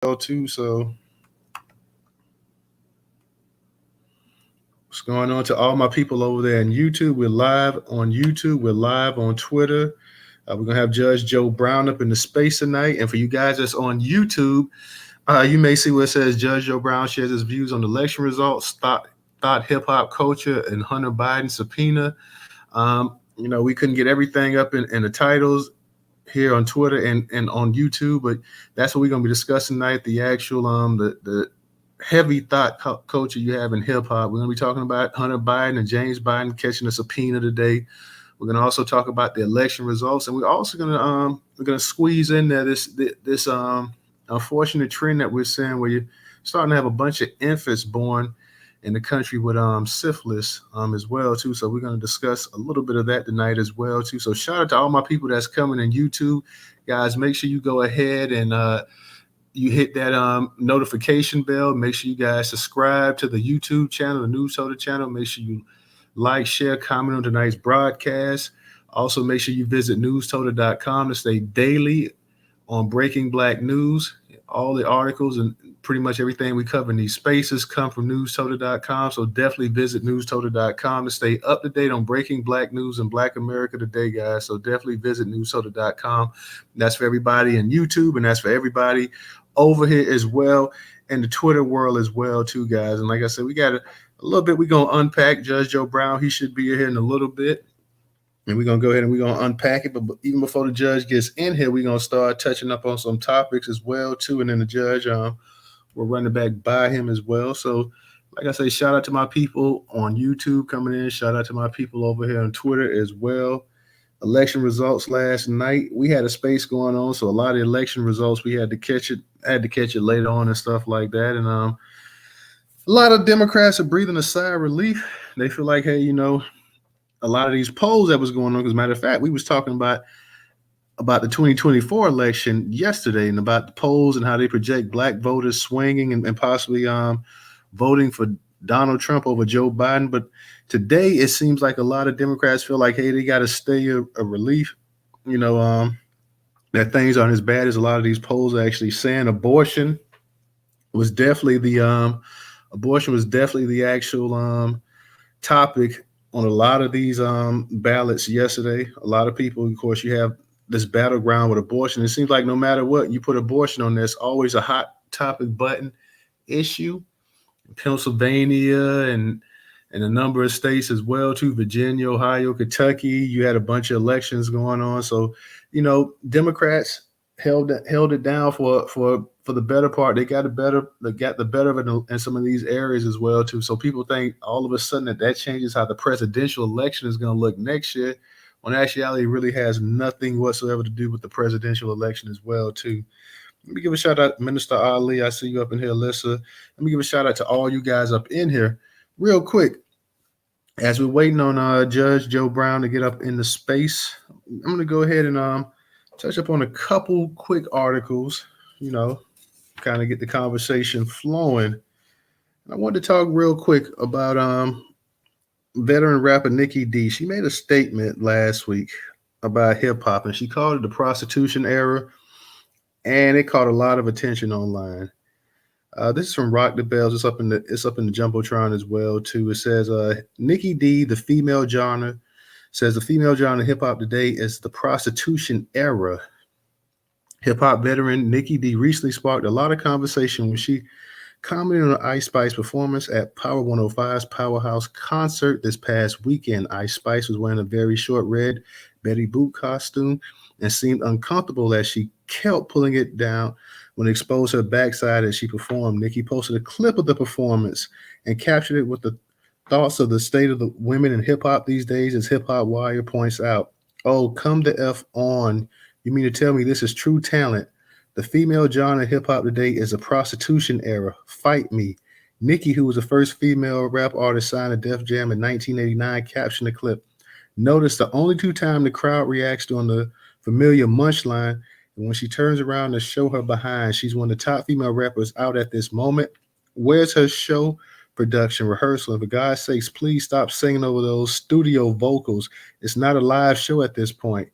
too. So what's going on to all my people over there in YouTube? We're live on YouTube. We're live on Twitter. We're gonna have Judge Joe Brown up in the space tonight. And for you guys that's on YouTube, you may see where it says Judge Joe Brown shares his views on election results, thought hip hop culture, and Hunter Biden subpoena. We couldn't get everything up in the titles here on Twitter and on YouTube, but that's what we're gonna be discussing tonight. The actual the heavy culture you have in hip hop. We're gonna be talking about Hunter Biden and James Biden catching a subpoena today. We're gonna also talk about the election results, and we're also gonna squeeze in there this unfortunate trend that we're seeing where you're starting to have a bunch of infants born in the country with syphilis as well too. So we're going to discuss a little bit of that tonight as well too. So shout out to all my people that's coming in YouTube, guys. Make sure you go ahead and you hit that notification bell. Make sure you guys subscribe to the YouTube channel, the Newstoter channel. Make sure you like, share, comment on tonight's broadcast. Also, make sure you visit newstoter.com to stay daily on breaking black news. All the articles and pretty much everything we cover in these spaces come from newstoter.com. So definitely visit newstoter.com to stay up to date on breaking black news in Black America today, guys. So definitely visit newstoter.com. That's for everybody in YouTube, and that's for everybody over here as well, and the Twitter world as well too, guys. And like I said, we got a little bit we're going to unpack. Judge Joe Brown, he should be here in a little bit. And we're going to go ahead and we're going to unpack it. But even before the judge gets in here, we're going to start touching up on some topics as well, too. And then the judge, we're running back by him as well. So, like I say, shout out to my people on YouTube coming in. Shout out to my people over here on Twitter as well. Election results last night. We had a space going on. So a lot of election results, we had to catch it later on and stuff like that. And a lot of Democrats are breathing a sigh of relief. They feel like, hey, a lot of these polls that was going on, because matter of fact, we was talking about the 2024 election yesterday and about the polls and how they project black voters swinging and possibly voting for Donald Trump over Joe Biden. But today it seems like a lot of Democrats feel like, hey, they got to stay a relief, that things aren't as bad as a lot of these polls are actually saying. Abortion was definitely the actual topic on a lot of these ballots yesterday. A lot of people, of course, you have this battleground with abortion. It seems like no matter what, you put abortion on, there's always a hot topic button issue. Pennsylvania and a number of states as well, too. Virginia, Ohio, Kentucky. You had a bunch of elections going on. So, Democrats held it down for the better part. They got the better of it in some of these areas as well too. So people think all of a sudden that changes how the presidential election is going to look next year, when actuality it really has nothing whatsoever to do with the presidential election as well too. Let me give a shout out to Minister Ali. I see you up in here, Alyssa. Let me give a shout out to all you guys up in here real quick. As we're waiting on Judge Joe Brown to get up in the space, I'm going to go ahead and touch up on a couple quick articles, kind of get the conversation flowing. I wanted to talk real quick about veteran rapper Nikki D. She made a statement last week about hip hop, and she called it the prostitution era, and it caught a lot of attention online. This is from Rock the Bells. It's up in the Jumbotron as well too. It says Nikki D, the female genre, says the female genre hip hop today is the prostitution era. Hip hop veteran Nikki D recently sparked a lot of conversation when she commented on Ice Spice performance at Power 105's Powerhouse concert this past weekend. Ice Spice was wearing a very short red Betty Boop costume and seemed uncomfortable as she kept pulling it down when it exposed her backside as she performed. Nikki posted a clip of the performance and captured it with the thoughts of the state of the women in hip hop these days, as Hip Hop Wire points out. Oh, come the F on. You mean to tell me this is true talent? The female genre hip hop today is a prostitution era. Fight me. Nikki, who was the first female rap artist signed to Def Jam in 1989, captioned the clip. Notice the only two times the crowd reacts to on the familiar munch line, and when she turns around to show her behind. She's one of the top female rappers out at this moment. Where's her show production rehearsal? And for God's sakes, please stop singing over those studio vocals. It's not a live show at this point.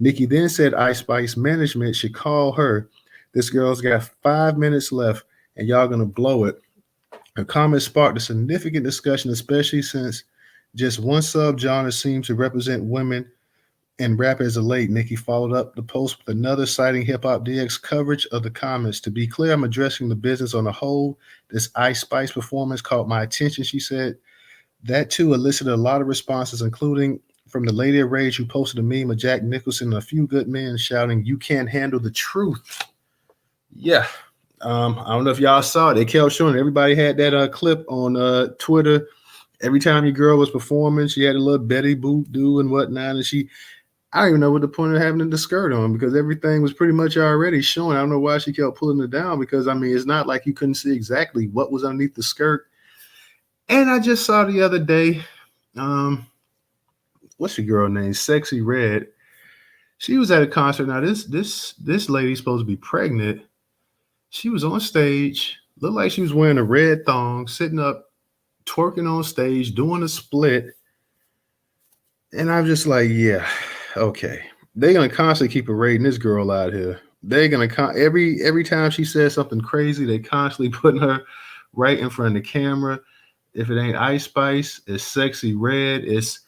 Nikki then said Ice Spice management should call her This girl's got 5 minutes left, and y'all gonna blow it. Her comment sparked a significant discussion, especially since just one subgenre seems to represent women in rap as of late. Nikki followed up the post with another citing Hip Hop DX coverage of the comments. To be clear, I'm addressing the business on a whole. This Ice Spice performance caught my attention, she said. That too elicited a lot of responses, including from the Lady of Rage, who posted a meme of Jack Nicholson and a few good men shouting, "You can't handle the truth." Yeah. I don't know if y'all saw it. They kept showing everybody had that clip on Twitter. Every time your girl was performing, she had a little Betty Boop do and whatnot. And I don't even know what the point of having the skirt on, because everything was pretty much already showing. I don't know why she kept pulling it down, because I mean, it's not like you couldn't see exactly what was underneath the skirt. And I just saw the other day, what's your girl name? Sexy Red. She was at a concert. Now this lady's supposed to be pregnant. She was on stage, looked like she was wearing a red thong, sitting up, twerking on stage, doing a split. And I'm just like, yeah, okay. They're gonna constantly keep parading this girl out here. They're gonna every time she says something crazy, they constantly putting her right in front of the camera. If it ain't Ice Spice, it's Sexy Red, it's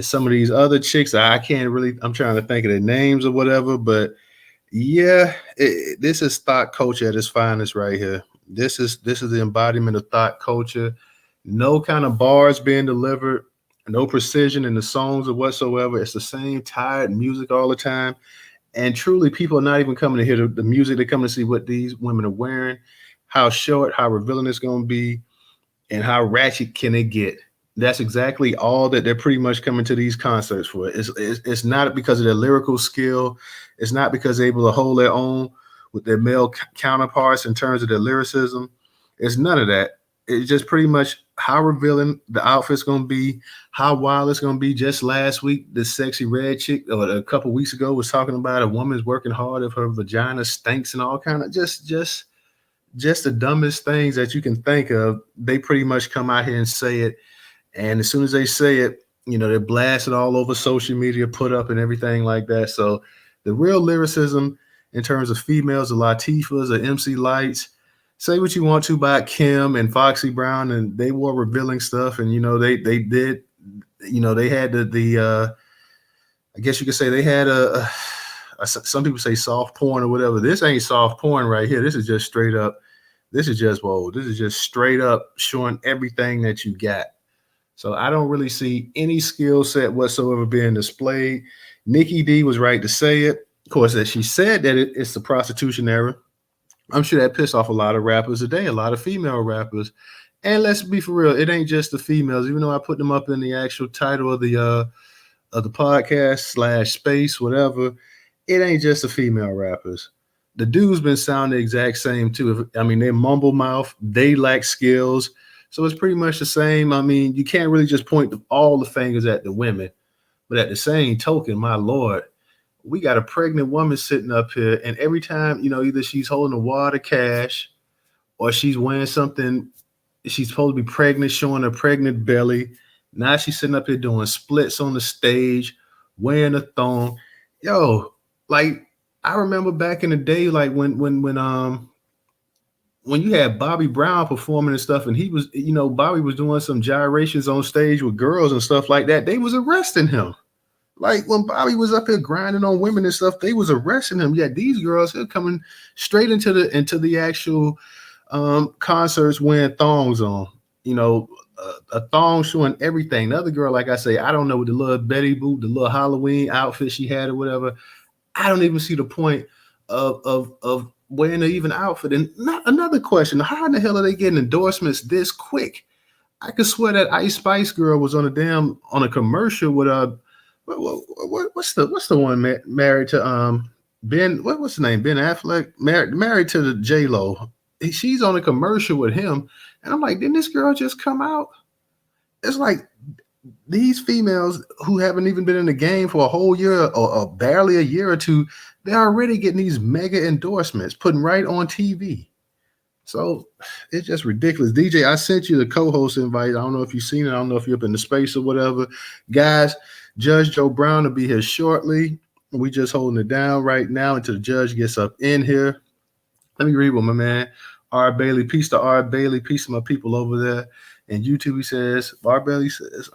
some of these other chicks. I can't really. I'm trying to think of their names or whatever, but yeah, this is thought culture at its finest right here. This is the embodiment of thought culture. No kind of bars being delivered, no precision in the songs or whatsoever. It's the same tired music all the time. And truly, people are not even coming to hear the music. They're coming to see what these women are wearing, how short, how revealing it's going to be, and how ratchet can it get. That's exactly all that they're pretty much coming to these concerts for. It's not because of their lyrical skill. It's not because they're able to hold their own with their male counterparts in terms of their lyricism. It's none of that. It's just pretty much how revealing the outfit's going to be, how wild it's going to be. Just last week, the Sexy Red chick, or a couple weeks ago, was talking about a woman's working hard if her vagina stinks and all kind of just the dumbest things that you can think of. They pretty much come out here and say it. And as soon as they say it, they blast it all over social media, put up and everything like that. So the real lyricism in terms of females, the Latifahs, the MC Lights, say what you want to about Kim and Foxy Brown, and they wore revealing stuff. And, they did, they had the I guess you could say they had some people say soft porn or whatever. This ain't soft porn right here. This is just straight up. This is just straight up showing everything that you got. So I don't really see any skill set whatsoever being displayed. Nikki D was right to say it. Of course, that she said that it's the prostitution era. I'm sure that pissed off a lot of rappers today, a lot of female rappers. And let's be for real, it ain't just the females. Even though I put them up in the actual title of the podcast / space, whatever, it ain't just the female rappers. The dudes been sounding the exact same too. I mean, they mumble mouth, they lack skills. So it's pretty much the same. I mean, you can't really just point all the fingers at the women, but at the same token, my Lord, we got a pregnant woman sitting up here, and every time, either she's holding a wad of cash or she's wearing something, she's supposed to be pregnant, showing her pregnant belly. Now she's sitting up here doing splits on the stage, wearing a thong. Yo, like I remember back in the day, like when you had Bobby Brown performing and stuff, and he was, Bobby was doing some gyrations on stage with girls and stuff like that, they was arresting him. Like when Bobby was up here grinding on women and stuff, they was arresting him. Yeah, these girls are coming straight into the actual concerts wearing thongs on. A thong showing everything. The other girl, like I say, I don't know, with the little Betty Boop, the little Halloween outfit she had or whatever. I don't even see the point of wearing an even outfit. And not another question: how in the hell are they getting endorsements this quick? I could swear that Ice Spice girl was on a commercial with what's the one married to Ben? What's the name? Ben Affleck, married to the J-Lo. She's on a commercial with him, and I'm like, didn't this girl just come out? It's like these females who haven't even been in the game for a whole year or barely a year or two, they're already getting these mega endorsements, putting right on TV. So it's just ridiculous. DJ, I sent you the co-host invite. I don't know if you've seen it. I don't know if you're up in the space or whatever. Guys, Judge Joe Brown will be here shortly. We just holding it down right now until the judge gets up in here. Let me read what my man R. Bailey, peace to R. Bailey, peace to my people over there. And YouTube, he says, R. Bailey says,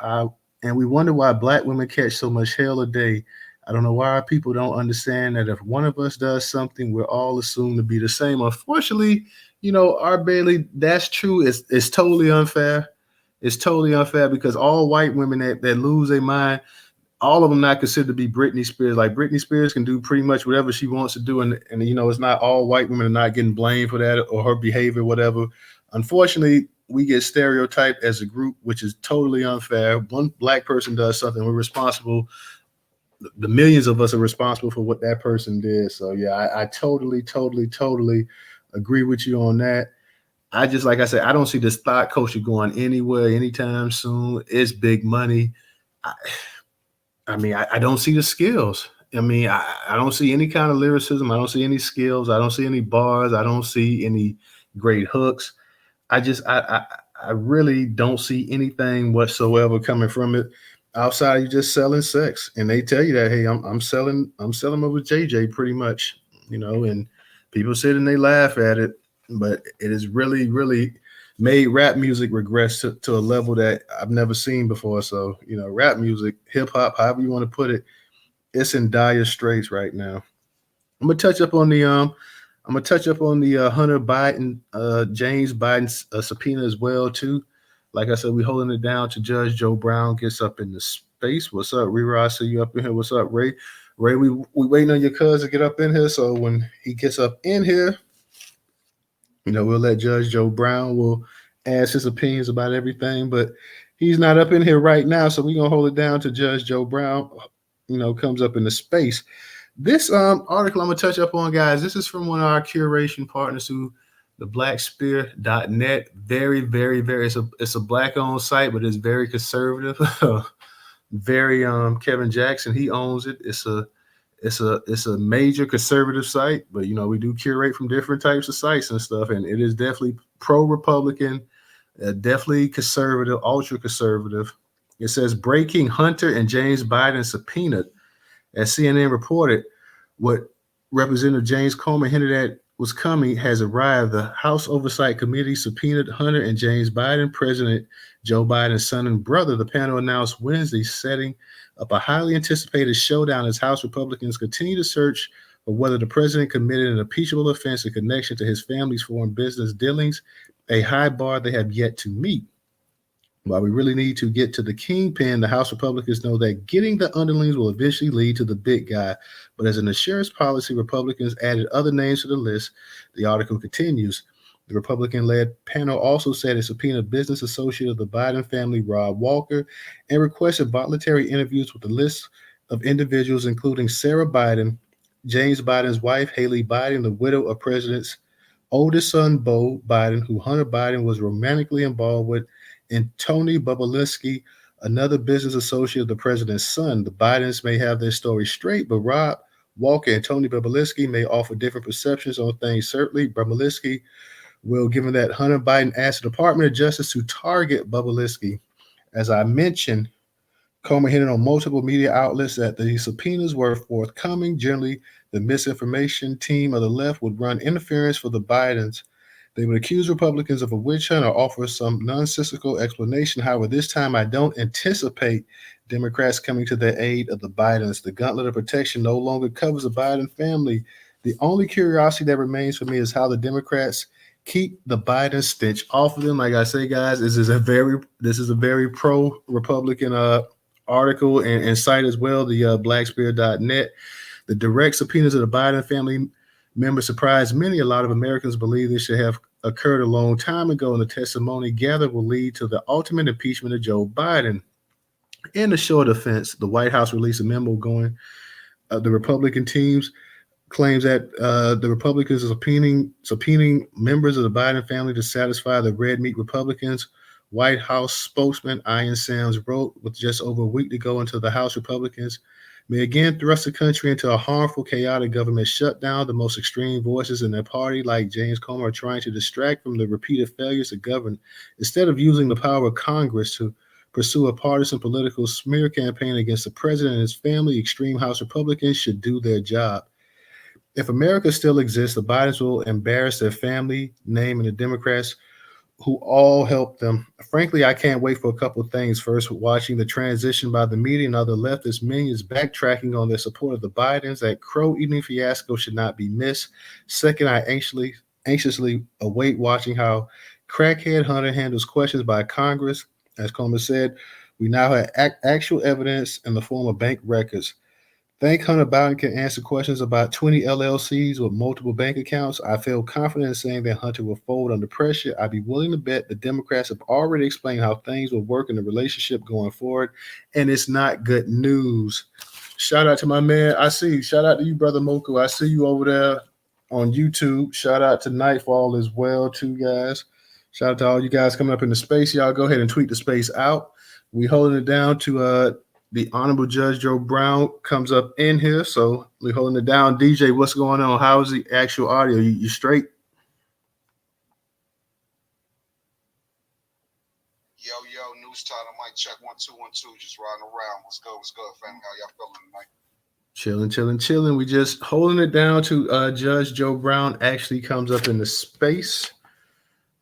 and we wonder why black women catch so much hell a day. I don't know why our people don't understand that if one of us does something, we're all assumed to be the same. Unfortunately, R. Bailey, that's true. It's totally unfair. It's totally unfair because all white women that lose their mind, all of them not considered to be Britney Spears. Like Britney Spears can do pretty much whatever she wants to do, and it's not all white women are not getting blamed for that or her behavior, whatever. Unfortunately, we get stereotyped as a group, which is totally unfair. One black person does something, we're responsible. The millions of us are responsible for what that person did. So yeah, I totally, totally, totally agree with you on that. I just like I said, I don't see this thought culture going anywhere anytime soon. It's big money. I, I don't see the skills. I don't see any kind of lyricism. I don't see any skills. I don't see any bars. I don't see any great hooks. I really don't see anything whatsoever coming from it outside you just selling sex. And they tell you that, hey, I'm selling over JJ pretty much, and people sit and they laugh at it, but it is really, really made rap music regress to a level that I've never seen before. So, rap music, hip hop, however you want to put it, it's in dire straits right now. I'm gonna touch up on the Hunter Biden, James Biden subpoena as well too. Like I said, we holding it down to Judge Joe Brown gets up in the space. What's up, Rira? I see you up in here. What's up, Ray? Ray, we waiting on your cousin to get up in here. So when he gets up in here, we'll let Judge Joe Brown will ask his opinions about everything. But he's not up in here right now, so we're gonna hold it down to Judge Joe Brown. Comes up in the space. This article I'm gonna touch up on, guys. This is from one of our curation partners, who the blackspear.net. Very, very, very. It's a black-owned site, but it's very conservative. Very Kevin Jackson. He owns it. It's a major conservative site, but we do curate from different types of sites and stuff, and it is definitely pro-Republican, definitely conservative, ultra conservative. It says breaking Hunter and James Biden subpoenaed. As CNN reported, what Representative James Comer hinted at was coming has arrived. The House Oversight Committee subpoenaed Hunter and James Biden, President Joe Biden's son and brother. The panel announced Wednesday, setting up a highly anticipated showdown as House Republicans continue to search for whether the president committed an impeachable offense in connection to his family's foreign business dealings, a high bar they have yet to meet. While we really need to get to the kingpin, the House Republicans know that getting the underlings will eventually lead to the big guy. But as an assurance policy, Republicans added other names to the list. The article continues. The Republican-led panel also said it subpoenaed business associate of the Biden family, Rob Walker, and requested voluntary interviews with a list of individuals, including Sarah Biden, James Biden's wife, Haley Biden, the widow of President's oldest son, Beau Biden, who Hunter Biden was romantically involved with, and Tony Bobolinsky, another business associate of the president's son. The Bidens may have their story straight, but Rob Walker and Tony Bobolinsky may offer different perceptions on things. Certainly, Bobolinsky will, given that Hunter Biden asked the Department of Justice to target Bobolinsky. As I mentioned, Comer hinted on multiple media outlets that the subpoenas were forthcoming. Generally, the misinformation team of the left would run interference for the Bidens. They would accuse Republicans of a witch hunt or offer some nonsensical explanation. However, this time I don't anticipate Democrats coming to the aid of the Bidens. The gauntlet of protection no longer covers the Biden family. The only curiosity that remains for me is how the Democrats keep the Biden stench off of them. Like I say, guys, this is a very pro-Republican article and site as well, the blackspear.net. The direct subpoenas of the Biden family members surprised many. A lot of Americans believe this should have occurred a long time ago, and the testimony gathered will lead to the ultimate impeachment of Joe Biden. In the short defense, the White House released a memo going, the Republican teams claims that the Republicans are subpoenaing members of the Biden family to satisfy the red meat Republicans. White House spokesman Ian Sams wrote, with just over a week to go until the House Republicans may again thrust the country into a harmful, chaotic government shutdown. The most extreme voices in their party, like James Comer, are trying to distract from the repeated failures to govern instead of using the power of Congress to pursue a partisan political smear campaign against the president and his family. Extreme House Republicans should do their job. If America still exists, the Bidens will embarrass their family name and the Democrats who all helped them. Frankly, I can't wait for a couple of things. First, watching the transition by the media and other leftist minions backtracking on their support of the Bidens. That crow eating fiasco should not be missed. Second, I anxiously await watching how crackhead Hunter handles questions by Congress. As Coleman said, we now have actual evidence in the form of bank records. Think Hunter Biden can answer questions about 20 LLCs with multiple bank accounts? I feel confident in saying that Hunter will fold under pressure. I'd be willing to bet the Democrats have already explained how things will work in the relationship going forward, and it's not good news. Shout out to my man. Shout out to you, Brother Moku. I see you over there on YouTube. Shout out to Nightfall as well, too, guys. Shout out to all you guys coming up in the space. Y'all go ahead and tweet the space out. We holding it down to the Honorable Judge Joe Brown comes up in here, so we're holding it down. DJ, what's going on? How is the actual audio? You straight? Yo, Newstoter, mic check 1 2 1 2. Just riding around. What's good, family? How y'all feeling tonight? Chilling. We just holding it down to Judge Joe Brown actually comes up in the space.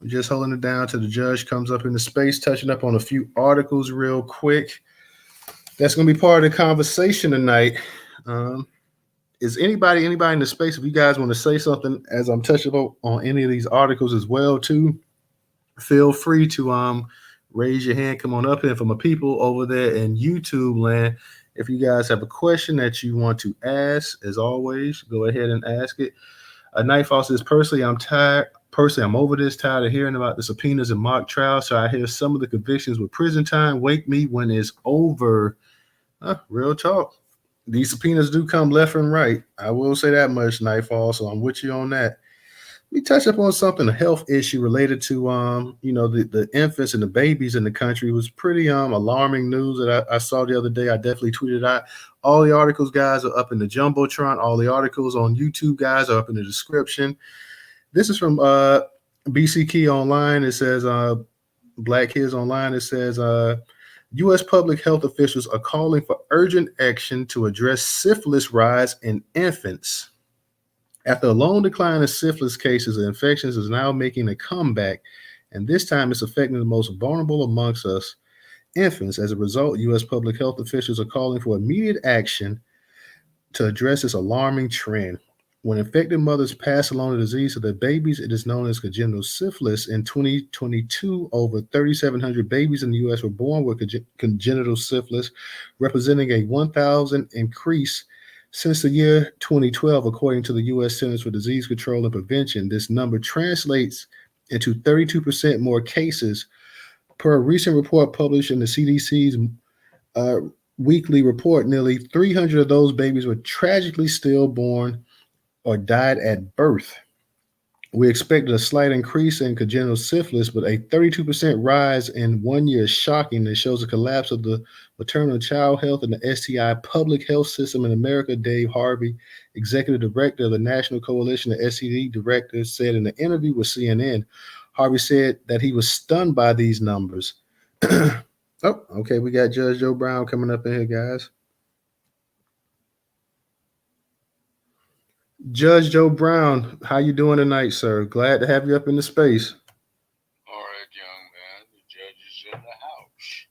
We're just holding it down to the judge comes up in the space, touching up on a few articles real quick. That's going to be part of the conversation tonight. Is anybody in the space? If you guys want to say something as I'm touching on any of these articles as well, too, feel free to raise your hand. Come on up here from the people over there in YouTube land. If you guys have a question that you want to ask, as always, go ahead and ask it. Nightfall says, personally, I'm over this, tired of hearing about the subpoenas and mock trials. So I hear some of the convictions with prison time. Wake me when it's over. Real talk. These subpoenas do come left and right. I will say that much, Nightfall. So I'm with you on that. We touch up on something, a health issue related to the infants and the babies in the country. It was pretty alarming news that I saw the other day. I definitely tweeted out. All the articles, guys, are up in the Jumbotron. All the articles on YouTube, guys, are up in the description. This is from BC Key Online. It says Black Kids Online. It says U.S. public health officials are calling for urgent action to address syphilis rise in infants. After a long decline in syphilis cases and infections is now making a comeback, and this time it's affecting the most vulnerable amongst us, infants. As a result, U.S. public health officials are calling for immediate action to address this alarming trend. When infected mothers pass along the disease to their babies, it is known as congenital syphilis. In 2022, over 3,700 babies in the U.S. were born with congenital syphilis, representing a 1,000 increase since the year 2012, according to the U.S. Centers for Disease Control and Prevention. This number translates into 32% more cases. Per a recent report published in the CDC's weekly report, nearly 300 of those babies were tragically stillborn or died at birth. We expected a slight increase in congenital syphilis, but a 32% rise in 1 year is shocking. It shows a collapse of the maternal child health and the STI public health system in America. Dave Harvey, executive director of the National Coalition of STD Directors, said in an interview with CNN. Harvey said that he was stunned by these numbers. Oh, okay. We got Judge Joe Brown coming up in here, guys. Judge Joe Brown, how you doing tonight, sir? Glad to have you up in the space. All right, young man. The judge is in the house.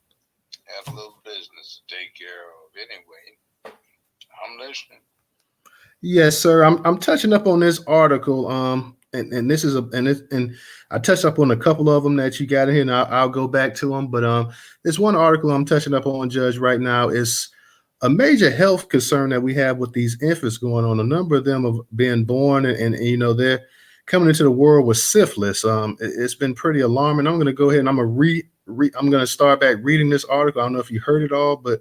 Have a little business to take care of. Anyway, I'm listening. Yes, sir. I'm touching up on this article. And this is and I touched up on a couple of them that you got in here, and I'll go back to them. But this one article I'm touching up on, Judge, right now is a major health concern that we have with these infants going on. A number of them have been born and they're coming into the world with syphilis. It's been pretty alarming. I'm going to go ahead and I'm going to start back reading this article. I don't know if you heard it all, but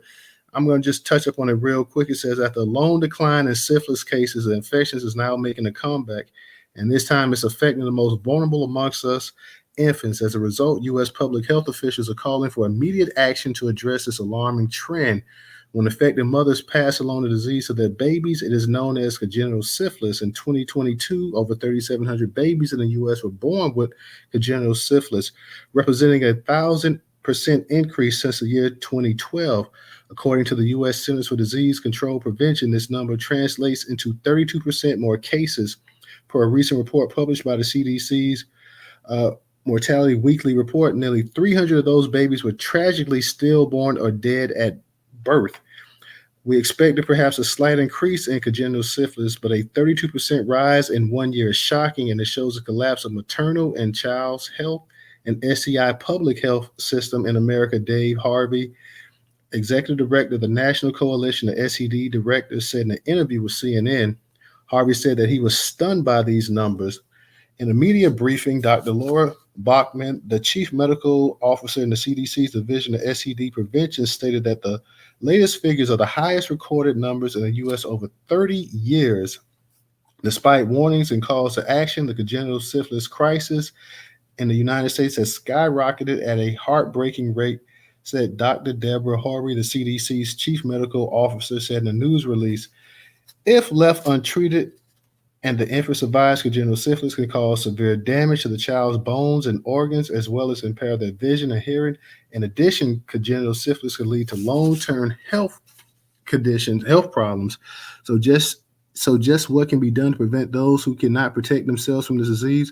I'm going to just touch up on it real quick. It says, after a long decline in syphilis cases, the infections is now making a comeback. And this time it's affecting the most vulnerable amongst us, infants. As a result, U.S. public health officials are calling for immediate action to address this alarming trend. When affected mothers pass along the disease to their babies, it is known as congenital syphilis. In 2022, over 3,700 babies in the U.S. were born with congenital syphilis, representing a 1,000% increase since the year 2012, According to the U.S. Centers for Disease Control Prevention, this number translates into 32% more cases per a recent report published by the CDC's uh, Mortality Weekly report. Nearly 300 of those babies were tragically stillborn or dead at birth. We expected perhaps a slight increase in congenital syphilis, but a 32% rise in 1 year is shocking, and it shows a collapse of maternal and child's health and SCI public health system in America. Dave Harvey, executive director of the National Coalition of SED Directors, said in an interview with CNN. Harvey said that he was stunned by these numbers. In a media briefing, Dr. Laura Bachman, the chief medical officer in the CDC's Division of SED Prevention, stated that the latest figures are the highest recorded numbers in the U.S. over 30 years. Despite warnings and calls to action, the congenital syphilis crisis in the United States has skyrocketed at a heartbreaking rate, said Dr. Deborah Horry, the CDC's chief medical officer, said in a news release. If left untreated, and the infant survives, congenital syphilis can cause severe damage to the child's bones and organs, as well as impair their vision and hearing. In addition, congenital syphilis can lead to long-term health conditions, health problems. So just just what can be done to prevent those who cannot protect themselves from this disease?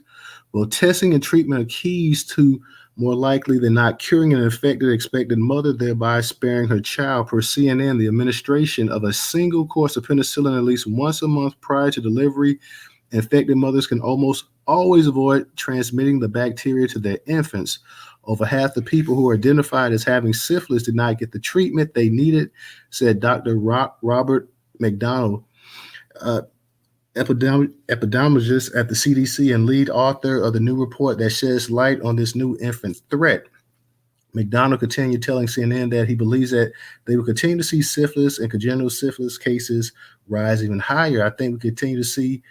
Well, testing and treatment are keys to more likely than not curing an infected expected mother, thereby sparing her child. Per CNN, the administration of a single course of penicillin at least once a month prior to delivery, infected mothers can almost always avoid transmitting the bacteria to their infants. Over half the people who are identified as having syphilis did not get the treatment they needed, said Dr. Robert McDonald, uh, epidemiologist at the CDC and lead author of the new report that sheds light on this new infant threat. McDonald continued telling CNN that he believes that they will continue to see syphilis and congenital syphilis cases rise even higher. I think we continue to see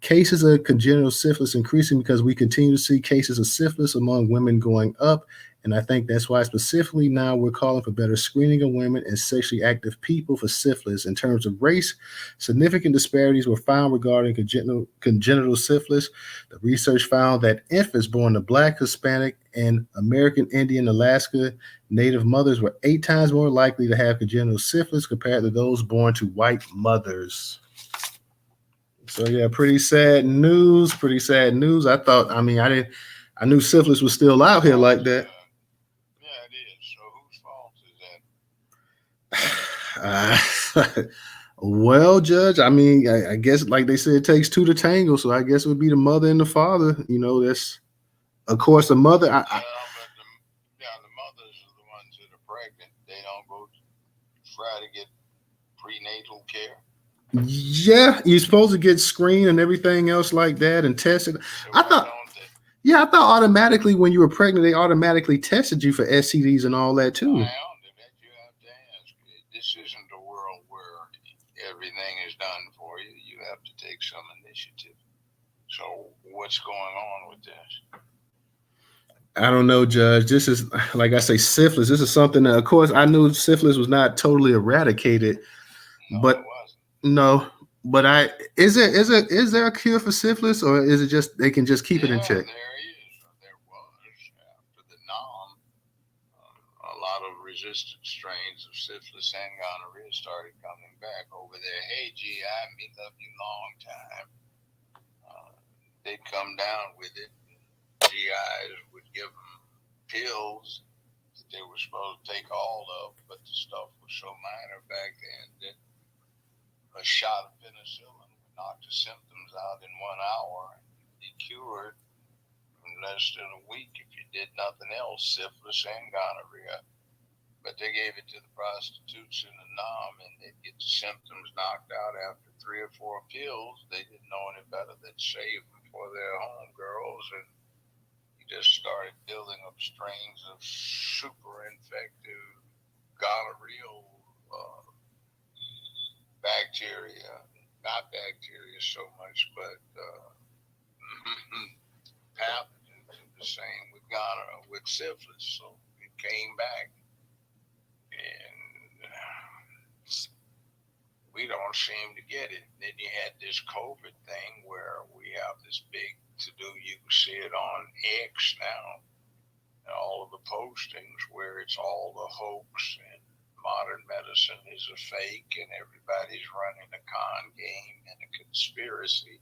cases of congenital syphilis increasing because we continue to see cases of syphilis among women going up. And I think that's why specifically now we're calling for better screening of women and sexually active people for syphilis. In terms of race, significant disparities were found regarding congenital syphilis. The research found that infants born to Black, Hispanic, and American Indian, Alaska Native mothers were 8 times more likely to have congenital syphilis compared to those born to white mothers. So yeah, pretty sad news. Pretty sad news. I thought, I mean, I didn't, I knew syphilis was still out here like that. Yeah, it is. So whose fault is Well, Judge, I mean, I guess like they said, it takes two to tango. So I guess it would be the mother and the father. You know, that's of course the mother. that? But the mothers are the ones that are pregnant. They don't go try to get prenatal care. Yeah, you're supposed to get screened and everything else like that and tested. So I why thought, don't they? yeah, I thought automatically when you were pregnant, they automatically tested you for STDs and all that too. Well, that you have to ask. This isn't a world where everything is done for you. You have to take some initiative. So what's going on with this? I don't know, Judge. This is like I say, syphilis. This is something that, of course, I knew syphilis was not totally eradicated, No, but it wasn't. no. But I is there a cure for syphilis, or is it just they can just keep it in Yeah, check? there is, or there was, after the nom. A lot of resistant strains of syphilis and gonorrhea started coming back over there. Hey, GI, me love you long time. They'd come down with it. GIs would give them pills that they were supposed to take all of, but the stuff was so minor back then that a shot of penicillin would knock the symptoms out in 1 hour and be cured in less than a week if you did nothing else, syphilis and gonorrhea. But they gave it to the prostitutes in the nom, and they'd get the symptoms knocked out after 3 or 4 pills. They didn't know any better than save them for their homegirls, and you just started building up strains of super infective gonorrheal bacteria, not bacteria so much, but pathogens. The same with gonorrhea, with syphilis. So it came back, and we don't seem to get it. Then you had this COVID thing where we have this big to do. You can see it on X now, all of the postings where it's all the hoax and modern medicine is a fake and everybody's running a con game and a conspiracy.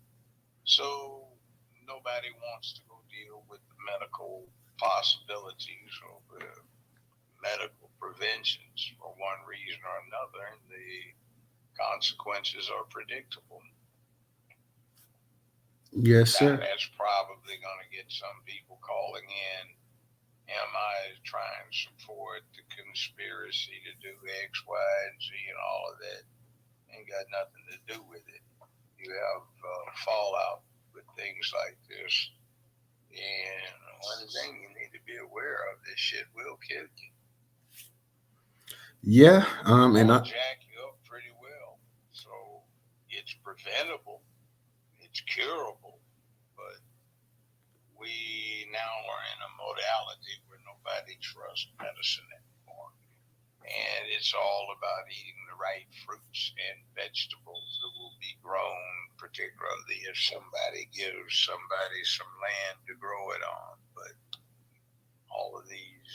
So nobody wants to go deal with the medical possibilities or the medical preventions for one reason or another, and the consequences are predictable. Yes, Now, sir. that's probably going to get some people calling in. Am I trying to support the conspiracy to do X, Y, and Z and all of that? Ain't got nothing to do with it. You have fallout with things like this. And one thing you need to be aware of, this shit will kill you. Yeah. It'll jack you up pretty well. So it's preventable. It's curable. But we now are in a modality where nobody trusts medicine anymore. And it's all about eating the right fruits and vegetables that will be grown, particularly if somebody gives somebody some land to grow it on. But all of these,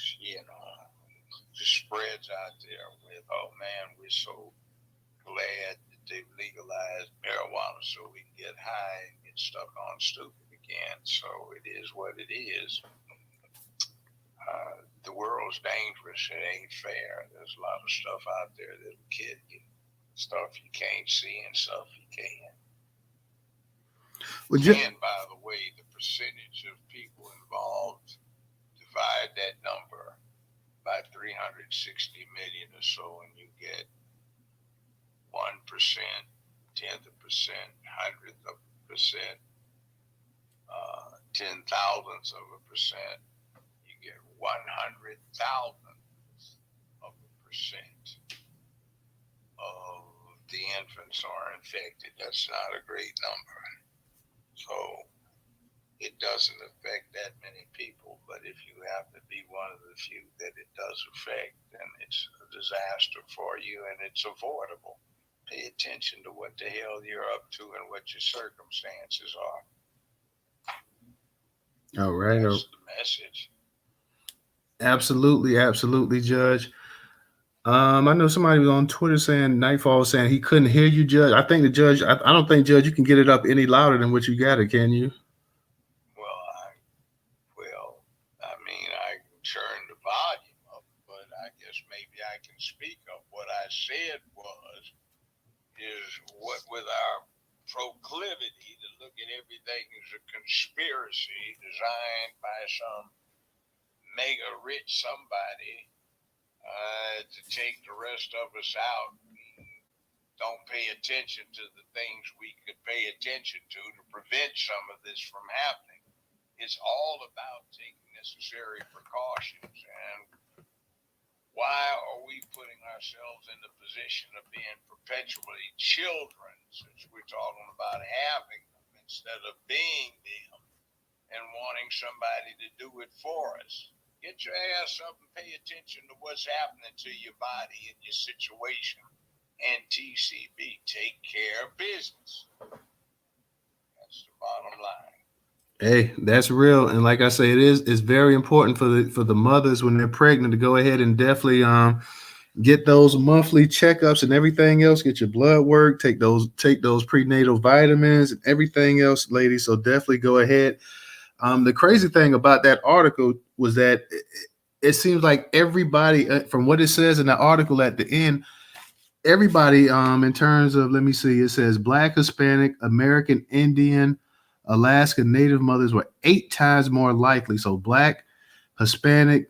the spreads out there with, oh man, we're so glad that they've legalized marijuana so we can get high and get stuck on stupid again. So it is what it is. The world's dangerous. It ain't fair. There's a lot of stuff out there that'll kill you. Stuff you can't see and stuff you can. And by the way, the percentage of people involved, divide that number by 360 million or so, and you get 1%, 10th of a percent, 100th of a percent, 10,000ths of a percent. You get 100,000ths of a percent of the infants are infected. That's not a great number. So it doesn't affect that many people, but if you happen to be one of the few that it does affect, then it's a disaster for you and it's avoidable. Pay attention to what the hell you're up to and what your circumstances are. All right. That's the message. Absolutely, Judge. I know somebody was on Twitter saying Nightfall was saying he couldn't hear you, Judge. I think the judge. I don't think, Judge, you can get it up any louder than what you got it. Can you? I mean, I can turn the volume up, but I guess maybe I can speak up. What I said is what with our proclivity to look at everything as a conspiracy designed by some mega rich somebody to take the rest of us out and don't pay attention to the things we could pay attention to prevent some of this from happening. It's all about taking necessary precautions. And why are we putting ourselves in the position of being perpetually children, since we're talking about having them instead of being them and wanting somebody to do it for us? Get your ass up and pay attention to what's happening to your body and your situation. And TCB, take care of business. That's the bottom line. Hey, that's real, and like I say, it's very important for the mothers when they're pregnant to go ahead and definitely get those monthly checkups and everything else. Get your blood work, take those prenatal vitamins and everything else, ladies. So definitely go ahead. The crazy thing about that article was that it seems like everybody, from what it says in the article at the end, everybody in terms of, let me see, it says Black, Hispanic, American Indian, Alaska Native mothers were 8 times more likely. So Black, Hispanic,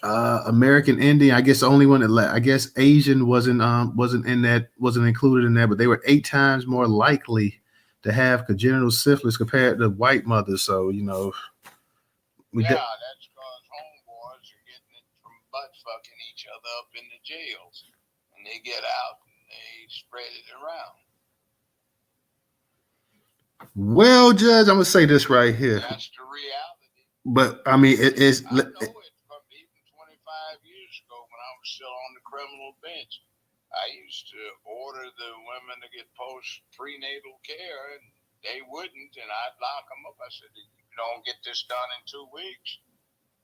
American Indian. I guess the only one that I guess Asian wasn't included in that, but they were 8 times more likely to have congenital syphilis compared to white mothers. So that's because homeboys are getting it from butt fucking each other up in the jails, and they get out and they spread it around. Well, Judge, I'm gonna say this right here. That's the reality. But I mean, it is. I know it from even 25 years ago when I was still on the criminal bench. I used to order the women to get post prenatal care, and they wouldn't, and I'd lock them up. I said, if you don't get this done in 2 weeks,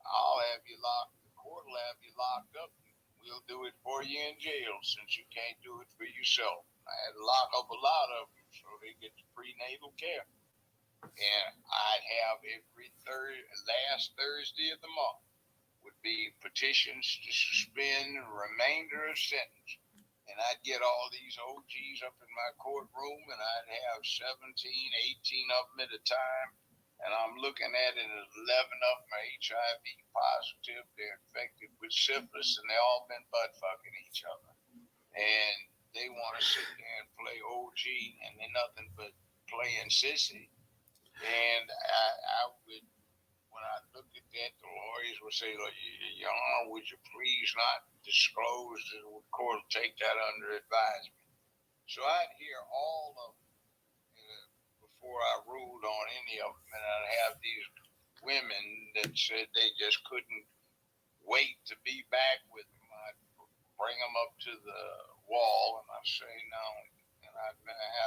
I'll have you locked. The court will have you locked up. we'll do it for you in jail since you can't do it for yourself. I had to lock up a lot of them so they get the prenatal care. And I'd have every last Thursday of the month would be petitions to suspend the remainder of sentence. And I'd get all these OGs up in my courtroom, and I'd have 17, 18 of them at a time. And I'm looking at it, and 11 of them are HIV positive. They're infected with syphilis, and they all been butt fucking each other. And they want to sit there and play OG, and they're nothing but playing sissy. And I would, when I looked at that, the lawyers would say, Your Honor, would you please not disclose? The court will take that under advisement. So I'd hear all of them before I ruled on any of them. And I'd have these women that said they just couldn't wait to be back with them. I'd bring them up to the wall, and I'd say, no. And I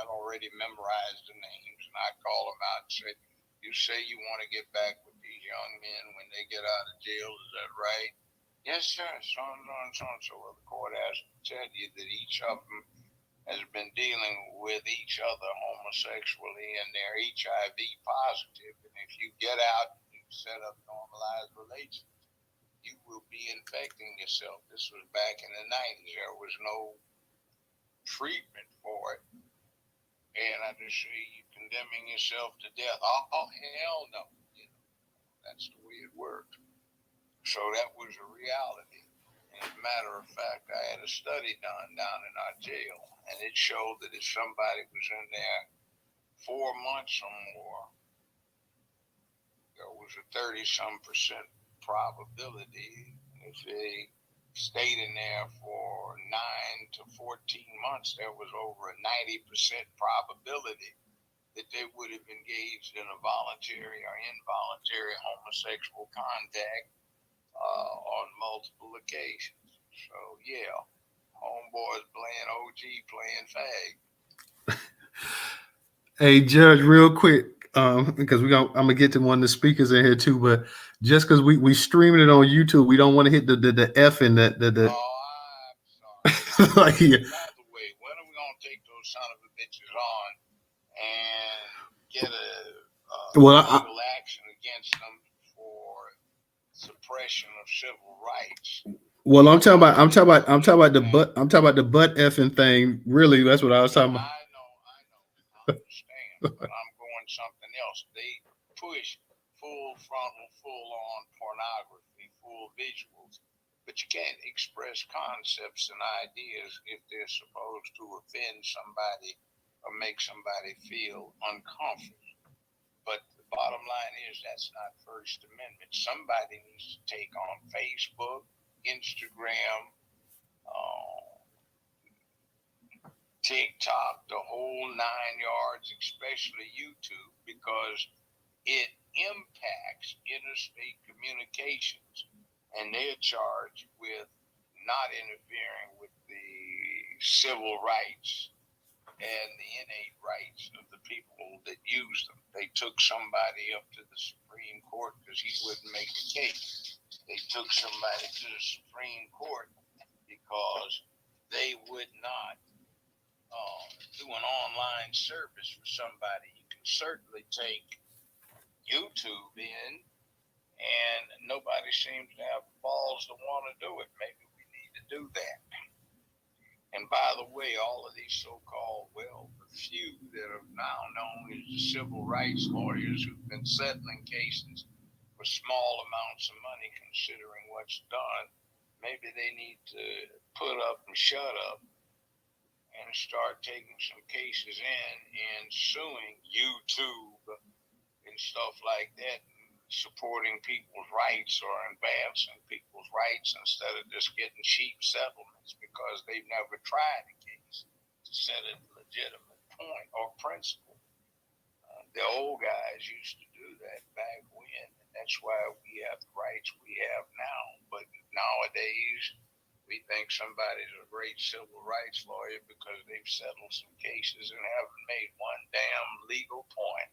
had already memorized the names, and I'd call them out and say, you say you want to get back with these young men when they get out of jail, is that right? Yes, sir, so and so and so. Well, the court has to tell you that each of them has been dealing with each other homosexually, and they're HIV positive. And if you get out and you set up normalized relations, you will be infecting yourself. This was back in the 90s. There was no treatment for it. And I just say, you condemning yourself to death. Oh, hell no. You know, that's the way it worked. So that was a reality. And as a matter of fact, I had a study done down in our jail, and it showed that if somebody was in there 4 months or more, there was a 30-some% probability. If they stayed in there for 9 to 14 months, there was over a 90% probability that they would have engaged in a voluntary or involuntary homosexual contact on multiple occasions. So yeah, homeboys playing OG, playing fag. Hey, Judge, real quick, because I'm gonna get to one of the speakers in here too, but just because we streaming it on YouTube, we don't want to hit the F in that the. Oh, I'm sorry. Like, yeah. By the way, when are we gonna take those son of a bitches on and get a legal action against them for suppression of civil rights? Well, I'm talking about the butt effing thing. Really, that's what I was talking about. I know, I understand, but I'm going something else. They push full frontal, full on pornography, full visuals, but you can't express concepts and ideas if they're supposed to offend somebody or make somebody feel uncomfortable. But the bottom line is that's not First Amendment. Somebody needs to take on Facebook, Instagram, TikTok, the whole 9 yards, especially YouTube, because it impacts interstate communications, and they're charged with not interfering with the civil rights and the innate rights of the people that use them. They took somebody up to the Supreme Court because he wouldn't make a case. They took somebody to the Supreme Court because they would not do an online service for somebody. You can certainly take YouTube in, and nobody seems to have balls to want to do it. Maybe we need to do that. And by the way, all of these so-called, the few that are now known as the civil rights lawyers who've been settling cases for small amounts of money, considering what's done, maybe they need to put up and shut up and start taking some cases in and suing YouTube and stuff like that, and supporting people's rights or advancing people's rights instead of just getting cheap settlements because they've never tried a case to set a legitimate point or principle. The old guys used to do that back when, and that's why we have the rights we have now. But nowadays, we think somebody's a great civil rights lawyer because they've settled some cases and haven't made one damn legal point.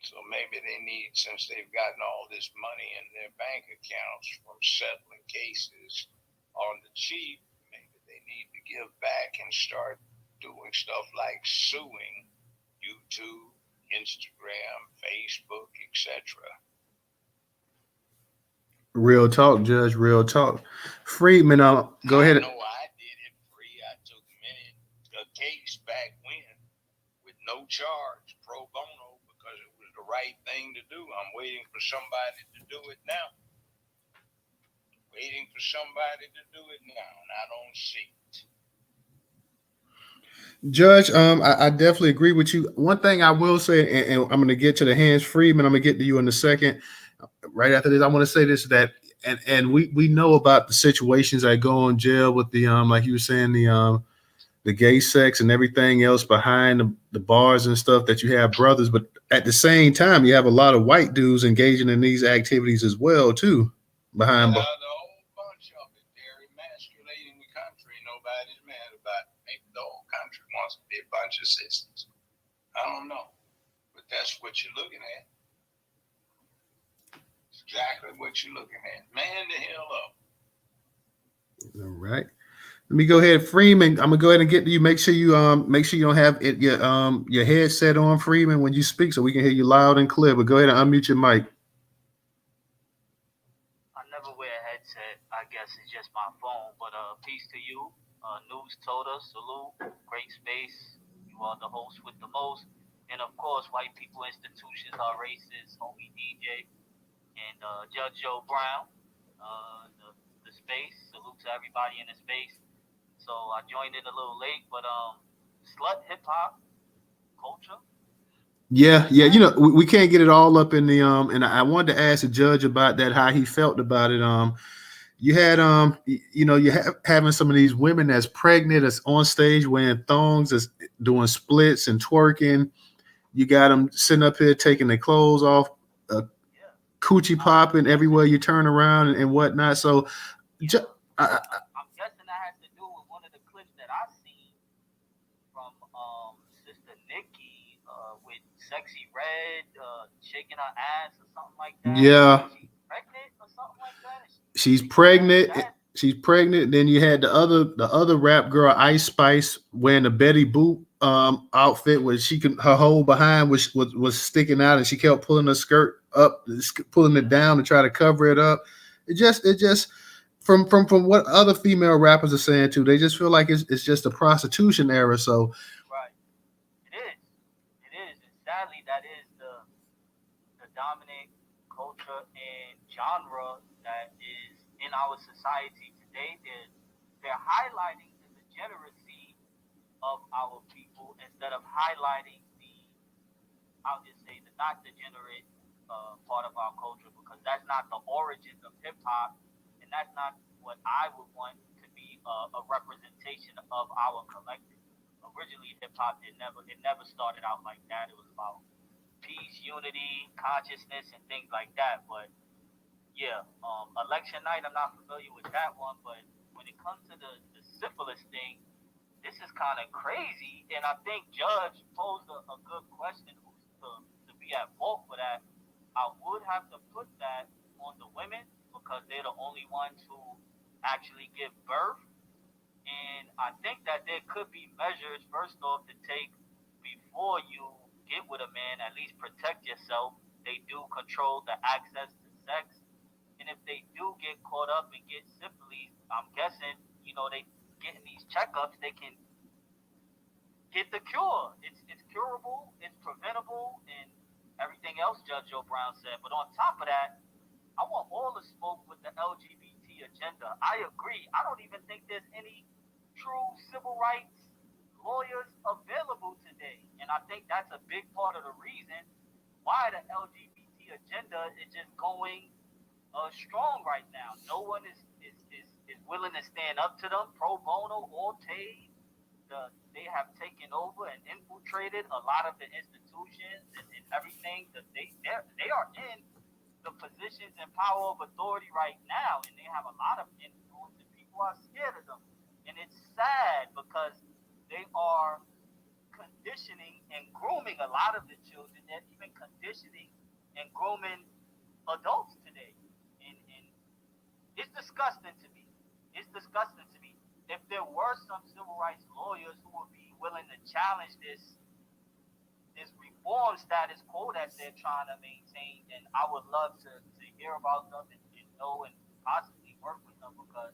So maybe they need, since they've gotten all this money in their bank accounts from settling cases on the cheap, maybe they need to give back and start doing stuff like suing YouTube, Instagram, Facebook, etc. Real talk, Judge. Real talk. Freedman, go I ahead. know I did it free. I took a case back when with no charge, pro bono, because it was the right thing to do. I'm waiting for somebody to do it now. Waiting for somebody to do it now, and I don't see it. Judge, I definitely agree with you. One thing I will say, and I'm going to get to the hands Freedman. I'm going to get to you in a second. Right after this, I want to say this that, and we know about the situations that go on jail with the like you were saying the gay sex and everything else behind the bars and stuff that you have brothers, but at the same time you have a lot of white dudes engaging in these activities as well too behind. The whole bunch of it, they're emasculating the country. Nobody's mad about it. Maybe the whole country wants to be a bunch of sisters. I don't know, but that's what you're looking at. It's exactly what you're looking at. Man the hell up. All right. Let me go ahead, Freeman. I'm gonna go ahead and get to you. Make sure you don't have it your headset on, Freeman, when you speak, so we can hear you loud and clear. But go ahead and unmute your mic. I never wear a headset. I guess it's just my phone. But peace to you, Newstoter. Salute. Great space. You are the host with the most. And of course, white people institutions are racist. Homie DJ and Judge Joe Brown. The space. Salute to everybody in the space. So I joined in a little late, but slut hip hop culture. Yeah. You know, we can't get it all up in the and I wanted to ask the judge about that, how he felt about it. You had you having some of these women that's pregnant, that's on stage wearing thongs, that's doing splits and twerking. You got them sitting up here taking their clothes off, coochie popping everywhere you turn around and whatnot. So, I'm guessing that has to do with one of the clips that I seen from Sister Nikki with Sexy Red shaking her ass or something like that. Yeah. She's pregnant or something like that. She's pregnant. She's pregnant. Then you had the other rap girl, Ice Spice, wearing the Betty Boop outfit where her whole behind was sticking out, and she kept pulling her skirt up, pulling it down to try to cover it up. It just from what other female rappers are saying too, they just feel like it's just a prostitution era. So right, it is, and sadly that is the dominant culture and genre that is in our society today. They're highlighting the degeneracy of our people instead of highlighting I'll just say the not degenerate part of our culture, because that's not the origins of hip hop, and that's not what I would want to be a representation of our collective. Originally, hip hop it never started out like that. It was about peace, unity, consciousness, and things like that. But yeah, election night, I'm not familiar with that one. But when it comes to the syphilis thing, this is kind of crazy. And I think Judge posed a good question to be at fault for that. I would have to put that on the women because they're the only ones who actually give birth. And I think that there could be measures, first off, to take before you get with a man, at least protect yourself. They do control the access to sex. And if they do get caught up and get syphilis, I'm guessing, they getting these checkups, they can get the cure. It's curable, it's preventable, and everything else Judge Joe Brown said. But on top of that, I want all the smoke with the LGBT agenda. I agree. I don't even think there's any true civil rights lawyers available today. And I think that's a big part of the reason why the LGBT agenda is just going strong right now. No one is willing to stand up to them pro bono or paid. They have taken over and infiltrated a lot of the institutions and everything. That they are in the positions and power of authority right now, and they have a lot of influence, and people are scared of them. And it's sad because they are conditioning and grooming a lot of the children. They're even conditioning and grooming adults today, and it's disgusting to me. It's disgusting. disgusting to me. If there were some civil rights lawyers who would be willing to challenge this reform status quo that they're trying to maintain, then I would love to hear about them and know and possibly work with them, because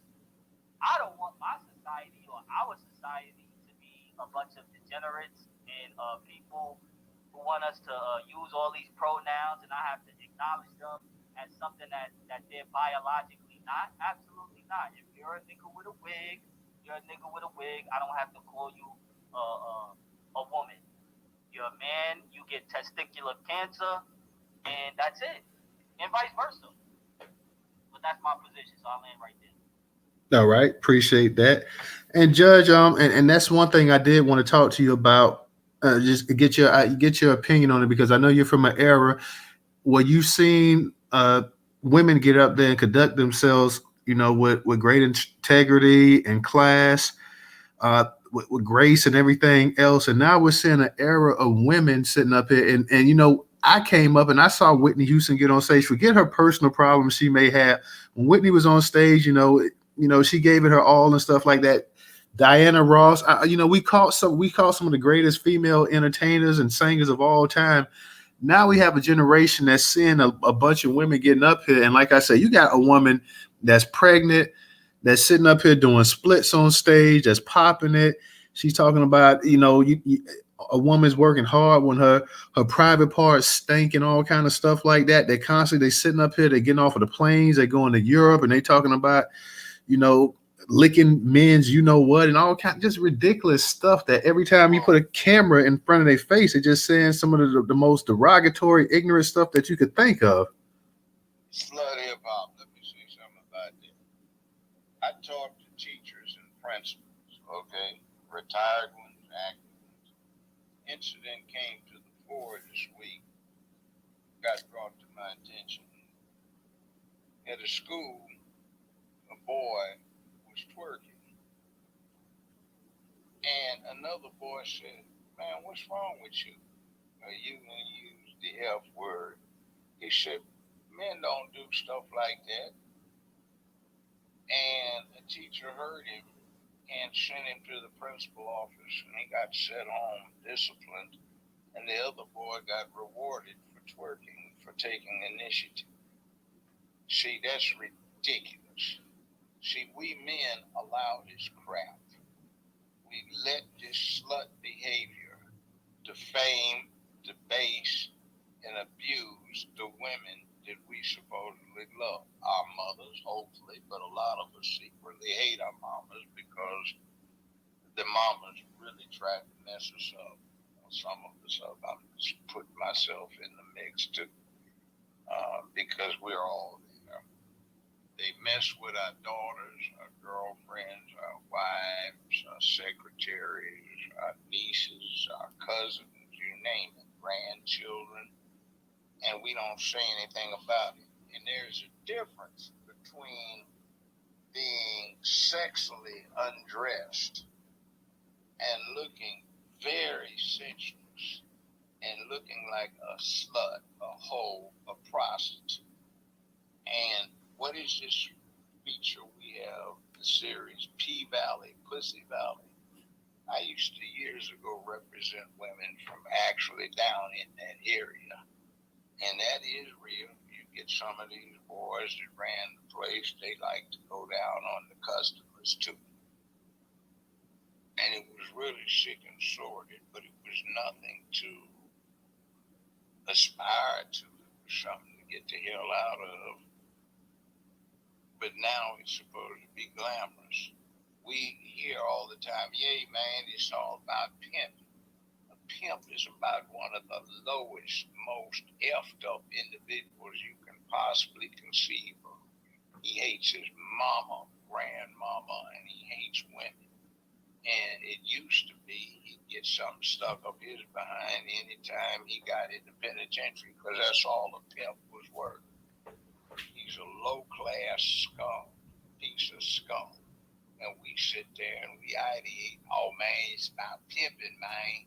I don't want my society or our society to be a bunch of degenerates and people who want us to use all these pronouns, and I have to acknowledge them as something that they're biologically not. Absolutely not. If you're a nigga with a wig, you're a nigga with a wig. I don't have to call you a woman. You're a man, you get testicular cancer, and that's it. And vice versa. But that's my position, so I'll land right there. All right, appreciate that. And Judge, and that's one thing I did want to talk to you about. Just get your opinion on it, because I know you're from an era where you've seen women get up there and conduct themselves, with great integrity and class, with grace and everything else. And now we're seeing an era of women sitting up here, and I came up and I saw Whitney Houston get on stage. Forget her personal problems she may have. When Whitney was on stage, she gave it her all and stuff like that. Diana Ross, we caught some of the greatest female entertainers and singers of all time. Now we have a generation that's seeing a bunch of women getting up here, and like I said, you got a woman that's pregnant, that's sitting up here doing splits on stage, that's popping it. She's talking about, a woman's working hard when her private parts stink and all kind of stuff like that. They sitting up here, they're getting off of the planes, they're going to Europe, and they talking about, you know, licking men's, what, and all kind of just ridiculous stuff that every time you put a camera in front of their face, they're just saying some of the most derogatory, ignorant stuff that you could think of. Slut hip hop. Let me say something about that. I talk to teachers and principals, okay? Retired ones, active ones. Incident came to the fore this week, got brought to my attention. At a school, a boy was twerking. And another boy said, "Man, what's wrong with you? You gonna use the F word." He said, "Men don't do stuff like that." And the teacher heard him and sent him to the principal office, and he got sent home disciplined. And the other boy got rewarded for twerking, for taking initiative. See, that's ridiculous. See, we men allow this crap. We let this slut behavior defame, debase, and abuse the women that we supposedly love. Our mothers, hopefully, but a lot of us secretly hate our mamas because the mamas really tried to mess us up. Some of us up. I'm just putting myself in the mix too, because we're all there. They mess with our daughters, our girlfriends, our wives, our secretaries, our nieces, our cousins, you name it, grandchildren, and we don't say anything about it. And there's a difference between being sexually undressed and looking very sensuous and looking like a slut, a hoe, a prostitute. And what is this feature we have, the series P Valley, Pussy Valley? I used to years ago represent women from actually down in that area. And that is real. You get some of these boys that ran the place, they like to go down on the customers too. And it was really sick and sordid, but it was nothing to aspire to. It was something to get the hell out of. But now it's supposed to be glamorous. We hear all the time, "Yay, man, it's all about pimping." A pimp is about one of the lowest, most effed up individuals you can possibly conceive of. He hates his mama, grandmama, and he hates women. And it used to be he'd get something stuck up his behind anytime he got in the penitentiary, because that's all a pimp was worth. He's a low-class scum, piece of scum. And we sit there and we ideate, "Oh, man, it's about pimping, man."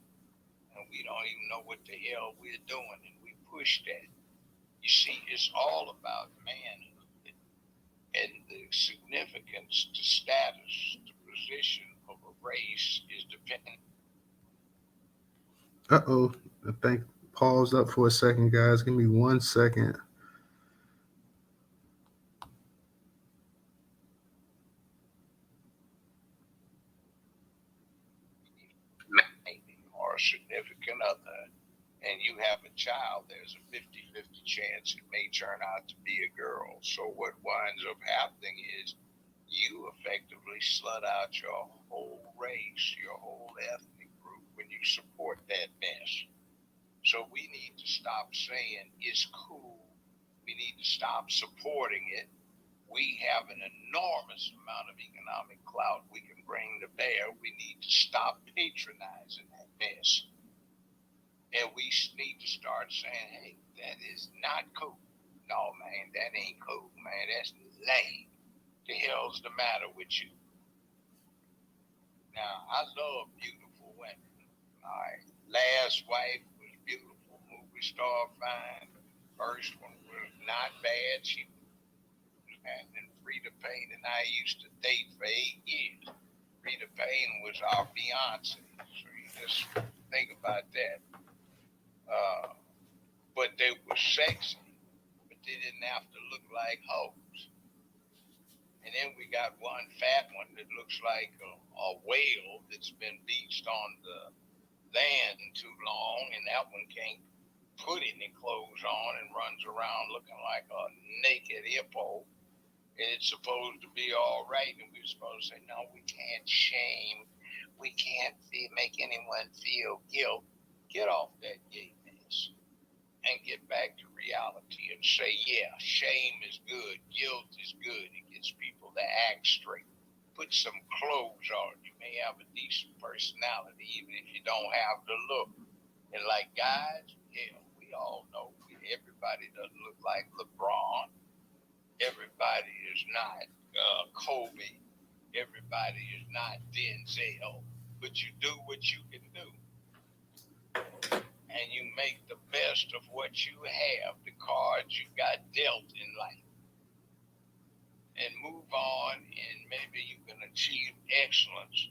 And we don't even know what the hell we're doing, and we push that. You see, it's all about manhood. And the significance significance, the status, the position of a race is dependent. Uh-oh. I think pause up for a second, guys. Give me 1 second. Or a significant other, and you have a child, there's a 50-50 chance it may turn out to be a girl. So what winds up happening is you effectively slut out your whole race, your whole ethnic group when you support that mess. So we need to stop saying it's cool. We need to stop supporting it. We have an enormous amount of economic clout we can bring to bear. We need to stop patronizing that mess. And we need to start saying, hey, that is not cool. No, man, that ain't cool, man. That's lame. The hell's the matter with you? Now, I love beautiful women. All right. Last wife was beautiful, movie star fine. First one was not bad. She was having Frida Payne, and I used to date for 8 years. Frida Payne was our Beyonce. So you just think about that. But they were sexy, but they didn't have to look like hoes. And then we got one fat one that looks like a whale that's been beached on the land too long, and that one can't put any clothes on and runs around looking like a naked hippo. And it's supposed to be all right, and we're supposed to say, no, we can't shame, we can't make anyone feel guilt. Get off that gay mess and get back to reality and say, yeah, shame is good, guilt is good. It gets people to act straight. Put some clothes on. You may have a decent personality, even if you don't have the look. And like guys, yeah, we all know everybody doesn't look like LeBron. Everybody is not Kobe. Everybody is not Denzel. But you do what you can do. And you make the best of what you have, the cards you got dealt in life. And move on, and maybe you can achieve excellence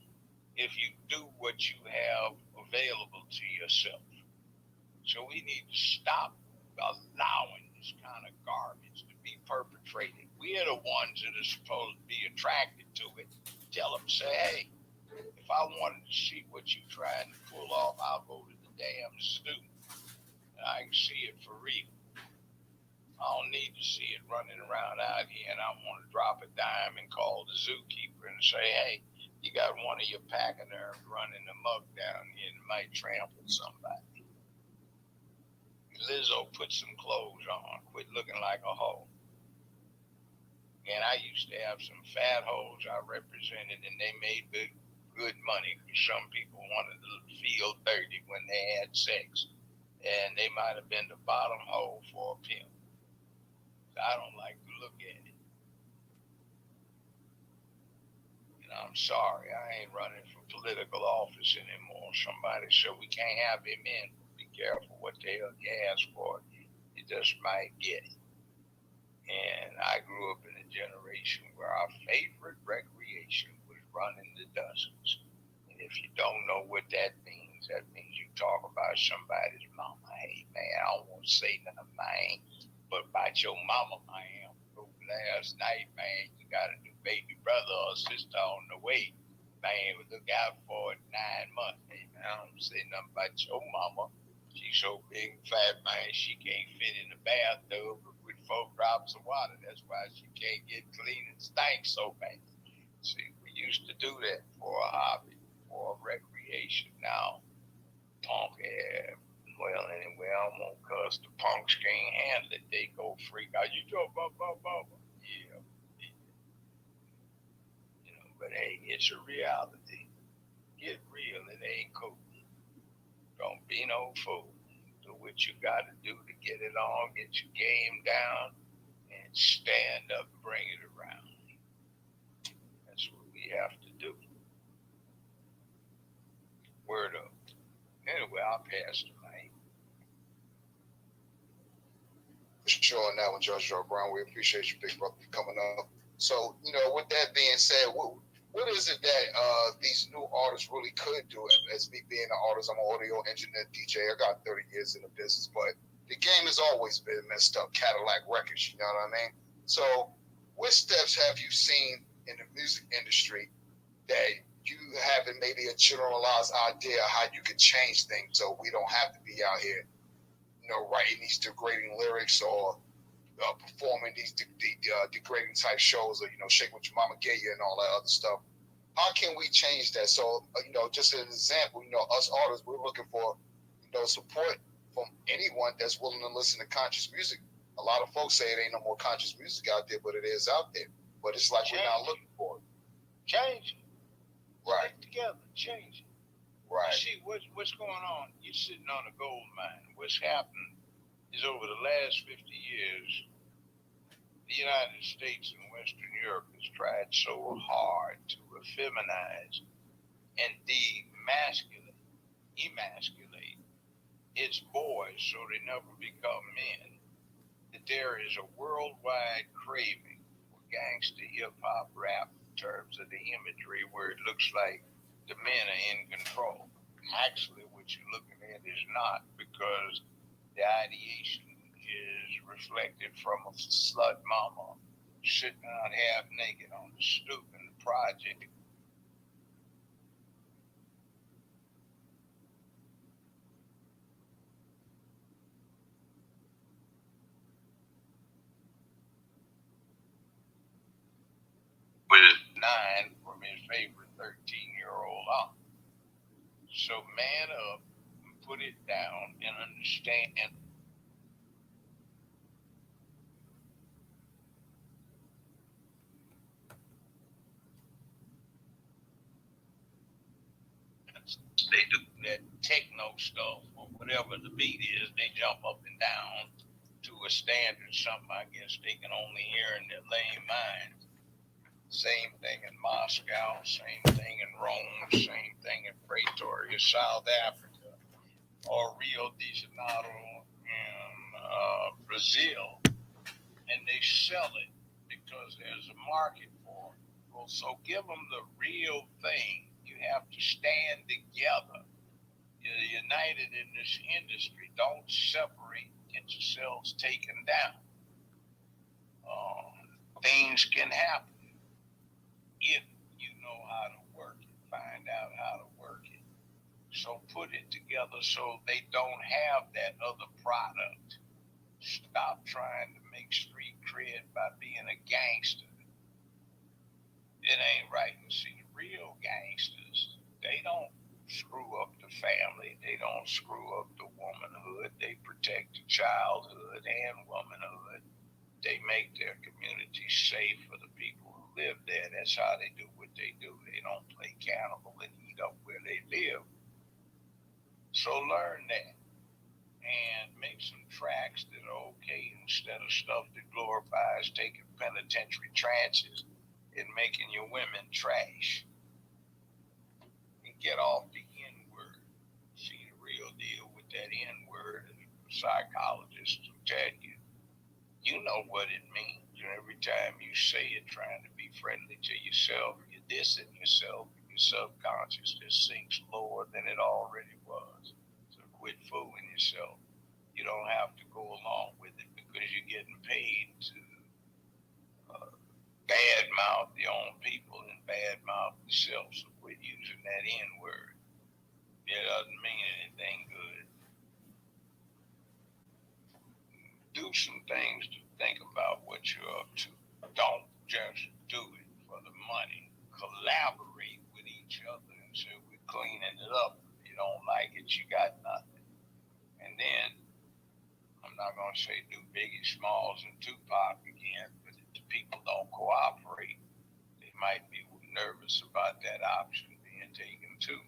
if you do what you have available to yourself. So we need to stop allowing this kind of garbage to be perpetrated. We are the ones that are supposed to be attracted to it. Tell them, say, hey, if I wanted to see what you're trying to pull off, I'll go to the damn zoo. And I can see it for real. I don't need to see it running around out here, and I want to drop a dime and call the zookeeper and say, hey, you got one of your pachyderms running amok down here and might trample somebody. Lizzo, put some clothes on. Quit looking like a hoe. And I used to have some fat hoes I represented, and they made good money because some people wanted to feel dirty when they had sex. And they might have been the bottom hoe for a pimp. I don't like to look at it. And I'm sorry, I ain't running for political office anymore. Somebody said we can't have him in. Be careful what the hell you ask for. You just might get it. And I grew up in a generation where our favorite recreation was running the dozens. And if you don't know what that means you talk about somebody's mama. Hey, man, I don't want to say nothing, man, but about your mama, man. Last night, man, you got a new baby brother or sister on the way. Man, look out for it 9 months. Hey, man, I don't say nothing about your mama. She's so big and fat, man, she can't fit in the bathtub with 4 drops of water. That's why she can't get clean and stank so bad. See, we used to do that for a hobby, for a recreation. Now, punk, well, anyway, I won't cuss. The punks can't handle it. They go freak out. You go, yeah. But hey, it's a reality. Get real. It ain't cool. Don't be no fool. Do what you got to do to get it on, get your game down, and stand up and bring it around. That's what we have to do. Word up. Anyway, I'll pass the mic. For sure on that one, Judge Joe Brown. We appreciate you, big brother, coming up. So, with that being said, what is it that these new artists really could do? As me being an artist, I'm an audio engineer, DJ. I got 30 years in the business, but the game has always been messed up. Cadillac Records, you know what I mean? So, what steps have you seen in the music industry that you have maybe a generalized idea how you could change things so we don't have to be out here, writing these degrading lyrics or performing these degrading type shows, or shake what your mama gave you and all that other stuff. How can we change that? So just as an example, us artists, we're looking for support from anyone that's willing to listen to conscious music. A lot of folks say it ain't no more conscious music out there, but it is out there. But it's like we're not looking for it. Change it. Right. Get together. Change it. Right. You see what's going on. You're sitting on a gold mine. What's happened is over the last 50 years, the United States and Western Europe has tried so hard to effeminize and emasculate its boys so they never become men, that there is a worldwide craving for gangster hip-hop rap in terms of the imagery where it looks like the men are in control. Actually, what you're looking at is not, because the ideation is reflected from a slut mama sitting out half naked on the stoop in the project. With 9 from his favorite 13-year-old aunt. So man up, put it down, and understand they do that techno stuff or whatever the beat is. They jump up and down to a standard, something I guess they can only hear in their lame minds. Same thing in Moscow, same thing in Rome, same thing in Pretoria, South Africa, or Rio de Janeiro in Brazil. And they sell it because there's a market for it. Well, so give them the real thing. You have to stand together. You're united in this industry. Don't separate. Get yourselves taken down. Things can happen if you know how to work it. Find out how to work it. So put it together so they don't have that other product. Stop trying to make street cred by being a gangster. It ain't right. And see, the real gangsters, they don't screw up the family. They don't screw up the womanhood. They protect the childhood and womanhood. They make their community safe for the people who live there. That's how they do what they do. They don't play cannibal and eat up where they live. So learn that and make some tracks that are okay instead of stuff that glorifies taking penitentiary trances and making your women trash. And get off the N-word. See, the real deal with that N-word, psychologists will tell you, you know what it means. And every time you say it trying to be friendly to yourself, you're dissing yourself, and your subconscious just sinks lower than it already was. So quit fooling yourself. You don't have to go along with it because you're getting paid to badmouth your own people and badmouth yourself. So quit using that N-word. It doesn't mean anything good. Do some things to think about what you're up to. Don't just do it for the money. Collaborate with each other and say we're cleaning it up. If you don't like it, you got nothing. And then, I'm not going to say do Biggie Smalls and Tupac again, but if the people don't cooperate, they might be nervous about that option being taken too.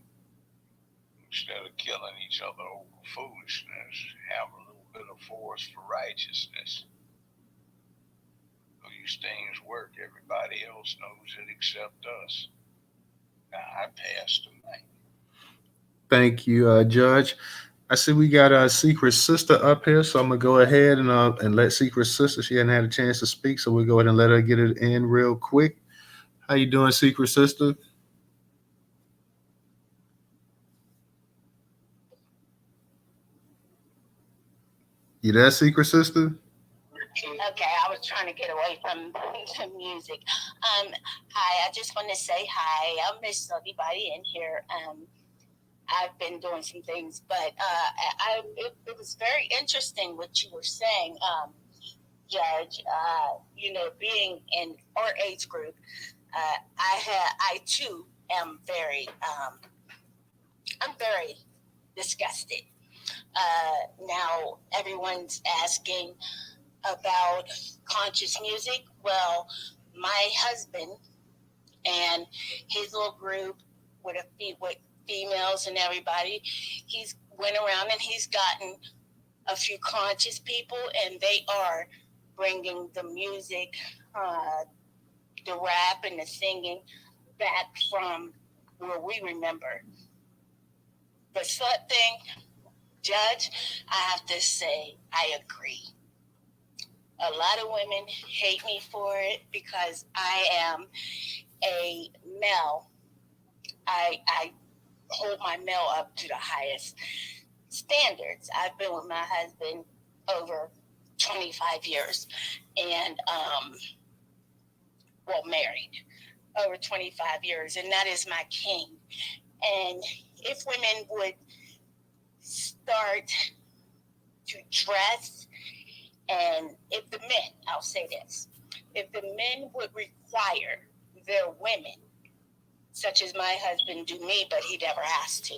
Instead of killing each other over foolishness, have a little bit of force for righteousness. These things work. Everybody else knows it except us. Now, I passed the mic. Thank you, Judge. I see we got a Secret Sister up here, so I'm gonna go ahead and let Secret Sister. She hadn't had a chance to speak, so we'll go ahead and let her get it in real quick. How you doing, Secret Sister? You there, Secret Sister? Okay, I was trying to get away from the music. Hi, I just want to say hi. I miss everybody in here. I've been doing some things, but it was very interesting what you were saying, Judge. Being in our age group, I too am I'm very disgusted. Now everyone's asking about conscious music. Well, my husband and his little group with females and everybody, he's went around and he's gotten a few conscious people, and they are bringing the music, the rap and the singing back from where we remember. The slut thing, Judge, I have to say I agree. A lot of women hate me for it because I am a male. I hold my male up to the highest standards. I've been with my husband over 25 years and, married over 25 years, and that is my king. And if women would start to dress, and if the men, I'll say this, if the men would require their women, such as my husband, do me, but he never has to.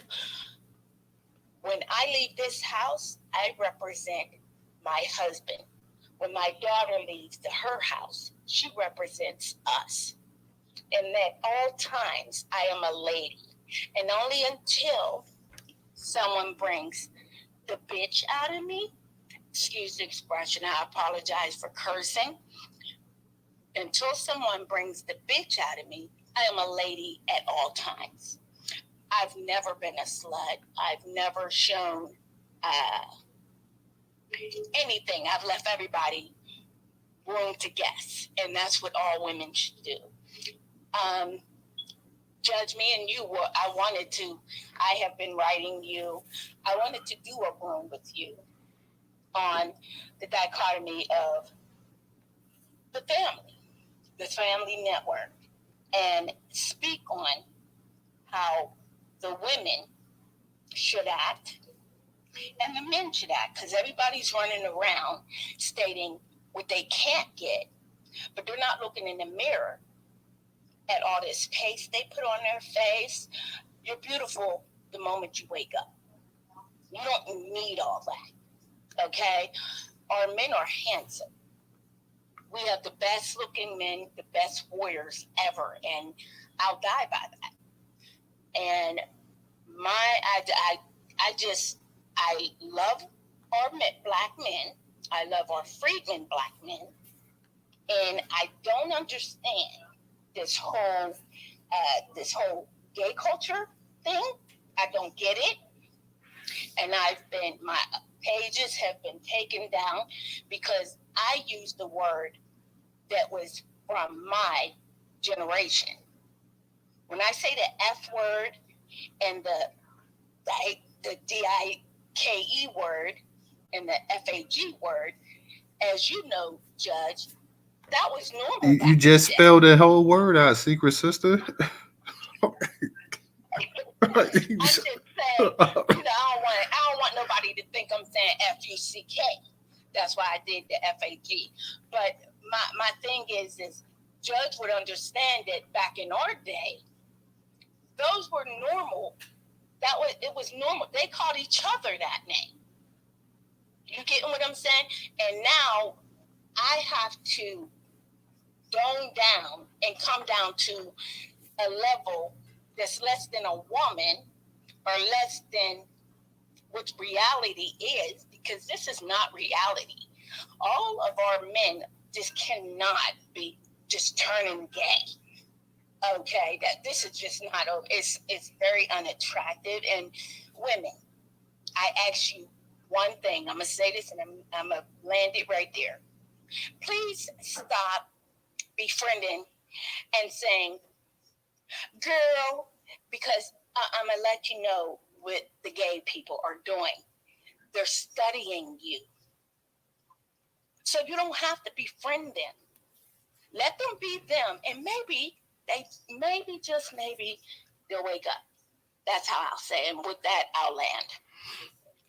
When I leave this house, I represent my husband. When my daughter leaves to her house, she represents us. And at all times, I am a lady. And only until someone brings the bitch out of me, excuse the expression, I apologize for cursing. Until someone brings the bitch out of me, I am a lady at all times. I've never been a slut. I've never shown anything. I've left everybody room to guess, and that's what all women should do. Judge, me and you, I have been writing you, I wanted to do a room with you on the dichotomy of the family network, and speak on how the women should act and the men should act, because everybody's running around stating what they can't get, but they're not looking in the mirror at all this paste they put on their face. You're beautiful the moment you wake up. You don't need all that, okay? Our men are handsome. We have the best looking men, the best warriors ever, and I'll die by that. And I love our black men. I love our freedmen black men. And I don't understand this whole gay culture thing. I don't get it. And my pages have been taken down because I used the word that was from my generation. When I say the F word and the DIKE word and the FAG word, as you know, Judge, that was normal. You just spelled the whole word out, Secret Sister. I'm just saying, I don't want nobody to think I'm saying FUCK. That's why I did the FAG. But my thing is Judge would understand that back in our day, those were normal. It was normal. They called each other that name. You getting what I'm saying? And now I have to tone down and come down to a level that's less than a woman or less than what reality is, because this is not reality. All of our men just cannot be just turning gay. Okay, that this is just not. It's very unattractive. And women, I ask you one thing. I'm going to say this and I'm going to land it right there. Please stop befriending and saying, girl, because I'm going to let you know what the gay people are doing. They're studying you. So you don't have to befriend them. Let them be them. And just maybe, they'll wake up. That's how I'll say it. And with that, I'll land.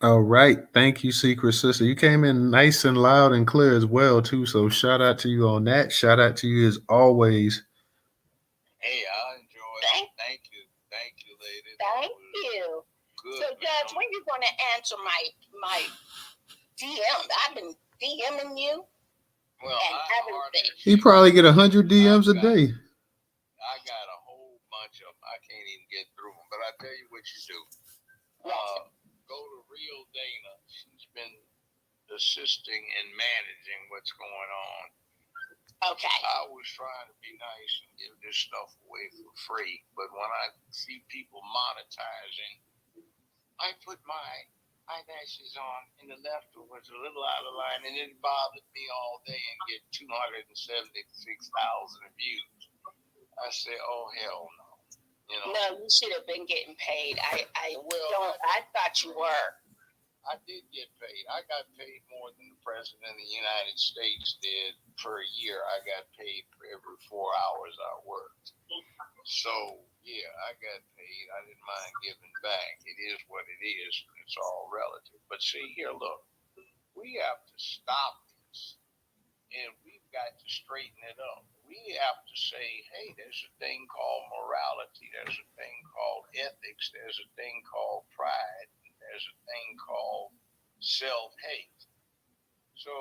All right. Thank you, Secret Sister. You came in nice and loud and clear as well, too. So shout out to you on that. Shout out to you as always. Hey, I enjoyed it. Thank you. Thank you, lady. Thank you. Good. So, Judge, when you going to answer my DM? I've been DMing you. Well, you probably get 100 DMs a day. I got a whole bunch of them. I can't even get through them. But I tell you what you do. Go to Real Dana. She's been assisting and managing what's going on. Okay. I was trying to be nice and give this stuff away for free, but when I see people monetizing, I put my eyelashes on, and the left was a little out of line, and it bothered me all day and get 276,000 views. I said, "Oh hell no!" No, you should have been getting paid. I will. I thought you were. I did get paid. I got paid more than the President of the United States did per year. I got paid for every 4 hours I worked. So, yeah, I got paid. I didn't mind giving back. It is what it is. It's all relative. But see here, look, we have to stop this. And we've got to straighten it up. We have to say, hey, there's a thing called morality. There's a thing called ethics. There's a thing called pride. There's a thing called self-hate. So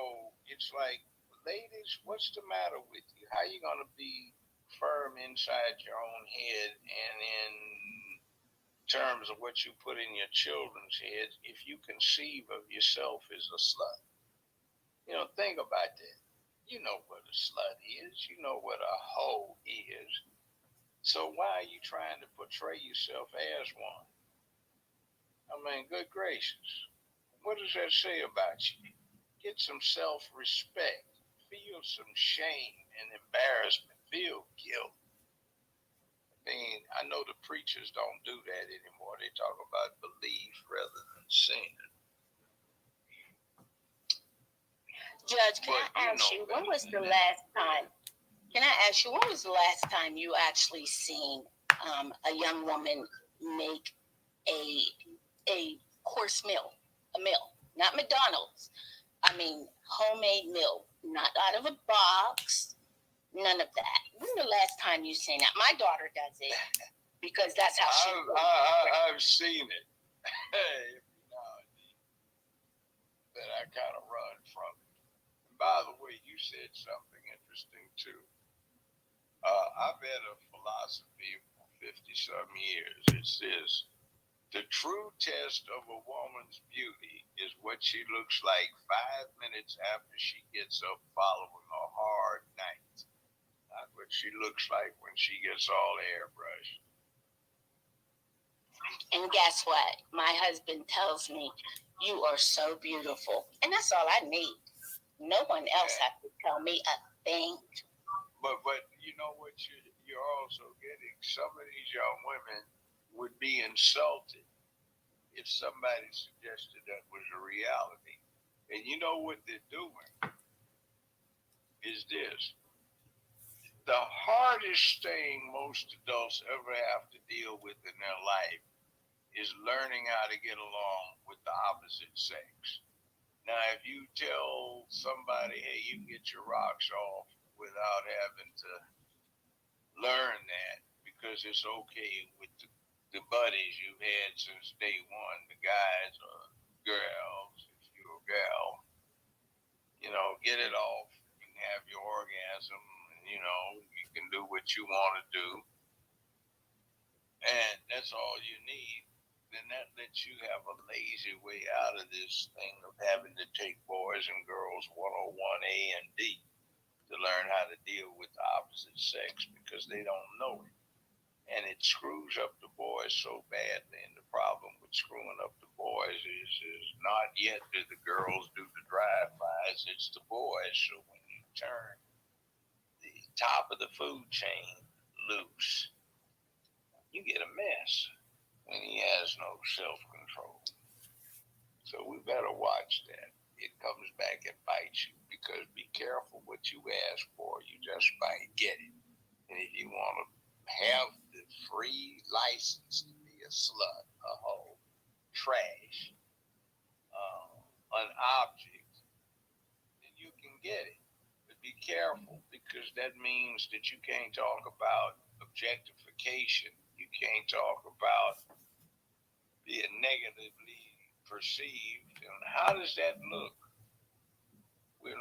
it's like, ladies, what's the matter with you? How are you going to be firm inside your own head and in terms of what you put in your children's heads if you conceive of yourself as a slut? Think about that. You know what a slut is. You know what a hoe is. So why are you trying to portray yourself as one? I mean, good gracious. What does that say about you? Get some self-respect. Feel some shame and embarrassment. Feel guilt. I mean, I know the preachers don't do that anymore. They talk about belief rather than sin. Judge, can I ask you, when was the last time? Can I ask you, when was the last time you actually seen a young woman make a course meal, a meal, not McDonald's? I mean, homemade meal, not out of a box, none of that. When the last time you seen that? My daughter does it because that's how she. I've seen it, but I kind of run from it. By the way, you said something interesting too. I've had a philosophy for 50-some years. It says, the true test of a woman's beauty is what she looks like 5 minutes after she gets up following a hard night. Not what she looks like when she gets all airbrushed. And guess what? My husband tells me, you are so beautiful. And that's all I need. No one else has to tell me a thing. But you know what you're also getting? Some of these young women would be insulted if somebody suggested that was a reality. And you know what they're doing is this. The hardest thing most adults ever have to deal with in their life is learning how to get along with the opposite sex. Now, if you tell somebody, hey, you can get your rocks off without having to learn that because it's okay with the buddies you've had since day one, the guys or girls, if you're a gal, get it off. You can have your orgasm, you can do what you want to do. And that's all you need. Then that lets you have a lazy way out of this thing of having to take boys and girls 101A and D to learn how to deal with the opposite sex because they don't know it. and it screws up the boys so badly. And the problem with screwing up the boys is not yet do the girls do the drive-bys, it's the boys. So when you turn the top of the food chain loose, you get a mess when he has no self-control. So we better watch that. It comes back and bites you, because be careful what you ask for. You just might get it. And if you want to have the free license to be a slut, a hoe, trash, an object, then you can get it. But be careful, because that means that you can't talk about objectification. You can't talk about being negatively perceived. And how does that look when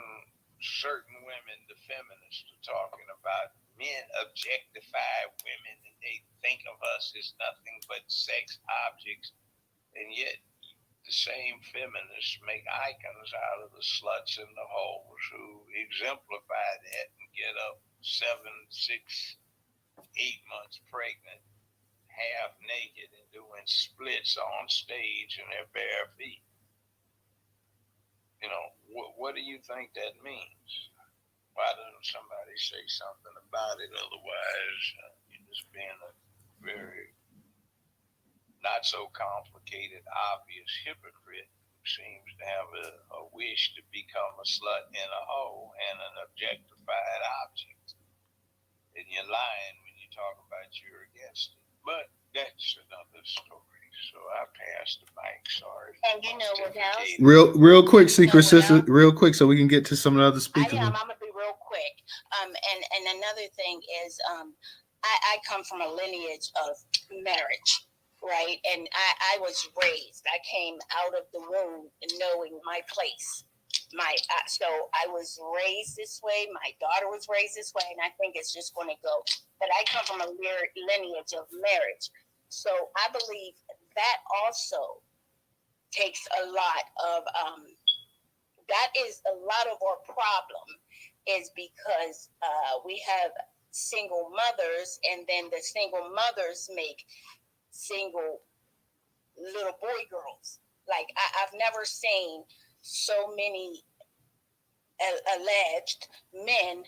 certain women, the feminists, are talking about men objectify women and they think of us as nothing but sex objects, and yet the same feminists make icons out of the sluts and the hoes who exemplify that and get up 7, 6, 8 months pregnant, half naked, and doing splits on stage in their bare feet. What do you think that means? Why doesn't somebody say something about it? Otherwise, you're just being a very not so complicated, obvious hypocrite who seems to have a wish to become a slut and a hoe and an objectified object. And you're lying when you talk about you're against it. But that's another story. So I passed the mic. Sorry. And you know what else? Real quick, Secret Sister, real quick, so we can get to some of the other speakers. I'm gonna be real quick. And another thing is, I come from a lineage of marriage, right? And I was raised. I came out of the womb knowing my place. So I was raised this way. My daughter was raised this way, and I think it's just going to go. But I come from a lineage of marriage, so I believe that also takes a lot of. That is a lot of our problem, is because we have single mothers, and then the single mothers make single little boy girls. Like I've never seen so many alleged men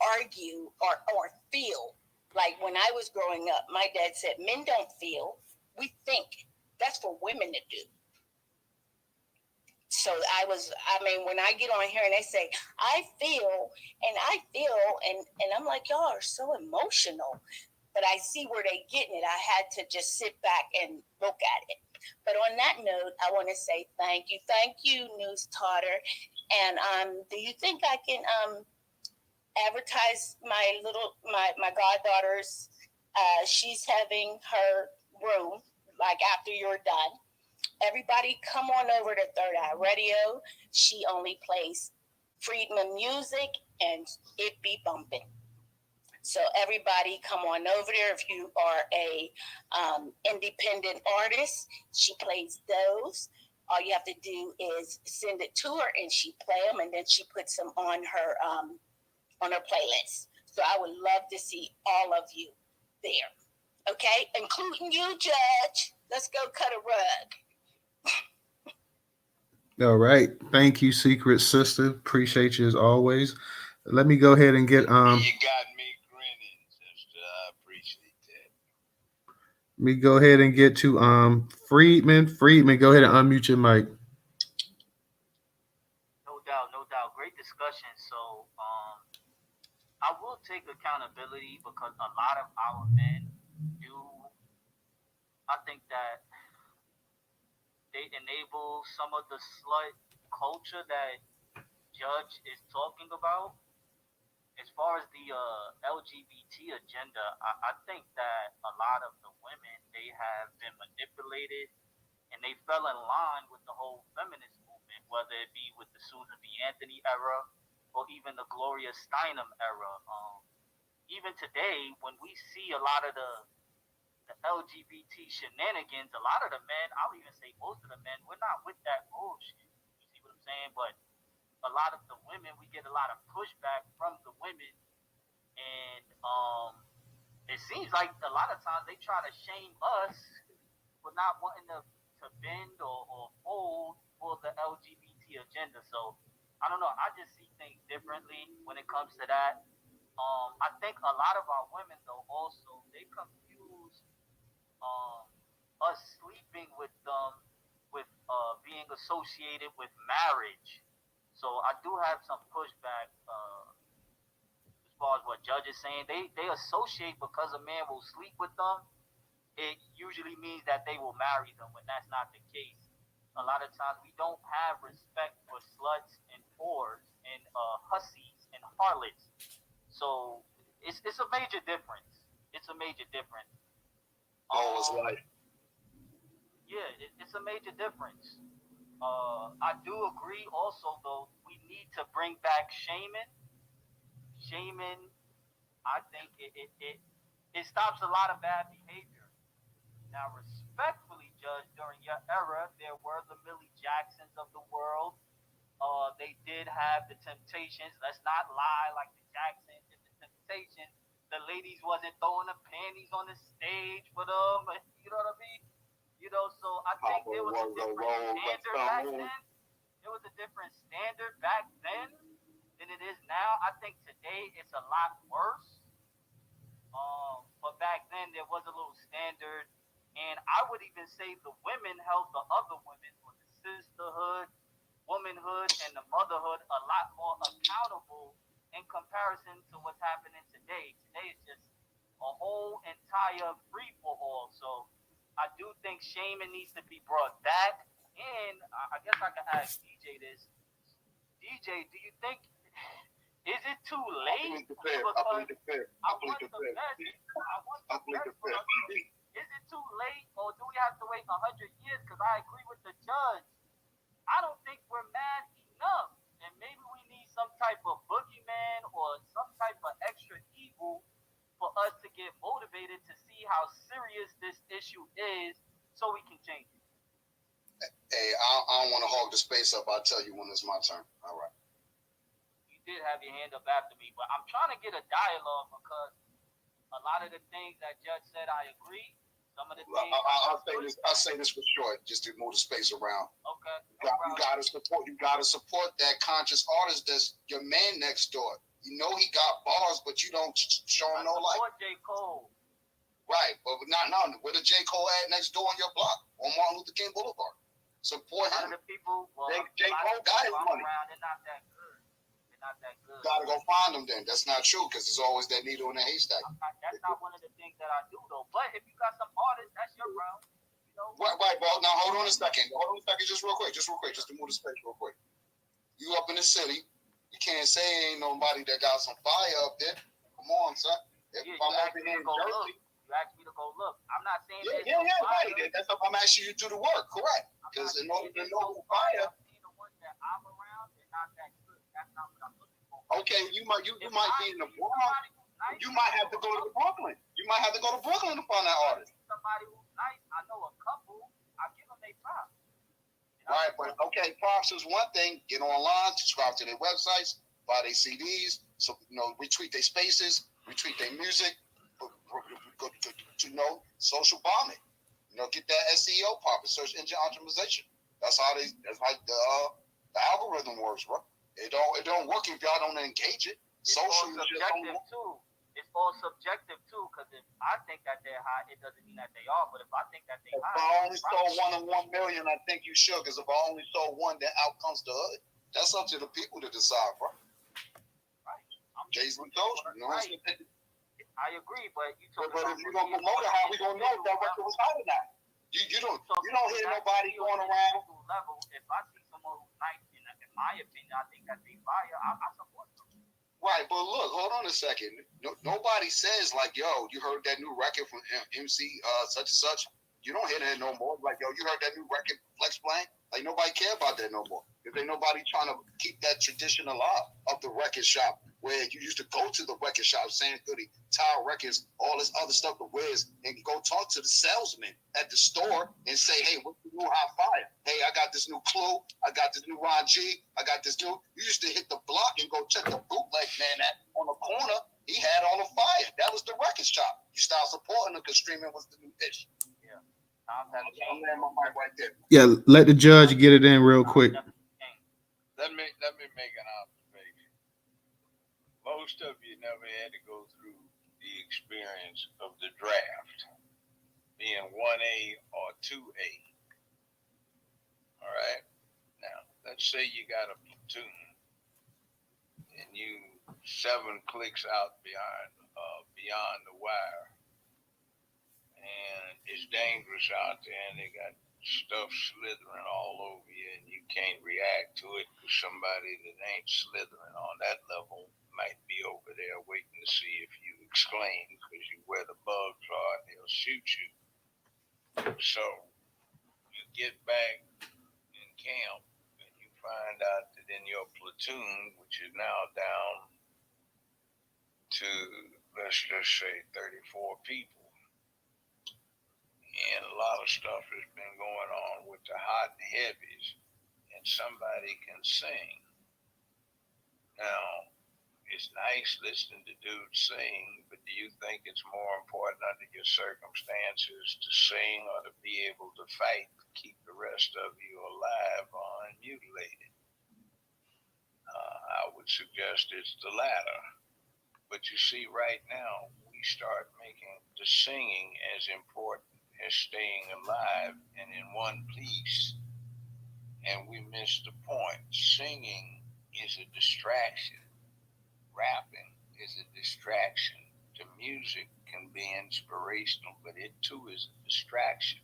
argue or feel. Like when I was growing up, my dad said, men don't feel, we think. That's for women to do. So when I get on here and they say, I feel, and I'm like, y'all are so emotional. But I see where they're getting it. I had to just sit back and look at it. But on that note, I want to say thank you, Newstoter. And do you think I can advertise my goddaughter's? She's having her room like after you're done. Everybody come on over to Third Eye Radio. She only plays Friedman music and it be bumping. So everybody come on over there. If you are a independent artist, she plays those. All you have to do is send it to her and she play them, and then she puts them on her playlist. So I would love to see all of you there. Okay, including you, Judge. Let's go cut a rug. All right. Thank you, Secret Sister. Appreciate you as always. Let me go ahead and get You got me grinning, sister. I appreciate that. Let me go ahead and get to Friedman. Friedman, go ahead and unmute your mic. No doubt. Great discussion. So I will take accountability because a lot of our men do. I think that they enable some of the slut culture that Judge is talking about. As far as the LGBT agenda, I think that a lot of the women, they have been manipulated and they fell in line with the whole feminist movement, whether it be with the Susan B. Anthony era or even the Gloria Steinem era. Even today, when we see a lot of the LGBT shenanigans, a lot of the men, I'll even say most of the men, we're not with that bullshit. You see what I'm saying? But a lot of the women, we get a lot of pushback from the women, and it seems like a lot of times they try to shame us for not wanting to bend or fold for the LGBT agenda. So I don't know. I just see things differently when it comes to that. I think a lot of our women though also they confuse um, us sleeping with them with being associated with marriage. So I do have some pushback as far as what Judge is saying. They associate because a man will sleep with them. It usually means that they will marry them when that's not the case. A lot of times we don't have respect for sluts and whores and hussies and harlots. So it's a major difference. It's a major difference. Oh, it's life. Yeah, it's a major difference. I do agree also though we need to bring back shaming. Shaming, I think it stops a lot of bad behavior. Now, respectfully, Judge, during your era, there were the Millie Jacksons of the world. They did have the Temptations. Let's not lie, like the Jacksons and the Temptations. The ladies wasn't throwing the panties on the stage for them. You know what I mean? You know, so I think there was a different standard back then. There was a different standard back then than it is now. I think today it's a lot worse. But back then there was a little standard, and I would even say the women held the other women, or the sisterhood, womanhood, and the motherhood a lot more accountable in comparison to what's happening today. Today is just a whole entire free for all. So I do think shaming needs to be brought back. And I guess I could ask DJ this. DJ, do you think is it too late? I want the best. I want the best for us. Is it too late, or do we have to wait 100 years? Because I agree with the judge. I don't think we're mad enough, and maybe we need some type of boogeyman or some type of extra evil for us to get motivated to see how serious this issue is, so we can change it. Hey, I don't want to hog the space up. I'll tell you when it's my turn. All right. You did have your hand up after me, but I'm trying to get a dialogue because a lot of the things that Judge said, I agree. Some of the things I'll say this for short, just to move the space around. Okay. You gotta support. You gotta support that conscious artist that's your man next door. You know he got bars, but you don't show him no light. Support J. Cole. Right, but not where the J. Cole at next door on your block on Martin Luther King Boulevard. Support A lot him. of the people, J. Cole got his money. Around, they're not that good. They're not that good. Gotta go find them then. That's not true because there's always that needle in the haystack. That's not one of the things that I do though. But if you got some artists, that's your round. You know. Right, bro. Now hold on a second. Just real quick, just to move the space real quick. You up in the city, you can't say ain't nobody that got some fire up there. Come on, son. If Yeah, I'm over here in Jersey. You asked me to go look. I'm not saying right. That's what I'm asking you to do the work, correct? Because in order to know who fire. The ones that I'm around, they're not that good. That's not what I'm looking for. Okay, you might be in the Bronx. You might have to go to Brooklyn. You might have to go to Brooklyn to find that artist. Somebody who's nice. I know a couple. I give them their props. Right, but okay, props is one thing. Get online, subscribe to their websites, buy their CDs, so retweet their spaces, retweet their music. Social bombing. Get that SEO popping, search engine optimization. That's how the algorithm works, bro. It don't work if y'all don't engage it. Social is subjective too. It's all subjective too, because if I think that they're high, it doesn't mean that they are. But if I think that they're high, if I only sold 1 in 1 million, I think you should. Because if I only sold one, then out comes the hood. That's up to the people to decide, bro. Right. Jason told you. Right. I agree, but you told But if you're gonna promote it, how we gonna know if that record was hot or not? You don't hear nobody going around. Level. If I see someone who's nice, in my opinion, I think that they fire. I support them. Right, but look, hold on a second. Nobody says like, yo, you heard that new record from MC such and such. You don't hear that no more. Like, yo, you heard that new record Flex playing? Like, nobody care about that no more. If ain't nobody trying to keep that tradition alive of the record shop, where you used to go to the record shop, Sam Goody, Tower Records, all this other stuff, the Wiz, and go talk to the salesman at the store and say, hey, what's the new hot fire? Hey, I got this new Clue. I got this new Ron G. I got this new. You used to hit the block and go check the bootleg man at on the corner. He had all the fire. That was the record shop. You stop because streaming was the new ish. Yeah. Times have I'm changed. laying my mic right there. Yeah, let the judge get it in real quick. Let me make an observation. Most of you never had to go through the experience of the draft, being 1A or 2A. All right. Now, let's say you got a platoon and you 7 clicks out beyond the wire, and it's dangerous out there, and they got stuff slithering all over you, and you can't react to it because somebody that ain't slithering on that level might be over there waiting to see if you exclaim because you where the bugs are, and they'll shoot you. So you get back in camp, and you find out that in your platoon, which is now down to, let's just say, 34 people, and a lot of stuff has been going on with the hot and heavies, and somebody can sing. Now, it's nice listening to dudes sing, but do you think it's more important under your circumstances to sing or to be able to fight to keep the rest of you alive or unmutilated? I would suggest it's the latter. But you see, right now, we start making the singing as important as staying alive and in one piece, and we miss the point. Singing is a distraction. Rapping is a distraction. The music can be inspirational, but it too is a distraction.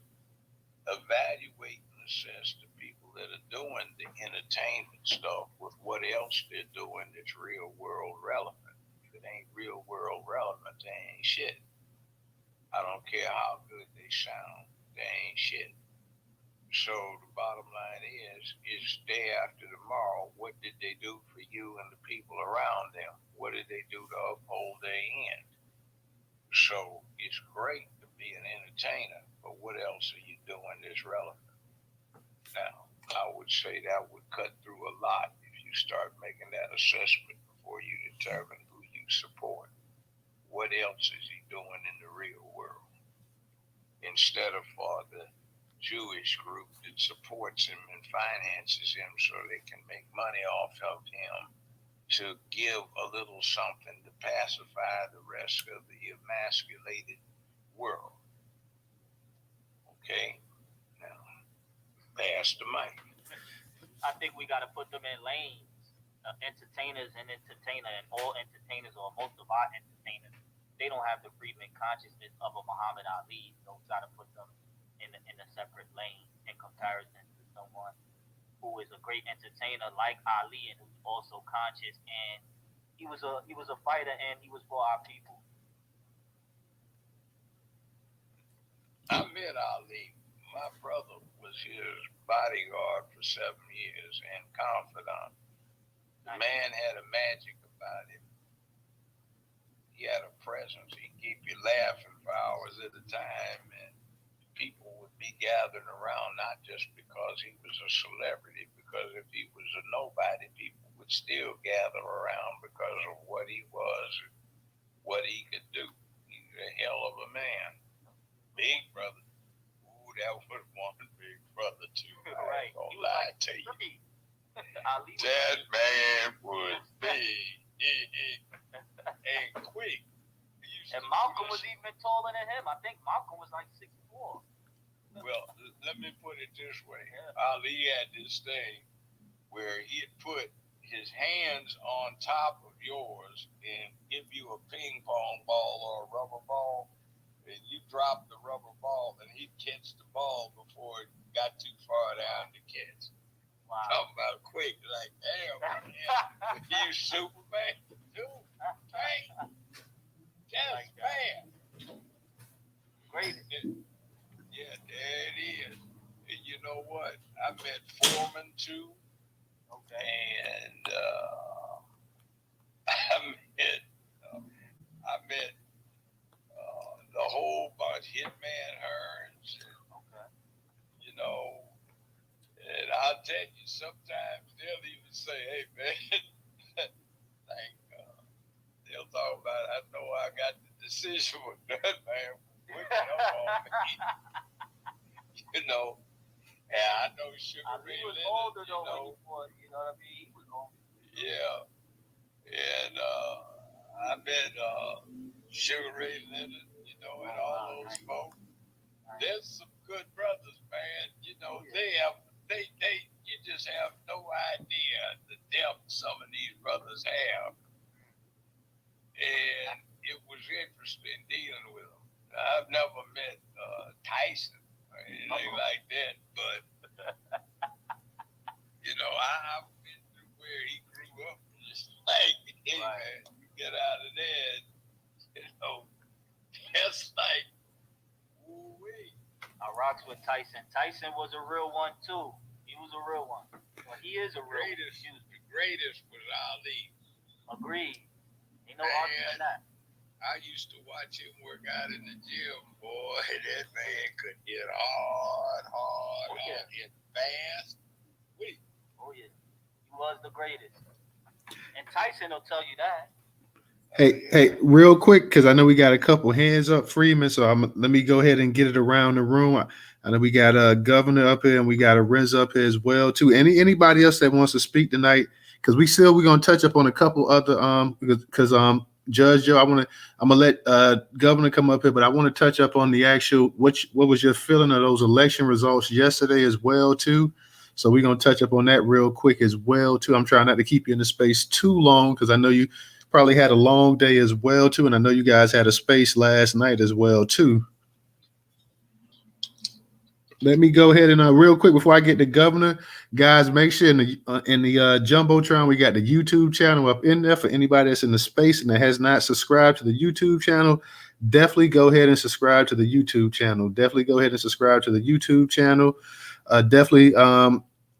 Evaluate and assess the people that are doing the entertainment stuff with what else they're doing that's real world relevant. If it ain't real world relevant, they ain't shit. I don't care how good they sound, they ain't shit. So the bottom line is day after tomorrow, what did they do for you and the people around them? What did they do to uphold their end? So it's great to be an entertainer, but what else are you doing that's relevant? Now, I would say that would cut through a lot if you start making that assessment before you determine who you support. What else is he doing in the real world? Instead of for the Jewish group that supports him and finances him so they can make money off of him, to give a little something to pacify the rest of the emasculated world. Okay? Now, pass the mic. I think we got to put them in lanes. Entertainers and entertainer, and all entertainers, or most of our entertainers, they don't have the freedom and consciousness of a Muhammad Ali. So we got to put them in a separate lane in comparison to someone who is a great entertainer like Ali and who's also conscious, and he was a fighter and he was for our people. I met Ali. My brother was his bodyguard for 7 years and confidant. The man had a magic about him. He had a presence. He'd keep you laughing for hours at a time, and people would be gathered around not just because he was a celebrity, because if he was a nobody, people would still gather around because of what he was, what he could do. He's a hell of a man. Big brother. Ooh, that was one big brother too. I ain't gonna lie to you. That man was big and quick. And Malcolm was even taller than him. I think Malcolm was like 6'4". Well, let me put it this way. Ali had this thing where he'd put his hands on top of yours and give you a ping pong ball or a rubber ball, and you drop the rubber ball, and he'd catch the ball before it got too far down to catch. Wow. Talking about quick, like, damn, man, you Superman, dude, man, just man. Great. Yeah, there it is. And you know what? I met Foreman too. Okay. And I met the whole bunch, Hitman Hearns. Okay. You know, and I'll tell you, sometimes they'll even say, "Hey, man," like they'll talk about, "I know I got the decision with that man Put jump on me. You know. And I know Sugar Ray he was Leonard, older you though know. when he fought. You know what I mean? He was older. Yeah. And I met Sugar Ray Leonard, you know, and all those folks. There's some good brothers, man. You know, they you just have no idea the depth some of these brothers have. And it was interesting dealing with them. I've never met Tyson or anything like that, but you know, I've been through where he grew up. Just like, hey man, you get out of there, you know, it's like, ooh-wee. I rocks with Tyson. Tyson was a real one too. He was a real one. Well, he is a real one. The greatest was Ali. Agreed. Ain't no arguing that. I used to watch him work out in the gym, boy. That man could get hard, hit fast. Oh yeah, he was the greatest. And Tyson will tell you that. Hey, real quick, because I know we got a couple hands up, Freeman. So let me go ahead and get it around the room. I know we got a governor up here and we got a Riz up here as well too. Anybody else that wants to speak tonight? Because we're gonna touch up on a couple other because Judge Joe, I'm gonna let Governor come up here, but I want to touch up on the actual what was your feeling of those election results yesterday as well too. So we're gonna touch up on that real quick as well too. I'm trying not to keep you in the space too long because I know you probably had a long day as well too, and I know you guys had a space last night as well too. Let me go ahead and real quick before I get to Governor, guys, make sure in the Jumbotron we got the YouTube channel up in there for anybody that's in the space and that has not subscribed to the YouTube channel. Definitely go ahead and subscribe to the YouTube channel. Definitely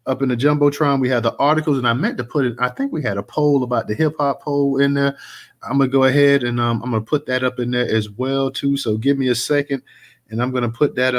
up in the Jumbotron we have the articles, and I meant to put it. I think we had a poll about the hip hop poll in there. I'm gonna go ahead and I'm gonna put that up in there as well too. So give me a second, and I'm gonna put that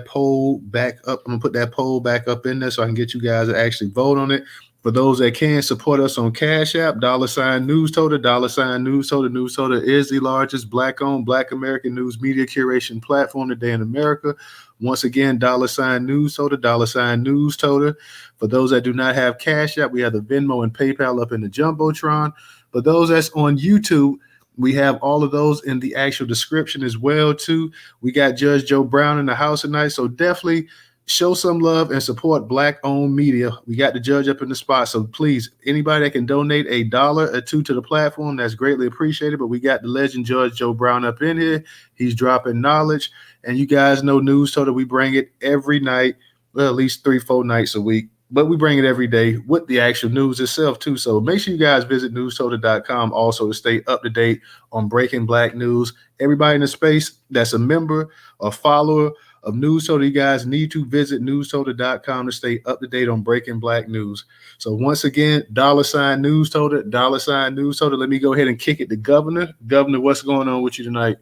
poll back up. I'm gonna put that poll back up in there so I can get you guys to actually vote on it. For those that can support us on Cash App, $Newstoter, $Newstoter. Newstoter is the largest Black-owned, Black American news media curation platform today in America. Once again, $Newstoter, Newstoter. For those that do not have Cash App, we have the Venmo and PayPal up in the Jumbotron. For those that's on YouTube, we have all of those in the actual description as well too. We got Judge Joe Brown in the house tonight, so definitely show some love and support Black-owned media. We got the judge up in the spot, so please, anybody that can donate $1 or $2 to the platform, that's greatly appreciated. But we got the legend Judge Joe Brown up in here. He's dropping knowledge, and you guys know Newstoter. We bring it every night, well, at least 3-4 nights a week. But we bring it every day with the actual news itself too. So make sure you guys visit newstoter.com also to stay up to date on breaking Black news. Everybody in the space that's a member or follower of Newstoter, you guys need to visit newstoter.com to stay up to date on breaking Black news. So once again, $Newstoter, $Newstoter. Let me go ahead and kick it to Governor. Governor, what's going on with you tonight?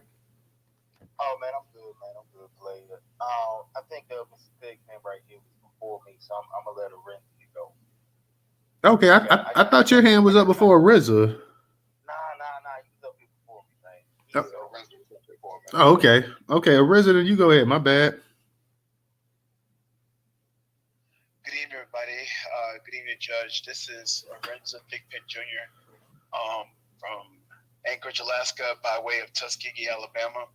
Oh man, I'm good, player. I think Mr. Bigman right here was before me, so I'm gonna let a rinse you go. Okay, I thought your hand was up before RZA. Nah, he was up here before me, man. Oh, okay. Okay, RZA, you go ahead. My bad. Good evening, everybody. Good evening, Judge. This is Lorenzo Thigpen Jr. From Anchorage, Alaska, by way of Tuskegee, Alabama.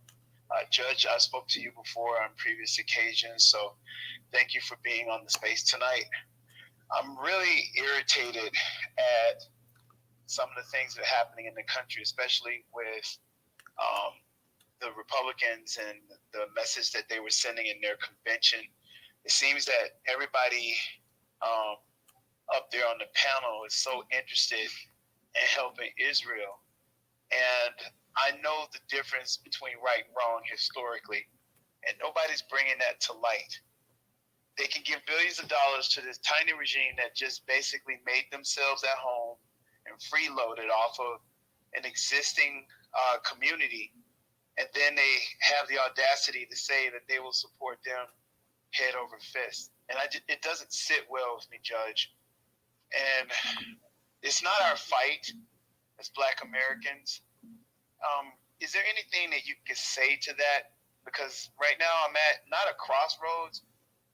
Judge, I spoke to you before on previous occasions, so thank you for being on the space tonight. I'm really irritated at some of the things that are happening in the country, especially with the Republicans and the message that they were sending in their convention. It seems that everybody up there on the panel is so interested in helping Israel. And I know the difference between right and wrong historically, and nobody's bringing that to light. They can give billions of dollars to this tiny regime that just basically made themselves at home and freeloaded off of an existing community. And then they have the audacity to say that they will support them head over fist. And it doesn't sit well with me, Judge. And it's not our fight as Black Americans. is there anything that you could say to that? Because right now I'm at not a crossroads,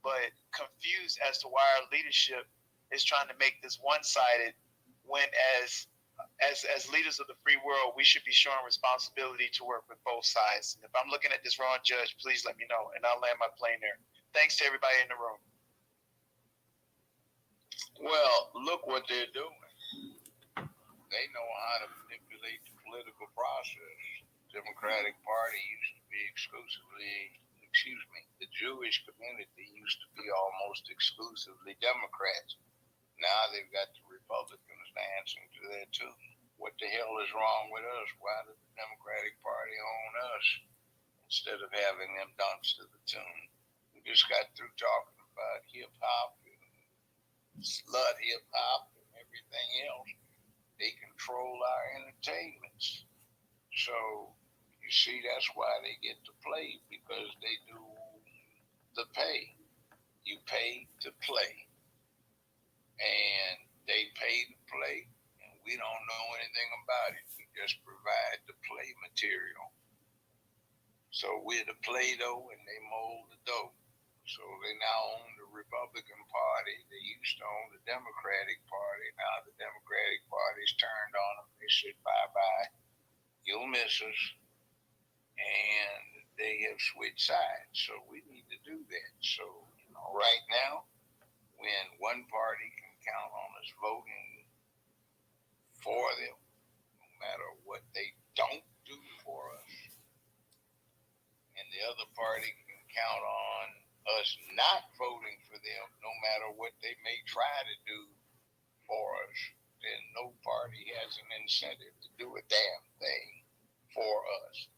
but confused as to why our leadership is trying to make this one-sided when as leaders of the free world, we should be showing responsibility to work with both sides. And if I'm looking at this wrong, Judge, please let me know, and I'll land my plane there. Thanks to everybody in the room. Well, look what they're doing. They know how to manipulate the political process. Democratic Party used to be the Jewish community used to be almost exclusively Democrats. Now they've got the Republicans dancing to that too. What the hell is wrong with us? Why does the Democratic Party own us instead of having them dance to the tune? We just got through talking about hip hop and slut hip hop and everything else. They control our entertainments. So you see, that's why they get to play, because they do the pay. You pay to play. And they pay to play, and we don't know anything about it. We just provide the play material. So we're the Play-Doh, and they mold the dough. So they now own the Republican Party. They used to own the Democratic Party. Now the Democratic Party's turned on them. They said, bye-bye, you'll miss us. And they have switched sides. So we need to do that. So, right now, when one party can count on us voting for them, no matter what they don't do for us, and the other party can count on us not voting for them, no matter what they may try to do for us, then no party has an incentive to do a damn thing for us.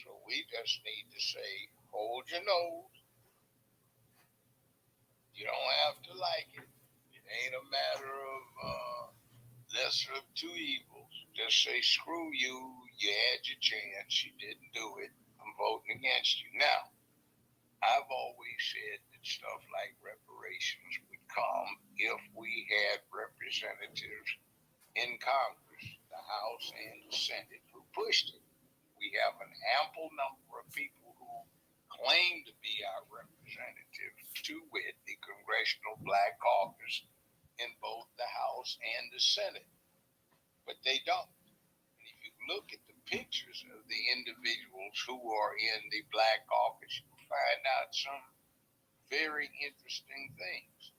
So we just need to say, hold your nose. You don't have to like it. It ain't a matter of lesser of two evils. Just say, screw you. You had your chance. You didn't do it. I'm voting against you. Now, I've always said that stuff like reparations would come if we had representatives in Congress, the House and the Senate, who pushed it. We have an ample number of people who claim to be our representatives, to wit, the Congressional Black Caucus in both the House and the Senate. But they don't. And if you look at the pictures of the individuals who are in the Black Caucus, you'll find out some very interesting things.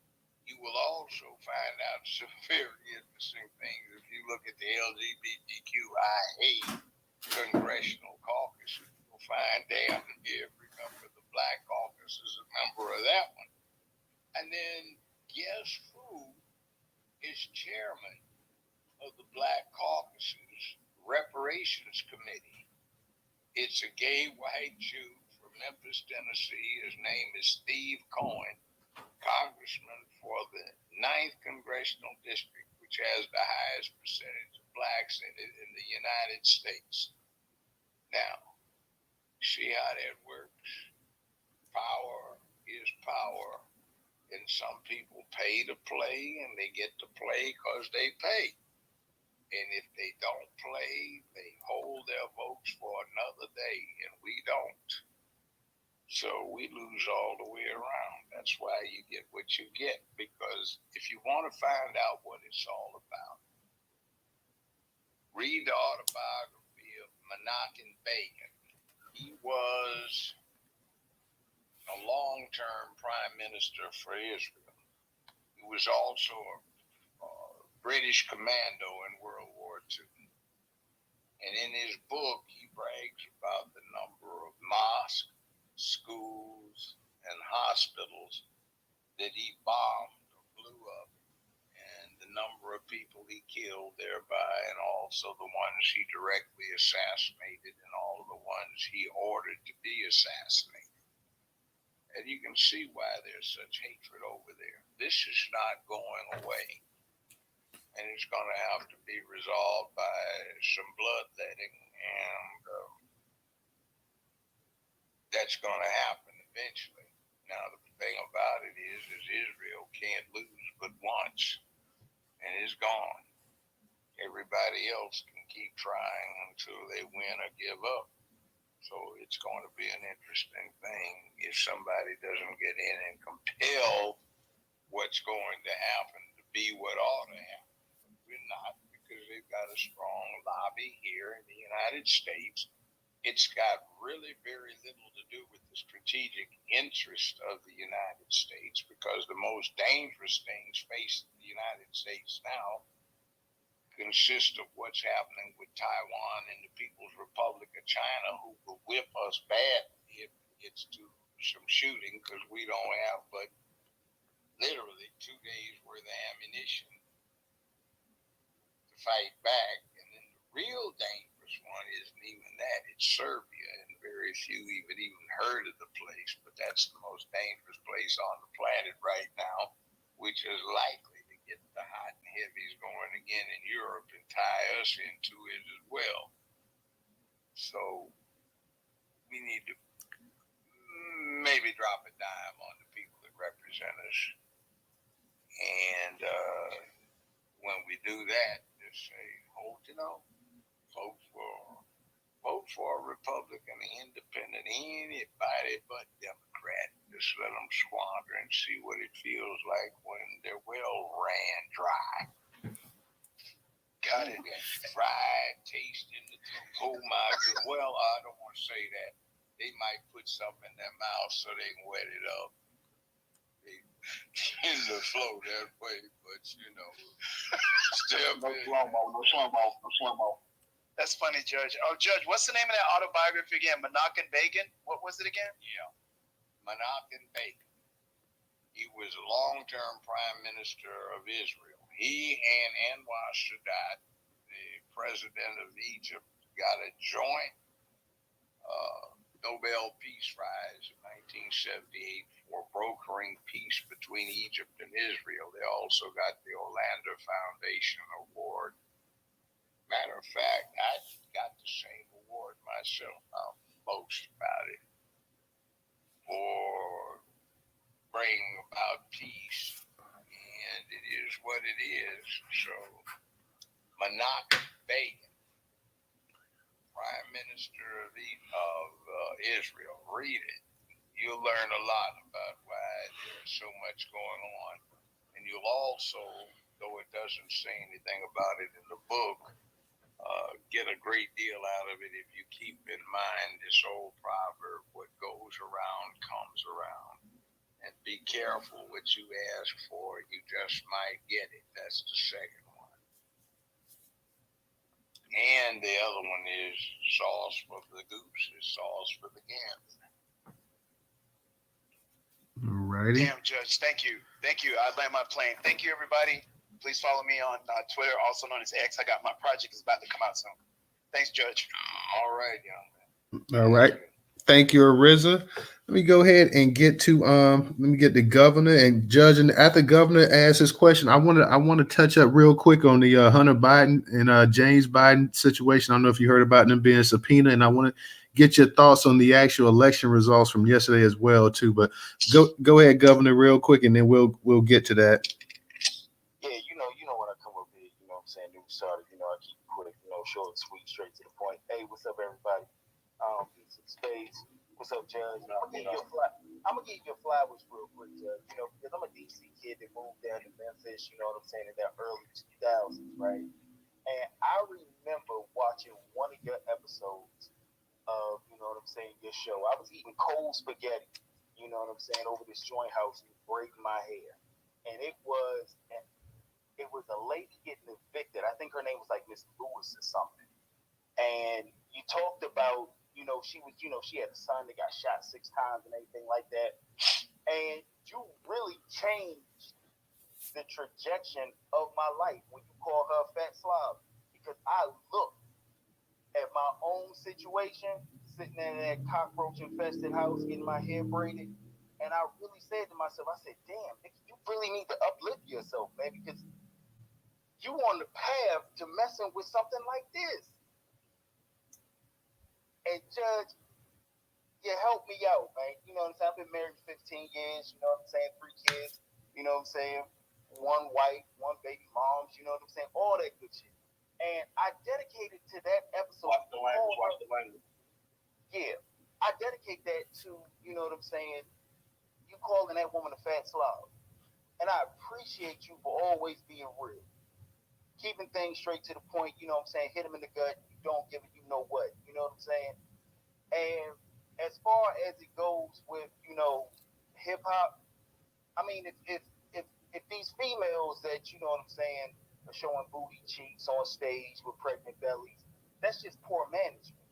You will also find out some very interesting things if you look at the LGBTQIA Congressional Caucus. You'll find damn near every member of the Black Caucus is a member of that one. And then guess who is chairman of the Black Caucus's Reparations Committee? It's a gay white Jew from Memphis, Tennessee. His name is Steve Cohen, congressman for the 9th Congressional District, which has the highest percentage of blacks in it in the United States. Now, see how that works? Power is power. And some people pay to play, and they get to play because they pay. And if they don't play, they hold their votes for another day, and we don't. So we lose all the way around. That's why you get what you get, because if you want to find out what it's all about, read the autobiography of Menachem Begin. He was a long-term prime minister for Israel. He was also a British commando in World War II. And in his book, he brags about the number of mosques, schools, and hospitals that he bombed or blew up, and the number of people he killed thereby, and also the ones he directly assassinated, and all of the ones he ordered to be assassinated. And you can see why there's such hatred over there. This is not going away. And it's going to have to be resolved by some bloodletting, and that's going to happen eventually. Now, the thing about it is Israel can't lose but once, and it's gone. everybody else can keep trying until they win or give up. So it's going to be an interesting thing if somebody doesn't get in and compel what's going to happen to be what ought to happen. We're not, because they've got a strong lobby here in the United States. It's got really very little to do with the strategic interest of the United States, because the most dangerous things facing the United States now consist of what's happening with Taiwan and the People's Republic of China, who will whip us bad if it gets to some shooting, because we don't have but literally 2 days worth of ammunition to fight back. And then the real dangerous one isn't even that, it's Serbia, and very few even heard of the place, but that's the most dangerous place on the planet right now, which is likely to get the hot and heavies going again in Europe and tie us into it as well. So we need to maybe drop a dime on the people that represent us. And when we do that, just say, vote for a Republican, independent, anybody but Democrat. Just let them squander and see what it feels like when they're well ran dry. Got it. Fried, tasting the oh my God. Well, I don't want to say that. They might put something in their mouth so they can wet it up. They tend to flow that way, but still. No slow-mo. That's funny, Judge. Oh, Judge, what's the name of that autobiography again? Menachem Begin? What was it again? Yeah, Menachem Begin. He was a long-term prime minister of Israel. He and Anwar Sadat, the president of Egypt, got a joint Nobel Peace Prize in 1978 for brokering peace between Egypt and Israel. They also got the Orlando Foundation Award. Matter of fact, I got the same award myself. I'll boast about it, for bringing about peace, and it is what it is. So, Menachem Begin, Prime Minister of Israel, read it. You'll learn a lot about why there's so much going on, and you'll also, though it doesn't say anything about it in the book, get a great deal out of it if you keep in mind this old proverb, what goes around comes around. And be careful what you ask for, you just might get it. That's the second one. And the other one is sauce for the goose is sauce for the gander. Alrighty. Damn, Judge. Thank you. I land my plane. Thank you, everybody. Please follow me on Twitter, also known as X. I got my project is about to come out soon. Thanks, Judge. All right, young man. All right. Thank you, Ariza. Let me go ahead and get to let me get the governor and judge. And after governor asks his question, I want to touch up real quick on the Hunter Biden and James Biden situation. I don't know if you heard about them being subpoenaed, and I want to get your thoughts on the actual election results from yesterday as well too. But go ahead, governor, real quick, and then we'll get to that. Yeah, you know when I come up here, you know what I'm saying, Newstoter, I keep it quick, short and sweet, straight to the point. Hey, what's up, everybody? Peace and space. What's up, Judge? I'm gonna give you your flowers real quick, Judge. Because I'm a DC kid that moved down to Memphis, you know what I'm saying, in the early 2000s, right? And I remember watching one of your episodes of, you know what I'm saying, your show. I was eating cold spaghetti, you know what I'm saying, over this joint house, you braiding my hair. And it was a lady getting evicted. I think her name was like Miss Lewis or something. And you talked about, she had a son that got shot 6 times and everything like that. And you really changed the trajectory of my life when you call her a fat slob. Because I looked at my own situation, sitting in that cockroach-infested house, getting my hair braided, and I really said to myself, I said, damn, nigga, you really need to uplift yourself, man, because you on the path to messing with something like this. And Judge, you helped me out, man. You know what I'm saying? I've been married 15 years, you know what I'm saying? 3 kids, you know what I'm saying? 1 wife, 1 baby moms, you know what I'm saying? All that good shit. And I dedicated to that episode. Watch the language. Yeah, I dedicate that to, you know what I'm saying, you calling that woman a fat slob. And I appreciate you for always being real. Keeping things straight to the point, you know what I'm saying, hit him in the gut, you don't give it, you know what, you know what I'm saying? And as far as it goes with, you know, hip hop, I mean, if these females that, you know what I'm saying, are showing booty cheeks on stage with pregnant bellies, that's just poor management.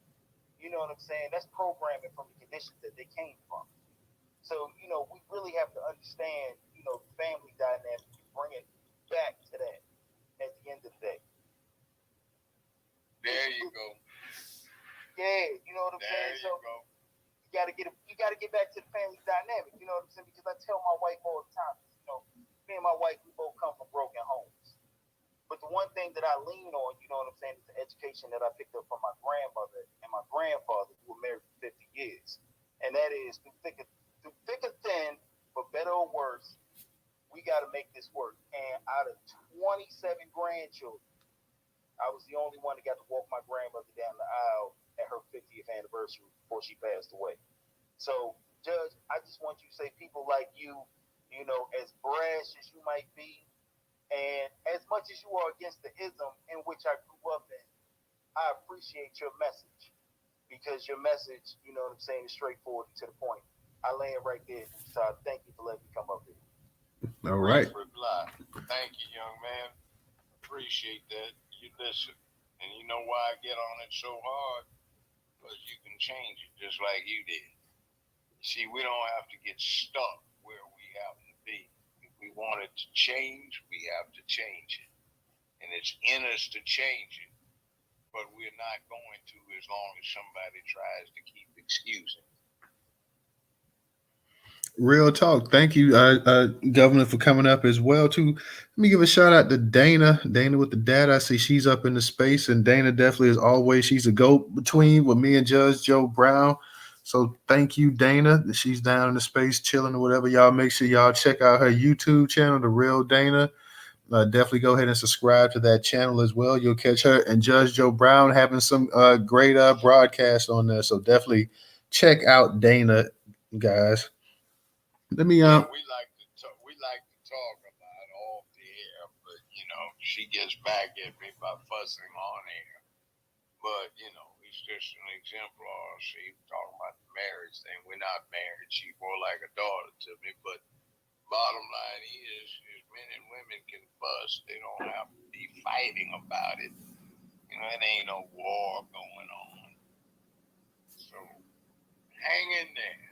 You know what I'm saying? That's programming from the conditions that they came from. So, you know, we really have to understand, you know, the family dynamic and bring it back to that at the end of the day. There you go. Yeah, you know what I'm There saying? you So go. you gotta get back to the family dynamic, you know what I'm saying? Because I tell my wife all the time, you know, me and my wife, we both come from broken homes. But the one thing that I lean on, you know what I'm saying, is the education that I picked up from my grandmother and my grandfather, who were married for 50 years. And that is through thick and thin, for better or worse, we got to make this work. And out of 27 grandchildren, I was the only one that got to walk my grandmother down the aisle at her 50th anniversary before she passed away. So, Judge, I just want you to say, people like you, you know, as brash as you might be, and as much as you are against the ism in which I grew up in, I appreciate your message, because your message, you know what I'm saying, is straightforward and to the point. I land right there. So thank you for letting me come up here. All right. Reply. Thank you, young man. Appreciate that. You listen. And you know why I get on it so hard? Because you can change it just like you did. See, we don't have to get stuck where we happen to be. If we want it to change, we have to change it. And it's in us to change it. But we're not going to as long as somebody tries to keep excusing. Real talk. Thank you, Governor, for coming up as well. Too. Let me give a shout out to Dana. Dana with the dad. I see she's up in the space, and Dana definitely, as always, she's a go between with me and Judge Joe Brown. So thank you, Dana. She's down in the space chilling or whatever. Y'all make sure y'all check out her YouTube channel, The Real Dana. Definitely go ahead and subscribe to that channel as well. You'll catch her and Judge Joe Brown having some great broadcasts on there. So definitely check out Dana, guys. Let me Yeah, we like to talk about off the air, but you know, she gets back at me by fussing on air. But you know, it's just an exemplar. She talking about the marriage thing. We're not married. She more like a daughter to me. But bottom line is men and women can fuss. They don't have to be fighting about it. You know, it ain't no war going on. So hang in there.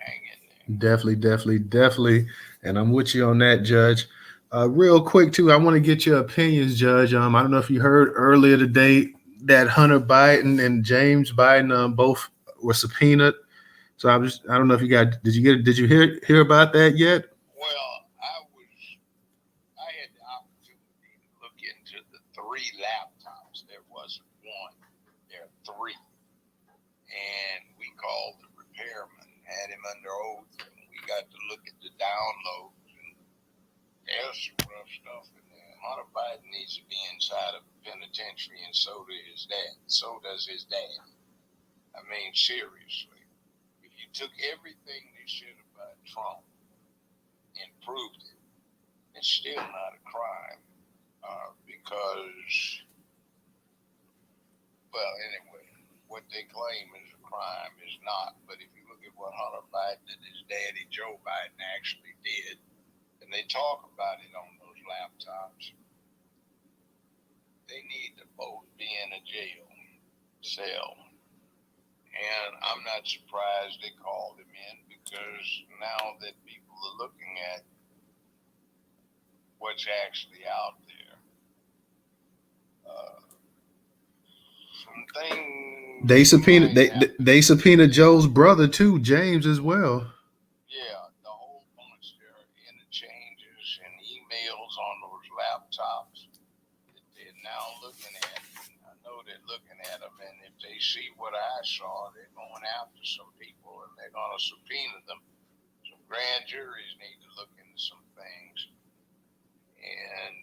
Hang in there. Definitely. And I'm with you on that, Judge. Real quick, too, I want to get your opinions, Judge. I don't know if you heard earlier today that Hunter Biden and James Biden both were subpoenaed. So I don't know if you did you hear about that yet? Well, I had the opportunity to look into the 3 laptops. There wasn't one. There are 3. And we called the repairman, had him under oath, and we got to look at the downloads. And there's some rough stuff in there. Hunter Biden needs to be inside of a penitentiary, and so does his dad. I mean, seriously. If you took everything they said about Trump and proved it, it's still not a crime because, well, anyway, what they claim is a crime is not. But if you look at what Hunter Biden and his daddy Joe Biden actually did, and they talk about it on those laptops, they need to both be in a jail cell. And I'm not surprised they called him in, because now that people are looking at what's actually out there, some things they subpoenaed Joe's brother too, James, as well. Yeah, the whole bunch. There are interchanges and emails on those laptops that they're now looking at. I know they're looking at them, and if they see what I saw, they're going after some people, and they're going to subpoena them. Some grand juries need to look into some things. And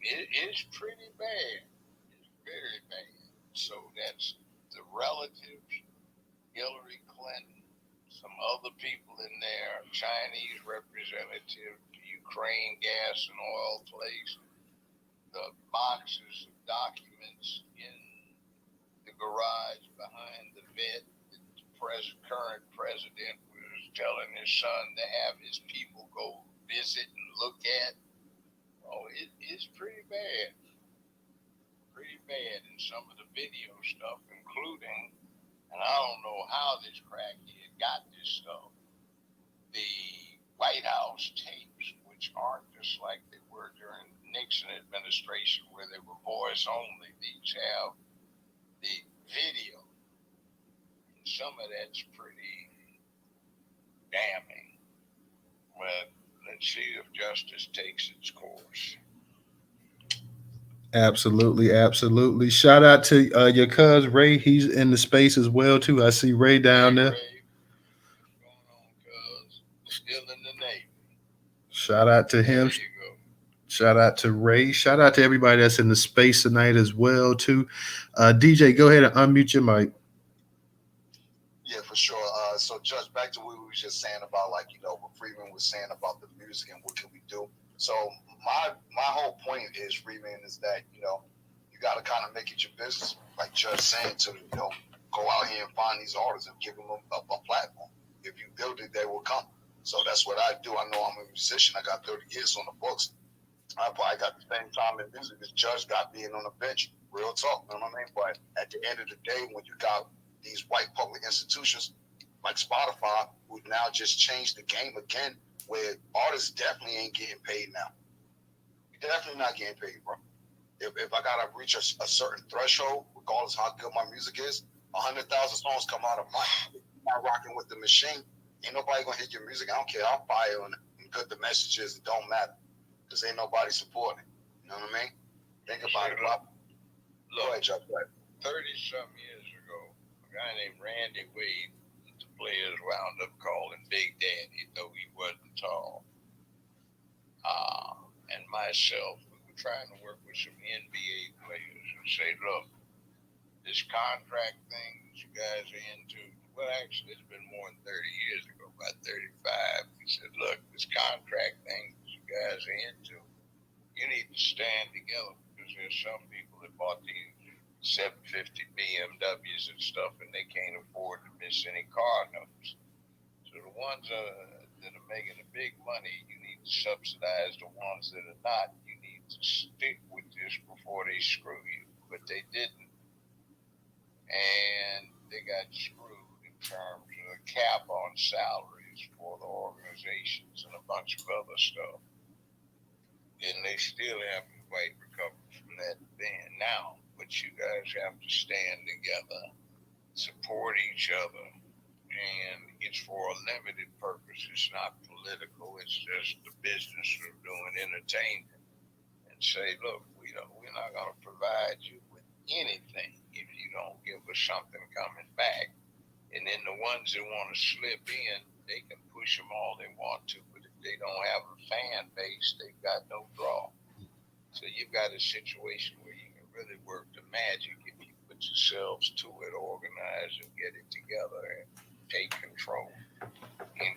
it's pretty bad. It's very bad. So that's the relatives, Hillary Clinton, some other people in there, Chinese representative, Ukraine gas and oil place, the boxes of documents in the garage behind the vet that the current president was telling his son to have his people go visit and look at. Oh, it's pretty bad. Pretty bad in some of the video stuff, including, and I don't know how this crackhead got this stuff, the White House tapes, which aren't just like they were during the Nixon administration where they were voice only. These have the video. And some of that's pretty damning. But let's see if justice takes its course. Absolutely, absolutely. Shout out to your cuz Ray. He's in the space as well too. I see Ray down there. Ray, what's going on, cuz? Still in the Navy. Shout out to him. There you go. Shout out to Ray. Shout out to everybody that's in the space tonight as well too. DJ, go ahead and unmute your mic. Yeah, for sure. So, Judge, back to what we were just saying about, like, what Freeman was saying about the music and what can we do. So, my whole point is, Freeman, is that, you got to kind of make it your business, like Judge saying, to, go out here and find these artists and give them a platform. If you build it, they will come. So that's what I do. I know I'm a musician. I got 30 years on the books. I probably got the same time in music as Judge got being on the bench. Real talk, you know what I mean? But at the end of the day, when you got these white public institutions like Spotify, who now just changed the game again, where artists definitely ain't getting paid now. You're definitely not getting paid, bro. If I gotta reach a certain threshold, regardless how good my music is, 100,000 songs come out of my not rocking with the machine. Ain't nobody gonna hit your music. I don't care how fire and good the message is. It don't matter because ain't nobody supporting. You know what I mean? Think about it, Bob. Go ahead, Chuck. 30-something years ago, a guy named Randy Wade, the players wound up calling Big Daddy, though he wasn't tall. And myself, we were trying to work with some NBA players and say, look, this contract thing that you guys are into, well, actually, it's been more than 30 years ago, about 35. We said, look, this contract thing that you guys are into, you need to stand together because there's some people that bought these 750 BMWs and stuff and they can't afford to miss any car notes. So the ones that are making the big money, you need to subsidize the ones that are not. You need to stick with this before they screw you. But they didn't. And they got screwed in terms of a cap on salaries for the organizations and a bunch of other stuff. And they still haven't quite recovered from that then. Now, but you guys have to stand together, support each other, and it's for a limited purpose. It's not political. It's just the business of doing entertainment. And say, look, we're not going to provide you with anything if you don't give us something coming back. And then the ones that want to slip in, they can push them all they want to, but if they don't have a fan base, they've got no draw. So you've got a situation where you can really work the magic if you put yourselves to it, organize and get it together and take control. And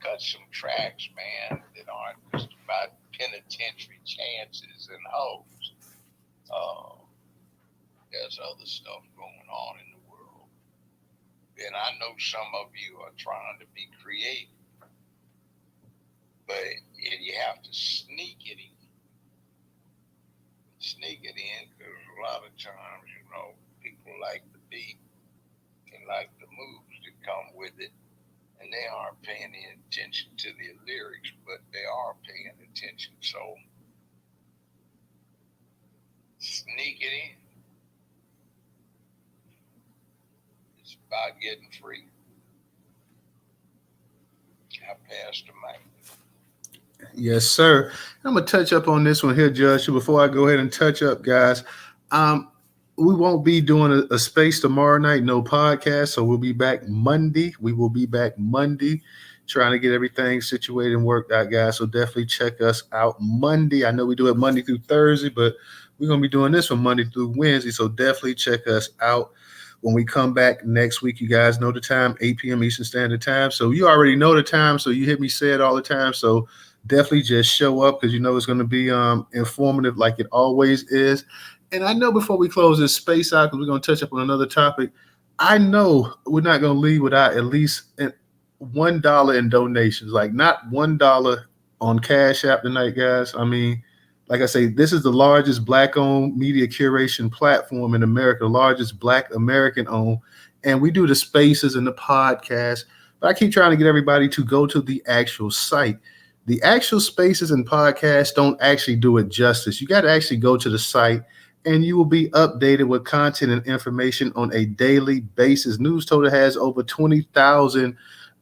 cut some tracks, man, that aren't just about penitentiary chances and hopes. There's other stuff going on in the world. And I know some of you are trying to be creative, but you have to sneak it in. Sneak it in because a lot of times, people like the beat and like the moves that come with it, and they aren't paying any attention to the lyrics, but they are paying attention. So sneak it in. It's about getting free. I passed the mic. Yes, sir. I'm gonna touch up on this one here, Judge. Before I go ahead and touch up, guys, we won't be doing a space tomorrow night, no podcast. So we'll be back Monday. We will be back Monday trying to get everything situated and worked out, guys. So definitely check us out Monday. I know we do it Monday through Thursday, but we're going to be doing this from Monday through Wednesday. So definitely check us out when we come back next week. You guys know the time, 8 p.m. Eastern Standard Time. So you already know the time. So you hear me say it all the time. So definitely just show up because you know it's going to be informative like it always is. And I know before we close this space out, because we're going to touch up on another topic, I know we're not going to leave without at least $1 in donations, like not $1 on Cash App tonight, guys. I mean, like I say, this is the largest Black-owned media curation platform in America, the largest Black American-owned, and we do the spaces and the podcast. But I keep trying to get everybody to go to the actual site. The actual spaces and podcasts don't actually do it justice. You got to actually go to the site, and you will be updated with content and information on a daily basis. Newstoter has over 20,000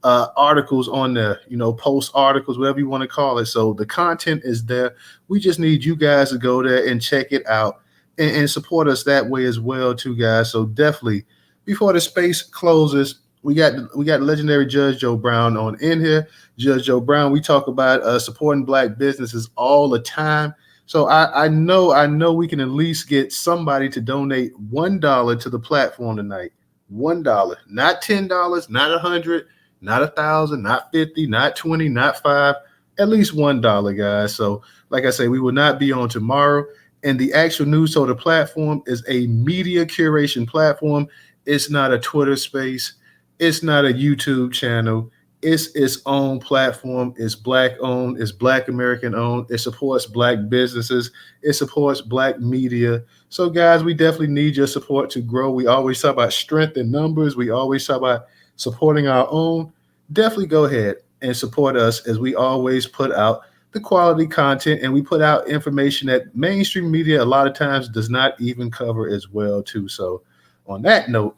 articles on there, post articles, whatever you want to call it. So the content is there. We just need you guys to go there and check it out and support us that way as well, too, guys. So definitely, before the space closes, we got legendary Judge Joe Brown on in here. Judge Joe Brown, we talk about supporting Black businesses all the time. So I know we can at least get somebody to donate $1 to the platform tonight. $1, not $10, not $100, not $1,000, not $50, not $20, not $5, at least $1, guys. So, like I say, we will not be on tomorrow. And the actual Newstoter platform is a media curation platform. It's not a Twitter space. It's not a YouTube channel. It's its own platform. It's Black owned. It's Black American owned. It supports Black businesses. It supports Black media. So, guys, we definitely need your support to grow. We always talk about strength in numbers. We always talk about supporting our own. Definitely go ahead and support us as we always put out the quality content, and we put out information that mainstream media a lot of times does not even cover as well, too. So, on that note,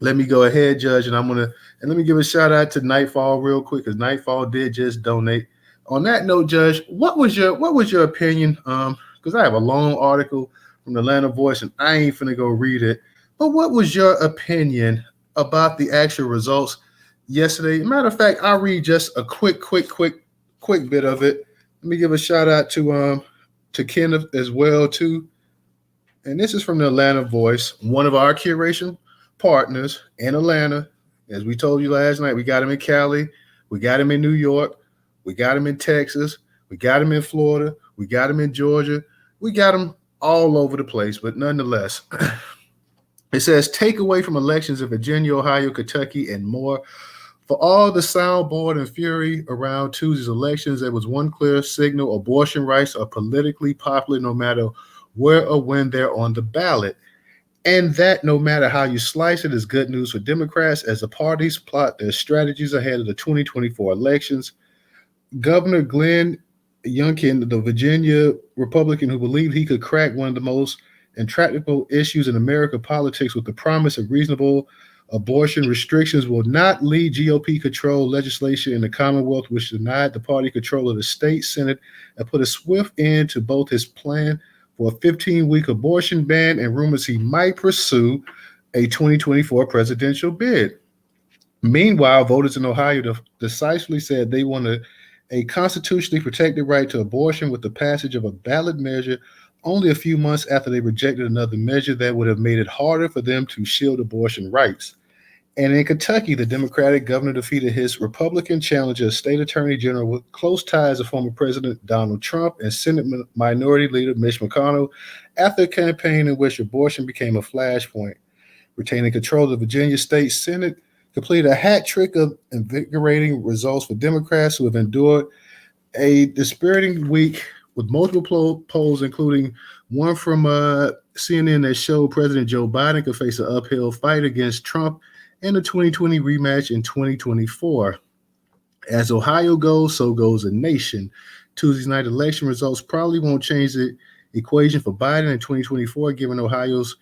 let me go ahead, Judge, and let me give a shout out to Nightfall real quick, because Nightfall did just donate. On that note, Judge, what was your opinion? Because I have a long article from the Atlanta Voice, and I ain't finna go read it. But what was your opinion about the actual results yesterday? Matter of fact, I'll read just a quick bit of it. Let me give a shout out to Kenneth as well too. And this is from the Atlanta Voice, one of our curation partners in Atlanta. As we told you last night, we got him in Cali, we got him in New York, we got him in Texas, we got him in Florida, we got him in Georgia, we got him all over the place. But nonetheless, it says takeaway from elections in Virginia, Ohio, Kentucky, and more. For all the soundboard and fury around Tuesday's elections, there was one clear signal: abortion rights are politically popular no matter where or when they're on the ballot. And that, no matter how you slice it, is good news for Democrats as the parties plot their strategies ahead of the 2024 elections. Governor Glenn Youngkin, the Virginia Republican who believed he could crack one of the most intractable issues in American politics with the promise of reasonable abortion restrictions, will not lead GOP-controlled legislation in the Commonwealth, which denied the party control of the state Senate and put a swift end to both his plan for a 15-week abortion ban and rumors he might pursue a 2024 presidential bid. Meanwhile, voters in Ohio decisively said they wanted a constitutionally protected right to abortion with the passage of a ballot measure only a few months after they rejected another measure that would have made it harder for them to shield abortion rights. And in Kentucky, the Democratic governor defeated his Republican challenger, state attorney general with close ties to former President Donald Trump and Senate Minority Leader Mitch McConnell, after a campaign in which abortion became a flashpoint. Retaining control of the Virginia State Senate completed a hat trick of invigorating results for Democrats who have endured a dispiriting week with multiple polls, including one from CNN that showed President Joe Biden could face an uphill fight against Trump in the 2020 rematch in 2024. As Ohio goes, so goes the nation. Tuesday's night election results probably won't change the equation for Biden in 2024, given Ohio's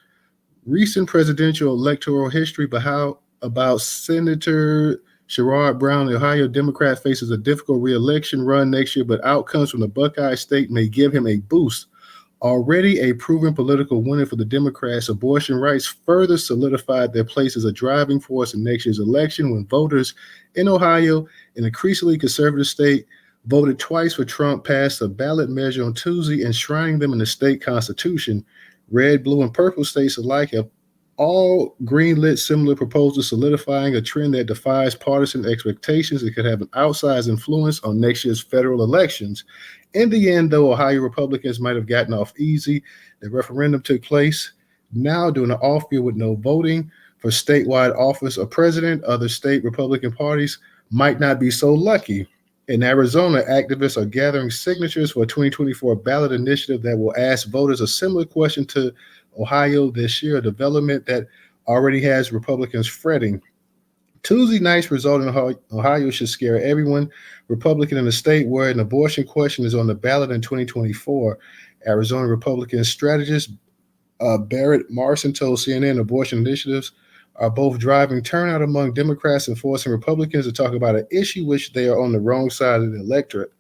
recent presidential electoral history. But how about Senator Sherrod Brown? The Ohio Democrat faces a difficult re-election run next year, but outcomes from the Buckeye State may give him a boost. Already a proven political winner for the Democrats, abortion rights further solidified their place as a driving force in next year's election when voters in Ohio, an increasingly conservative state, voted twice for Trump, passed a ballot measure on Tuesday enshrining them in the state constitution. Red, blue, and purple states alike have all greenlit similar proposals, solidifying a trend that defies partisan expectations and could have an outsized influence on next year's federal elections. In the end, though, Ohio Republicans might have gotten off easy. The referendum took place now during an off year with no voting for statewide office or president. Other state Republican parties might not be so lucky. In Arizona, activists are gathering signatures for a 2024 ballot initiative that will ask voters a similar question to Ohio this year, a development that already has Republicans fretting. Tuesday night's result in Ohio should scare everyone Republican in the state where an abortion question is on the ballot in 2024. Arizona Republican strategist Barrett Morrison told CNN abortion initiatives are both driving turnout among Democrats and forcing Republicans to talk about an issue which they are on the wrong side of the electorate.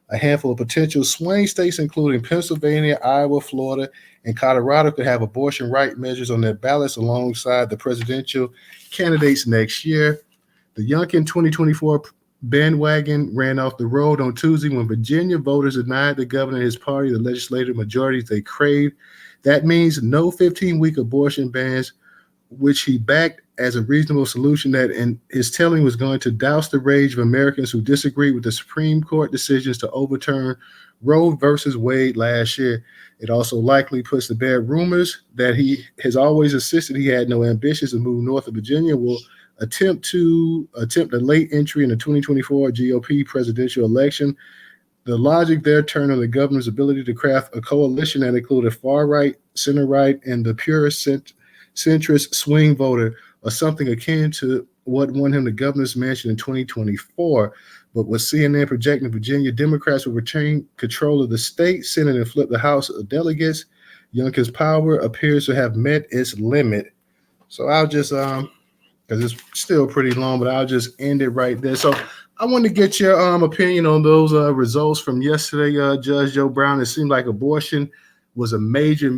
A handful of potential swing states, including Pennsylvania, Iowa, Florida, and Colorado, could have abortion right measures on their ballots alongside the presidential candidates next year. The Youngkin 2024 bandwagon ran off the road on Tuesday when Virginia voters denied the governor and his party the legislative majorities they craved. That means no 15-week abortion bans, which he backed as a reasonable solution that, in his telling, was going to douse the rage of Americans who disagreed with the Supreme Court decisions to overturn Roe versus Wade last year. It also likely puts to bed rumors that he has always insisted he had no ambitions to move north of Virginia will attempt a late entry in the 2024 GOP presidential election. The logic there turned on the governor's ability to craft a coalition that included far right, center right, and the pure centrist swing voter, or something akin to what won him the governor's mansion in 2024. But with CNN projecting Virginia Democrats will retain control of the state Senate and flip the House of Delegates, Youngkin's power appears to have met its limit. So I'll just because it's still pretty long, but I'll just end it right there. So I want to get your opinion on those results from yesterday, Judge Joe Brown. It seemed like abortion was a major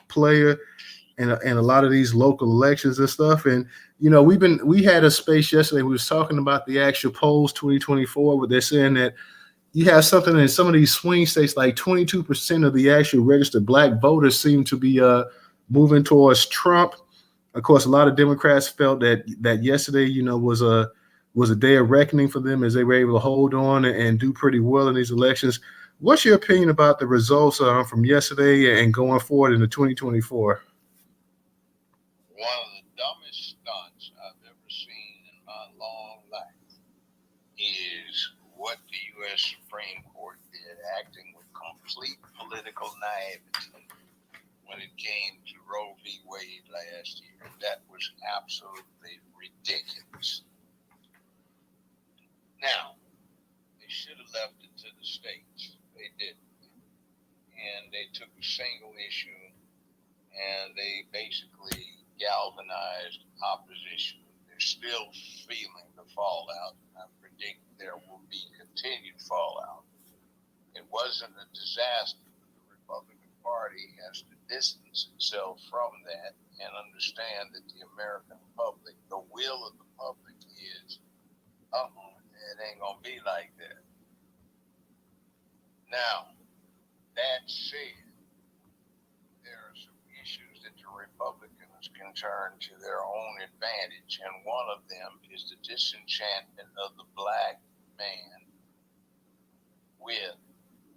player in a lot of these local elections and stuff. And we had a space yesterday. We was talking about the actual polls 2024, where they're saying that you have something in some of these swing states, like 22% of the actual registered black voters seem to be moving towards Trump. Of course, a lot of Democrats felt that yesterday, was a day of reckoning for them as they were able to hold on and do pretty well in these elections. What's your opinion about the results from yesterday and going forward into 2024? One of the dumbest stunts I've ever seen in my long life is what the U.S. Supreme Court did, acting with complete political naivety when it came to Roe v. Wade last year. That was absolutely ridiculous. Now, they should have left it to the states. They didn't. And they took a single issue and they basically galvanized opposition. They're still feeling the fallout. I predict there will be continued fallout. It wasn't a disaster. The Republican Party has to distance itself from that and understand that the American public, the will of the public is, it ain't gonna be like that. Now, that said, there are some issues that the Republicans can turn to their own advantage, and one of them is the disenchantment of the black man with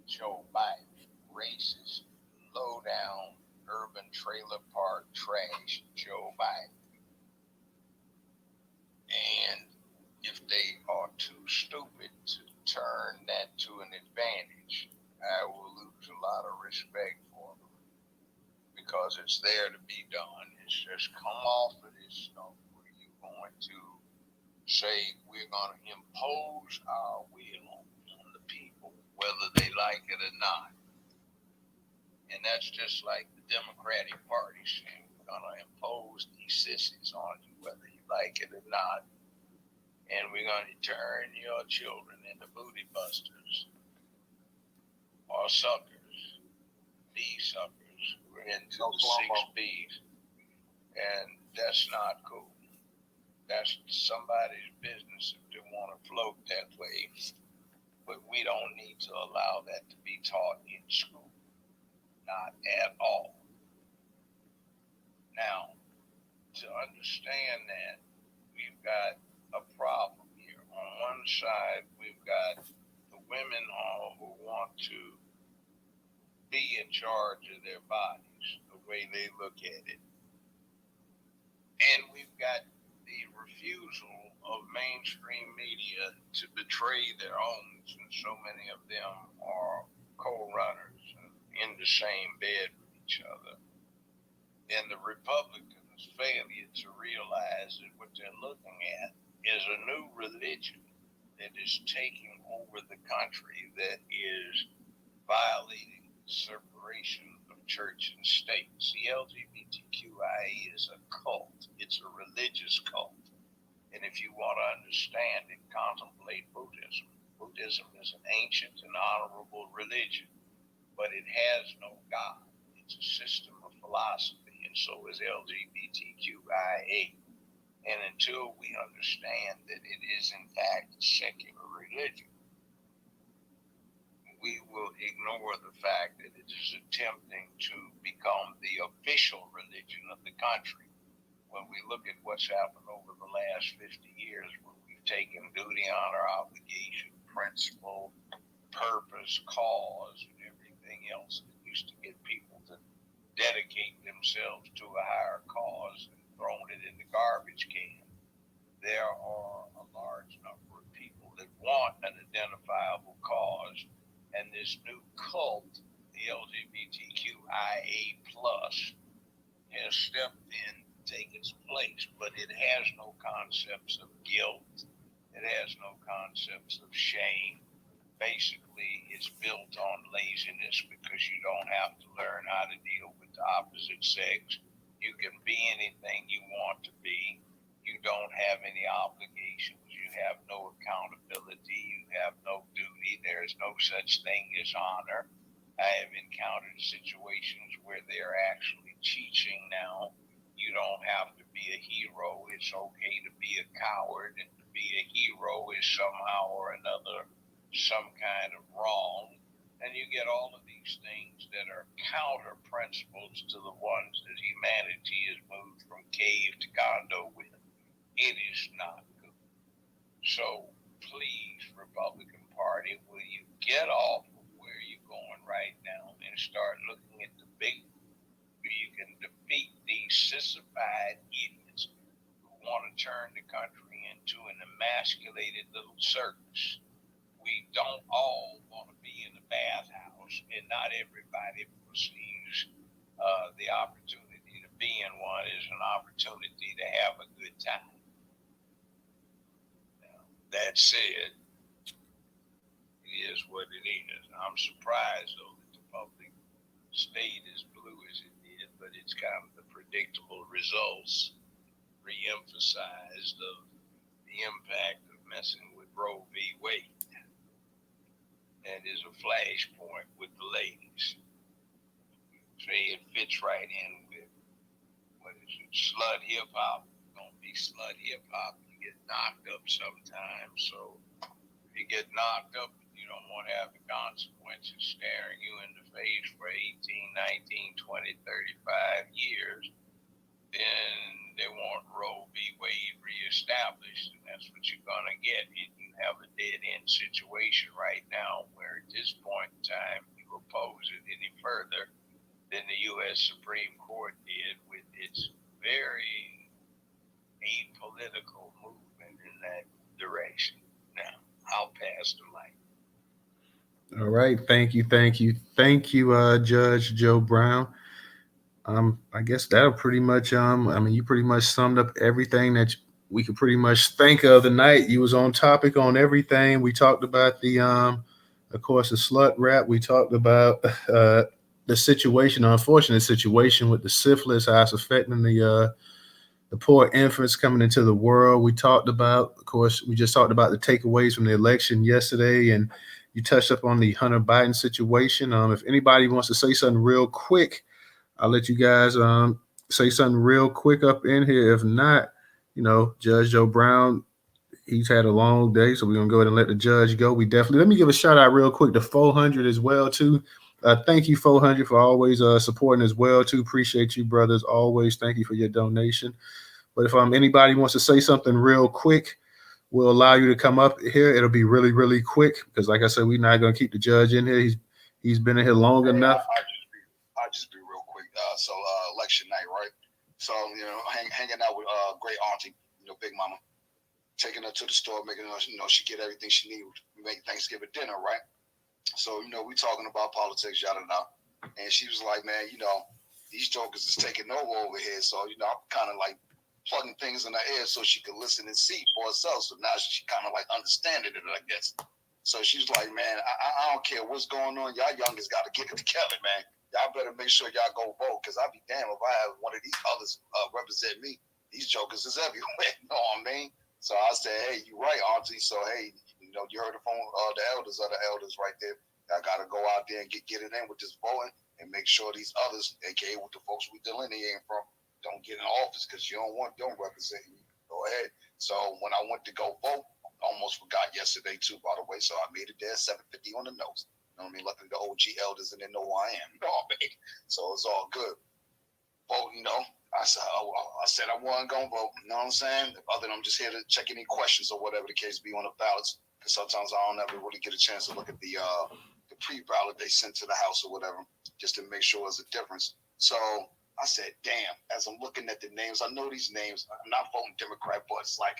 Joe Biden. Racist, low-down, urban trailer park trash Joe Biden. And if they are too stupid to turn that to an advantage, I will lose a lot of respect for them, because it's there to be done. It's just come off of this stuff where you're going to say we're going to impose our will on the people, whether they like it or not. And that's just like the Democratic Party saying we're going to impose these sissies on you, whether you like it or not. And we're going to turn your children into booty busters. are suckers, bee suckers. We're into the 6 B's, and that's not cool. That's somebody's business if they want to float that way. But we don't need to allow that to be taught in school. Not at all. Now, to understand that, we've got a problem here. On one side, we've got the women who want to be in charge of their bodies, the way they look at it. And we've got the refusal of mainstream media to betray their own, and so many of them are co-runners in the same bed with each other. And the Republicans' failure to realize that what they're looking at is a new religion that is taking over the country, that is violating the separation of church and state. The LGBTQIA is a cult. It's a religious cult. And if you want to understand and contemplate Buddhism, Buddhism is an ancient and honorable religion, but it has no God. It's a system of philosophy, and so is LGBTQIA. And until we understand that it is in fact a secular religion, we will ignore the fact that it is attempting to become the official religion of the country. When we look at what's happened over the last 50 years, where we've taken duty, honor, obligation, principle, purpose, cause, and everything else that used to get people to dedicate themselves to a higher cause and thrown it in the garbage can. There are a large number of people that want an identifiable cause, and this new cult, the LGBTQIA+, has stepped in to take its place, but it has no concepts of guilt. It has no concepts of shame. Basically, it's built on laziness, because you don't have to learn how to deal with the opposite sex. You can be anything you want to be. You don't have any obligations. You have no accountability. You have no duty. There is no such thing as honor. I have encountered situations where they're actually teaching now, you don't have to be a hero. It's okay to be a coward, and to be a hero is somehow or another some kind of wrong. And you get all of these things that are counter principles to the ones that humanity has moved from cave to condo with. It is not good. So please, Republican Party, will you get off of where you're going right now and start looking at the big, where you can defeat these sissified idiots who want to turn the country into an emasculated little circus. We don't all want to be in a bathhouse, and not everybody perceives the opportunity to be in one as an opportunity to have a good time. Now, that said, it is what it is. I'm surprised, though, that the public stayed as blue as it did, but it's kind of the predictable results re-emphasized of the impact of messing with Roe v. Wade. And is a flashpoint with the ladies. Say it fits right in with, what is it, slut hip hop. Don't be slut hip hop. You get knocked up sometimes. So if you get knocked up, you don't want to have the consequences staring you in the face for 18, 19, 20, 35 years. Then they want Roe v. Wade reestablished, and that's what you're going to get. You have a dead-end situation right now where at this point in time you oppose it any further than the U.S. Supreme Court did with its very apolitical movement in that direction. Now, I'll pass the mic. All right. Thank you, Judge Joe Brown. I guess that'll pretty much, you pretty much summed up everything that we could pretty much think of tonight. You was on topic on everything. We talked about the, of course, the slut rap. We talked about the situation, the unfortunate situation with the syphilis, how it's affecting the poor infants coming into the world. We talked about, of course, we just talked about the takeaways from the election yesterday, and You touched up on the Hunter Biden situation. If anybody wants to say something real quick, I'll let you guys say something real quick up in here. If not, Judge Joe Brown, he's had a long day, so we're gonna go ahead and let the judge go. We definitely let me give a shout out real quick to 400 as well too. Thank you 400 for always supporting as well too. Appreciate you brothers always. Thank you for your donation. But if anybody wants to say something real quick, we'll allow you to come up here. It'll be really really quick because like I said, we're not gonna keep the judge in here. He's been in here long enough. I'll just be real quick. So election night, right? So hanging out with great auntie, Big Mama, taking her to the store, making her, she get everything she needs to make Thanksgiving dinner, right? So we talking about politics, yada yada, and she was like, man, these jokers is taking over here. So I'm kind of like plugging things in her ear so she could listen and see for herself. So now she kind of like understanding it, I guess. So she's like, man, I don't care what's going on. Y'all youngest got to get it together, man. Y'all better make sure y'all go vote, because I'll be damned if I have one of these others represent me. These jokers is everywhere, you know what I mean? So I said, hey, you right, auntie. So, hey, you heard the phone, the elders right there. I got to go out there and get it in with this voting and make sure these others, a.k.a. with the folks we delineating from, don't get in office, because you don't represent you. Go ahead. So when I went to go vote, almost forgot yesterday too, by the way. So I made it there, 750 on the nose. You know what I mean? Luckily the OG elders and they know who I am. You know what I mean? So it's all good. Vote, I said I wasn't gonna vote. You know what I'm saying? Other than I'm just here to check any questions or whatever the case be on the ballots. Because sometimes I don't ever really get a chance to look at the pre-ballot they sent to the house or whatever, just to make sure there's a difference. So I said, damn, as I'm looking at the names, I know these names. I'm not voting Democrat, but it's like,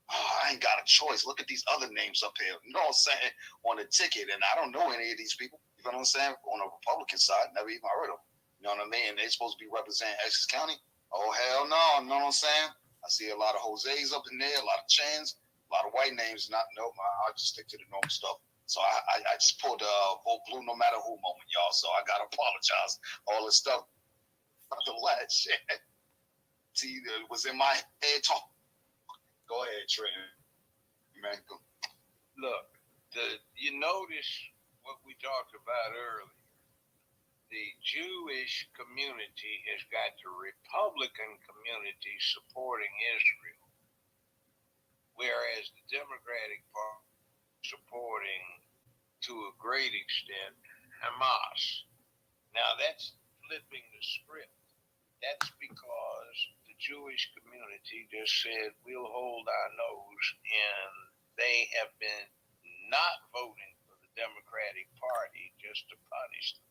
I ain't got a choice. Look at these other names up here. You know what I'm saying? On the ticket. And I don't know any of these people. You know what I'm saying? On the Republican side, never even heard of them. You know what I mean? And they're supposed to be representing Essex County. Oh, hell no. You know what I'm saying? I see a lot of Jose's up in there, a lot of Chans, a lot of white names. I'll just stick to the normal stuff. So I just pulled the vote blue no matter who moment, y'all. So I got to apologize. All this stuff. The last shit. See, it was in my head talk. Go ahead, Trey. Man, go. Look, you notice what we talked about earlier. The Jewish community has got the Republican community supporting Israel, whereas the Democratic Party is supporting, to a great extent, Hamas. Now that's flipping the script. That's because the Jewish community just said, we'll hold our nose, and they have been not voting for the Democratic Party just to punish them.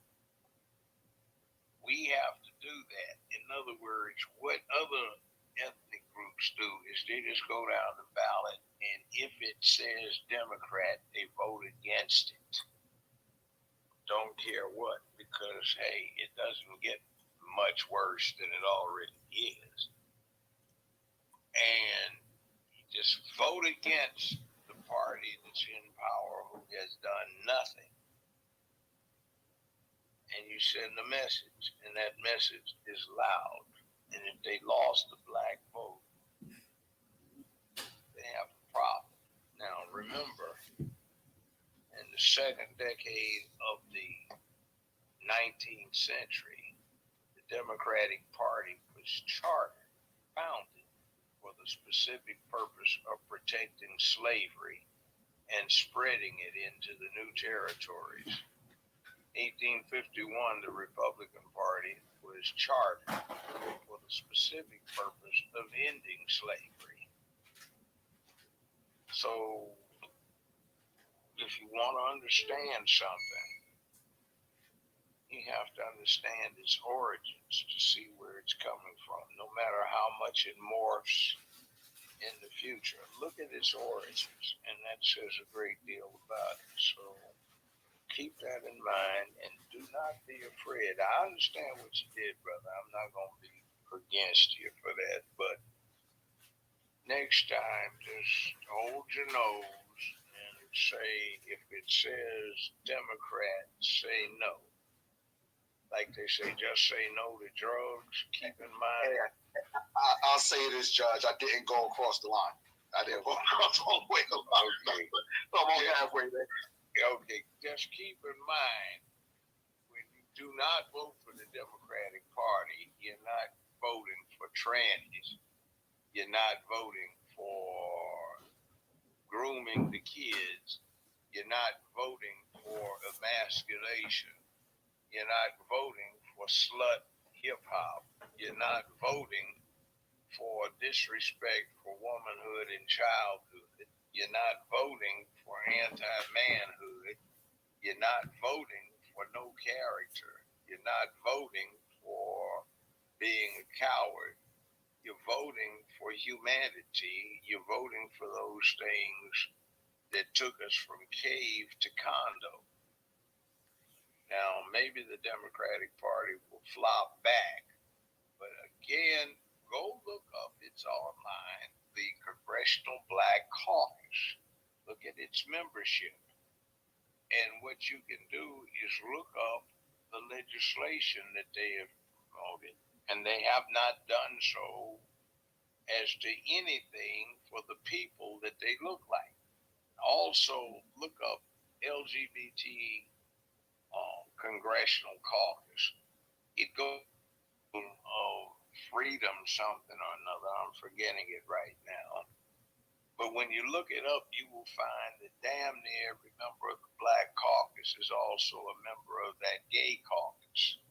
We have to do that. In other words, what other ethnic groups do is they just go down the ballot, and if it says Democrat, they vote against it. Don't care what, because, hey, it doesn't get much worse than it already is. And you just vote against the party that's in power who has done nothing. And you send a message, and that message is loud. And if they lost the black vote, they have a problem. Now, remember, in the second decade of the 19th century, the Democratic Party was chartered, founded, for the specific purpose of protecting slavery and spreading it into the new territories. 1851, the Republican Party was chartered for the specific purpose of ending slavery. So, if you want to understand something, you have to understand its origins to see where it's coming from, no matter how much it morphs in the future. Look at its origins, and that says a great deal about it. So keep that in mind, and do not be afraid. I understand what you did, brother. I'm not going to be against you for that, but next time, just hold your nose and say, if it says Democrat, say no. Like they say, just say no to drugs. Keep in mind. I'll say this, Judge. I didn't go across the line. I didn't go across all the way. Okay. So I'm only halfway there. Okay, just keep in mind, when you do not vote for the Democratic Party, you're not voting for trannies. You're not voting for grooming the kids. You're not voting for emasculation. You're not voting for slut hip hop. You're not voting for disrespect for womanhood and childhood. You're not voting for anti-manhood. You're not voting for no character. You're not voting for being a coward. You're voting for humanity. You're voting for those things that took us from cave to condo. Now, maybe the Democratic Party will flop back, but again, go look up, it's online, the Congressional Black Caucus. Look at its membership. And what you can do is look up the legislation that they have promoted, and they have not done so as to anything for the people that they look like. Also, look up LGBT Congressional Caucus. It goes freedom something or another. I'm forgetting it right now. But when you look it up, you will find that damn near every member of the Black Caucus is also a member of that gay caucus.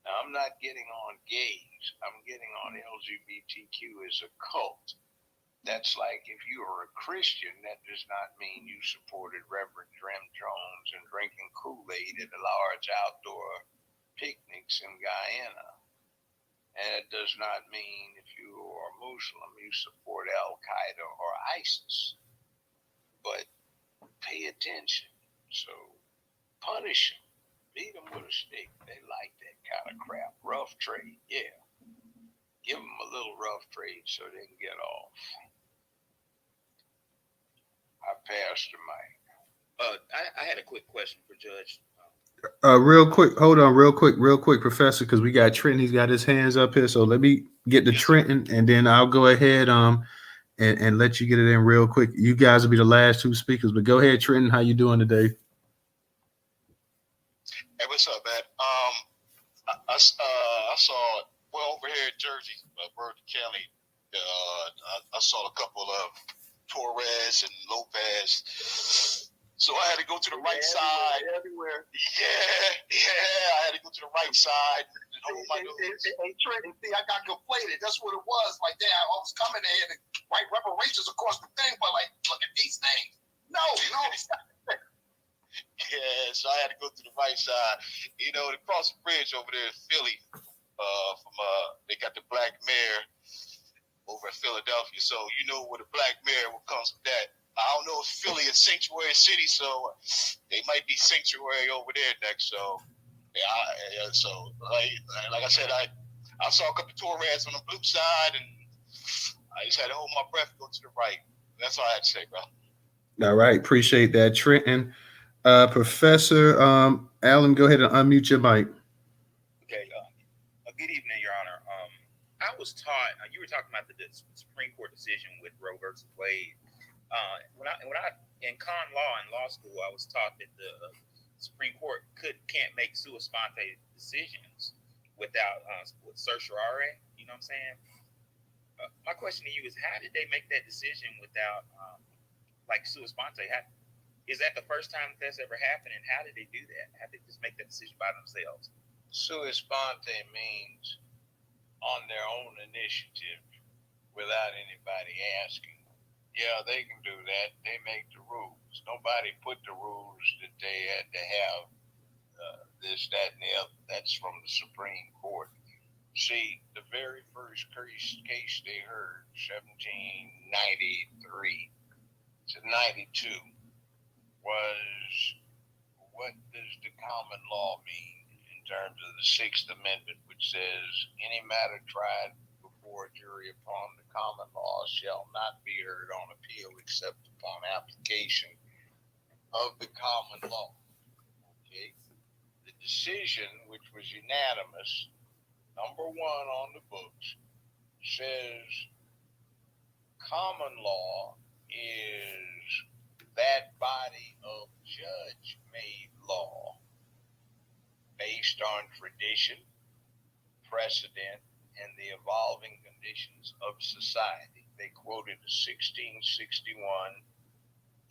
Now, I'm not getting on gays. I'm getting on LGBTQ as a cult. That's like if you are a Christian, that does not mean you supported Reverend Jim Jones and drinking Kool-Aid at a large outdoor picnics in Guyana. And it does not mean if you are Muslim, you support Al-Qaeda or ISIS. But pay attention. So punish them. Beat them with a stick. They like that kind of crap. Rough trade, yeah. Give them a little rough trade so they can get off. I passed the mic. I had a quick question for Judge. Real quick, hold on, real quick, Professor, because we got Trenton. He's got his hands up here, so let me get to Trenton, and then I'll go ahead and let you get it in real quick. You guys will be the last two speakers, but go ahead, Trenton. How you doing today? Hey, what's up, man? I saw over here in Jersey, Bergen County. I saw a couple of Torres and Lopez. So I had to go to the right side. Everywhere. Yeah. I had to go to the right side and hold my nose. Hey, Trent, see, I got conflated. That's what it was. Like, damn, I was coming there to write reparations across the thing, but like, look at these things. No. Yeah, so I had to go to the right side. You know, across the bridge over there in Philly, they got the black mayor over in Philadelphia. So you know where the black mayor, what comes with that. I don't know if Philly is sanctuary city, so they might be sanctuary over there next. So yeah. So like I said, I saw a couple Torres on the blue side, and I just had to hold my breath and go to the right. That's all I had to say, bro. All right, appreciate that, Trenton. Professor Allen, go ahead and unmute your mic. Okay. Good evening, Your Honor. I was taught. You were talking about the Supreme Court decision with Roe versus Wade. When I in con law in law school, I was taught that the Supreme Court can't make sua sponte decisions without with certiorari. You know what I'm saying? My question to you is, how did they make that decision without like sua sponte? Is that the first time that's ever happened? And how did they do that? How did they just make that decision by themselves? Sua sponte means on their own initiative without anybody asking. Yeah, they can do that. They make the rules. Nobody put the rules that they had to have this, that, and the other. That's from the Supreme Court. See, the very first case they heard, 1793 to 92, was what does the common law mean in terms of the Sixth Amendment, which says any matter tried before a jury upon the common law shall not be heard on appeal except upon application of the common law. Okay. The decision, which was unanimous, number one on the books, says common law is that body of judge-made law based on tradition, precedent, and the evolving conditions of society. They quoted a 1661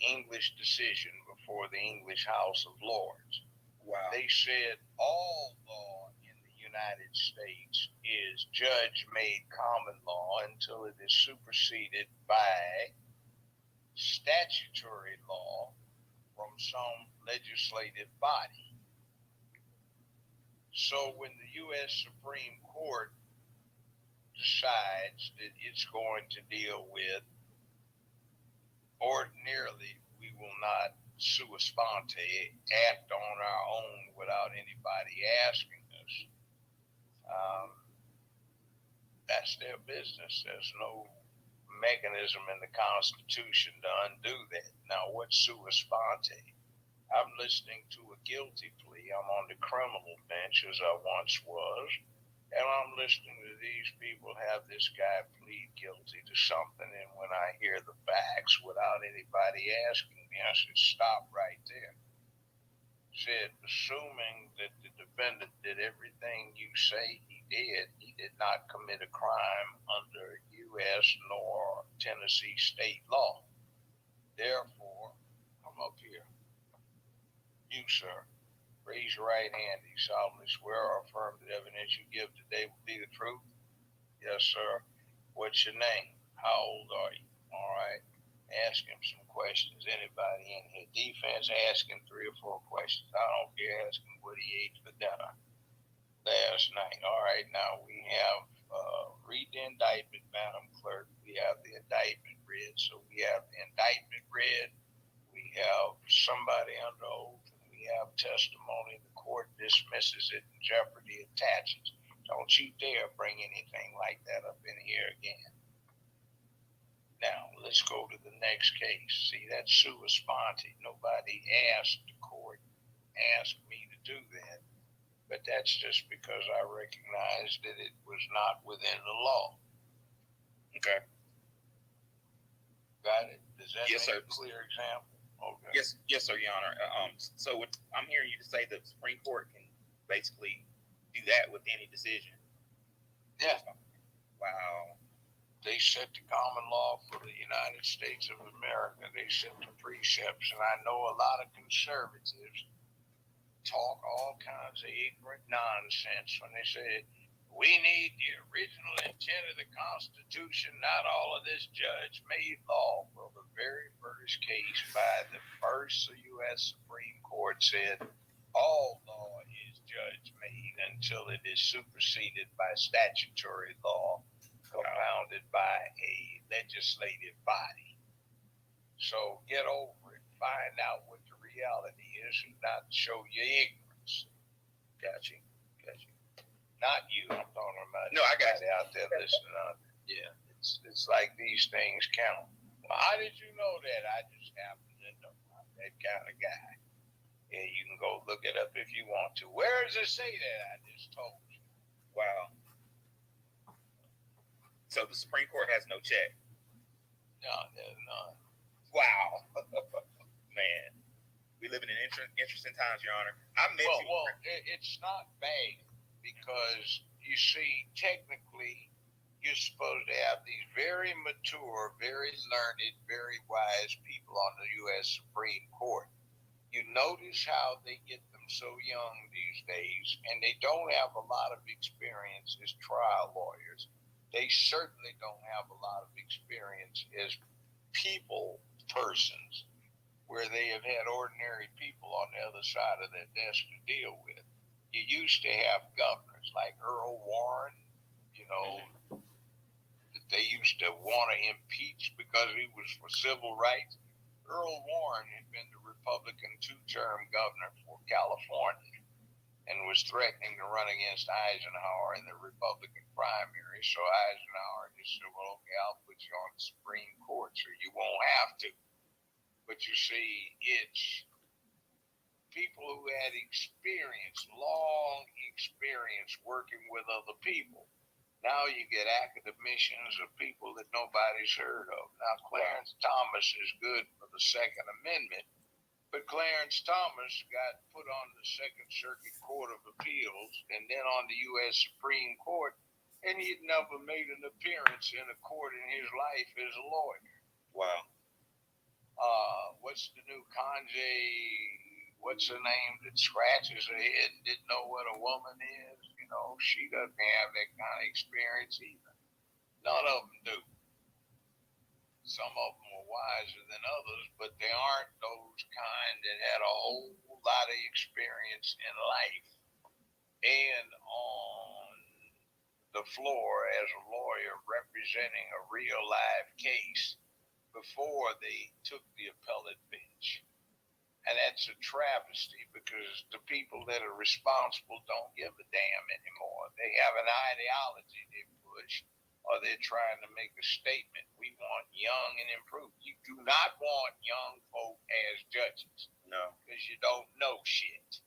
English decision before the English House of Lords. Wow. They said all law in the United States is judge-made common law until it is superseded by statutory law from some legislative body. So when the U.S. Supreme Court decides that it's going to deal with, ordinarily, we will not sua sponte, act on our own without anybody asking us. That's their business. There's no mechanism in the Constitution to undo that. Now, what's sua sponte? I'm listening to a guilty plea. I'm on the criminal bench as I once was, and I'm listening to these people have this guy plead guilty to something, and when I hear the facts without anybody asking me, I said, stop right there. Said, assuming that the defendant did everything you say he did not commit a crime under U.S. nor Tennessee state law. Therefore, come up here. You, sir, raise your right hand. Do you solemnly swear or affirm that evidence you give today will be the truth? Yes, sir. What's your name? How old are you? All right. Ask him some questions. Anybody in here? Defense, ask him 3 or 4 questions. I don't care. Ask him what he ate for dinner last night. All right. Now we have read the indictment, Madam Clerk. We have the indictment read. So we have the indictment read. We have somebody under oath. We have testimony. The court dismisses it and jeopardy attaches. Don't you dare bring anything like that up in here again. Now, let's go to the next case. See, that's sua sponte. Nobody asked the court, asked me to do that. But that's just because I recognized that it was not within the law. Okay. Got it? Does that Yes, make sir. a clear example? Okay. Yes, sir, Your Honor. So I'm hearing you to say the Supreme Court can basically do that with any decision. Yeah. Wow. They set the common law for the United States of America. They set the precepts. And I know a lot of conservatives talk all kinds of ignorant nonsense when they say, we need the original intent of the Constitution, not all of this judge-made law. Well, the very first case by the first U.S. Supreme Court said all law is judge-made until it is superseded by statutory law compounded by a legislative body. So get over it. Find out what the reality is and not show your ignorance. Gotcha. Not you. I'm talking about No, I got out there listening on. Yeah, it's like these things count. Well, how did you know that? I just happen to know. I'm that kind of guy. Yeah, you can go look it up if you want to. Where does it say that? I just told you. Wow. So the Supreme Court has no check. No, there's none. Wow. Man, we live in interesting times, Your Honor. I met you. Well, it's not bad because you see, technically, you're supposed to have these very mature, very learned, very wise people on the U.S. Supreme Court. You notice how they get them so young these days, and they don't have a lot of experience as trial lawyers. They certainly don't have a lot of experience as persons, where they have had ordinary people on the other side of their desk to deal with. You used to have governors like Earl Warren, that they used to want to impeach because he was for civil rights. Earl Warren had been the Republican 2-term governor for California and was threatening to run against Eisenhower in the Republican primary. So Eisenhower just said, well, okay, I'll put you on the Supreme Court so you won't have to. But you see, it's people who had experience, long experience working with other people. Now you get academicians of people that nobody's heard of. Now Clarence Thomas is good for the Second Amendment, but Clarence Thomas got put on the Second Circuit Court of Appeals and then on the U.S. Supreme Court, and he'd never made an appearance in a court in his life as a lawyer. Wow. What's the new Kanye? What's her name that scratches her head and didn't know what a woman is? You know, she doesn't have that kind of experience either. None of them do. Some of them are wiser than others, but they aren't those kind that had a whole lot of experience in life and on the floor as a lawyer representing a real live case before they took the appellate bench. And that's a travesty because the people that are responsible don't give a damn anymore. They have an ideology they push, or they're trying to make a statement. We want young and improved. You do not want young folk as judges. No. Because you don't know shit.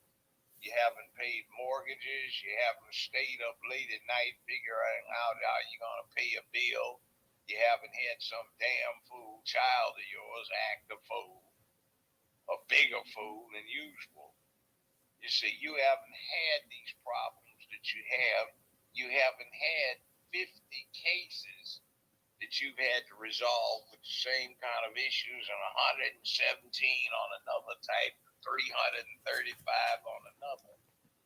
You haven't paid mortgages. You haven't stayed up late at night figuring out how you're going to pay a bill. You haven't had some damn fool child of yours act a fool, a bigger fool than usual. You see, you haven't had these problems that you have. You haven't had 50 cases that you've had to resolve with the same kind of issues and 117 on another type, 335 on another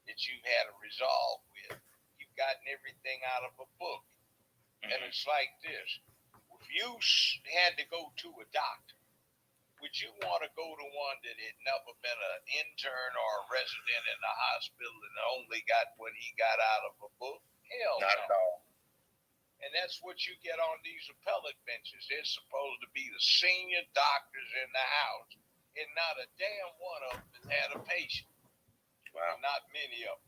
that you've had to resolve with. You've gotten everything out of a book. And it's like this. If you had to go to a doctor, would you want to go to one that had never been an intern or a resident in the hospital and only got what he got out of a book? Hell no. Not at all. And that's what you get on these appellate benches. They're supposed to be the senior doctors in the house, and not a damn one of them has had a patient. Wow. Not many of them.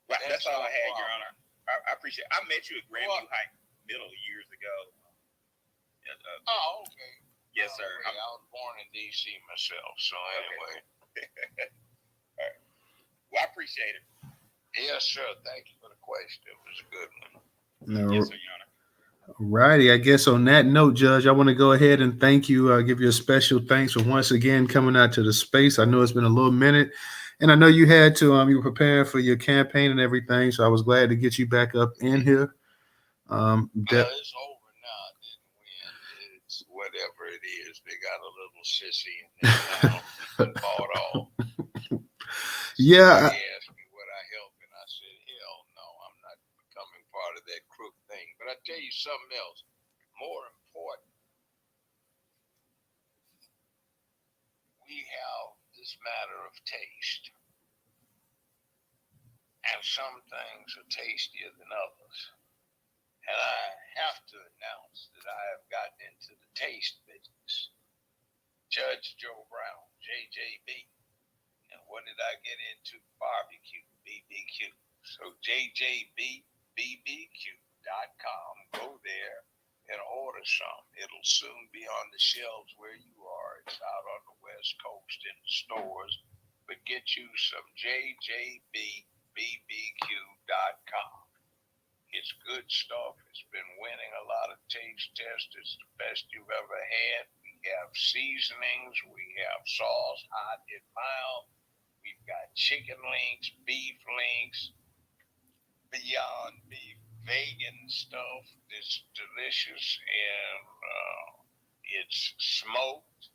Well, that's all I had, Your Honor. I appreciate it. I met you at Grandview Heights Middle years ago. Oh, okay. Yes, sir. I was born in D.C. myself, so anyway. Okay. All right. Well, I appreciate it. Yes, sir. Thank you for the question. It was a good one. No. Yes, sir, Your Honor. Righty. I guess on that note, Judge, I want to go ahead and thank you. Give you a special thanks for once again coming out to the space. I know it's been a little minute, and I know you had to. You were preparing for your campaign and everything, so I was glad to get you back up in here. It's over now. I didn't win. It's whatever it is. They got a little sissy in there now. Been bought off. Yeah. They asked me would I help, and I said, hell no, I'm not becoming part of that crook thing. But I tell you something else, more important. We have this matter of taste. And some things are tastier than others. And I have to announce that I have gotten into the taste business. Judge Joe Brown, JJB. And what did I get into? Barbecue, BBQ. So JJBBBQ.com. Go there and order some. It'll soon be on the shelves where you are. It's out on the West Coast in the stores. But get you some JJBBBQ.com. It's good stuff. It's been winning a lot of taste tests. It's the best you've ever had. We have seasonings. We have sauce, hot and mild. We've got chicken links, beef links, Beyond Beef, vegan stuff that's delicious, and it's smoked,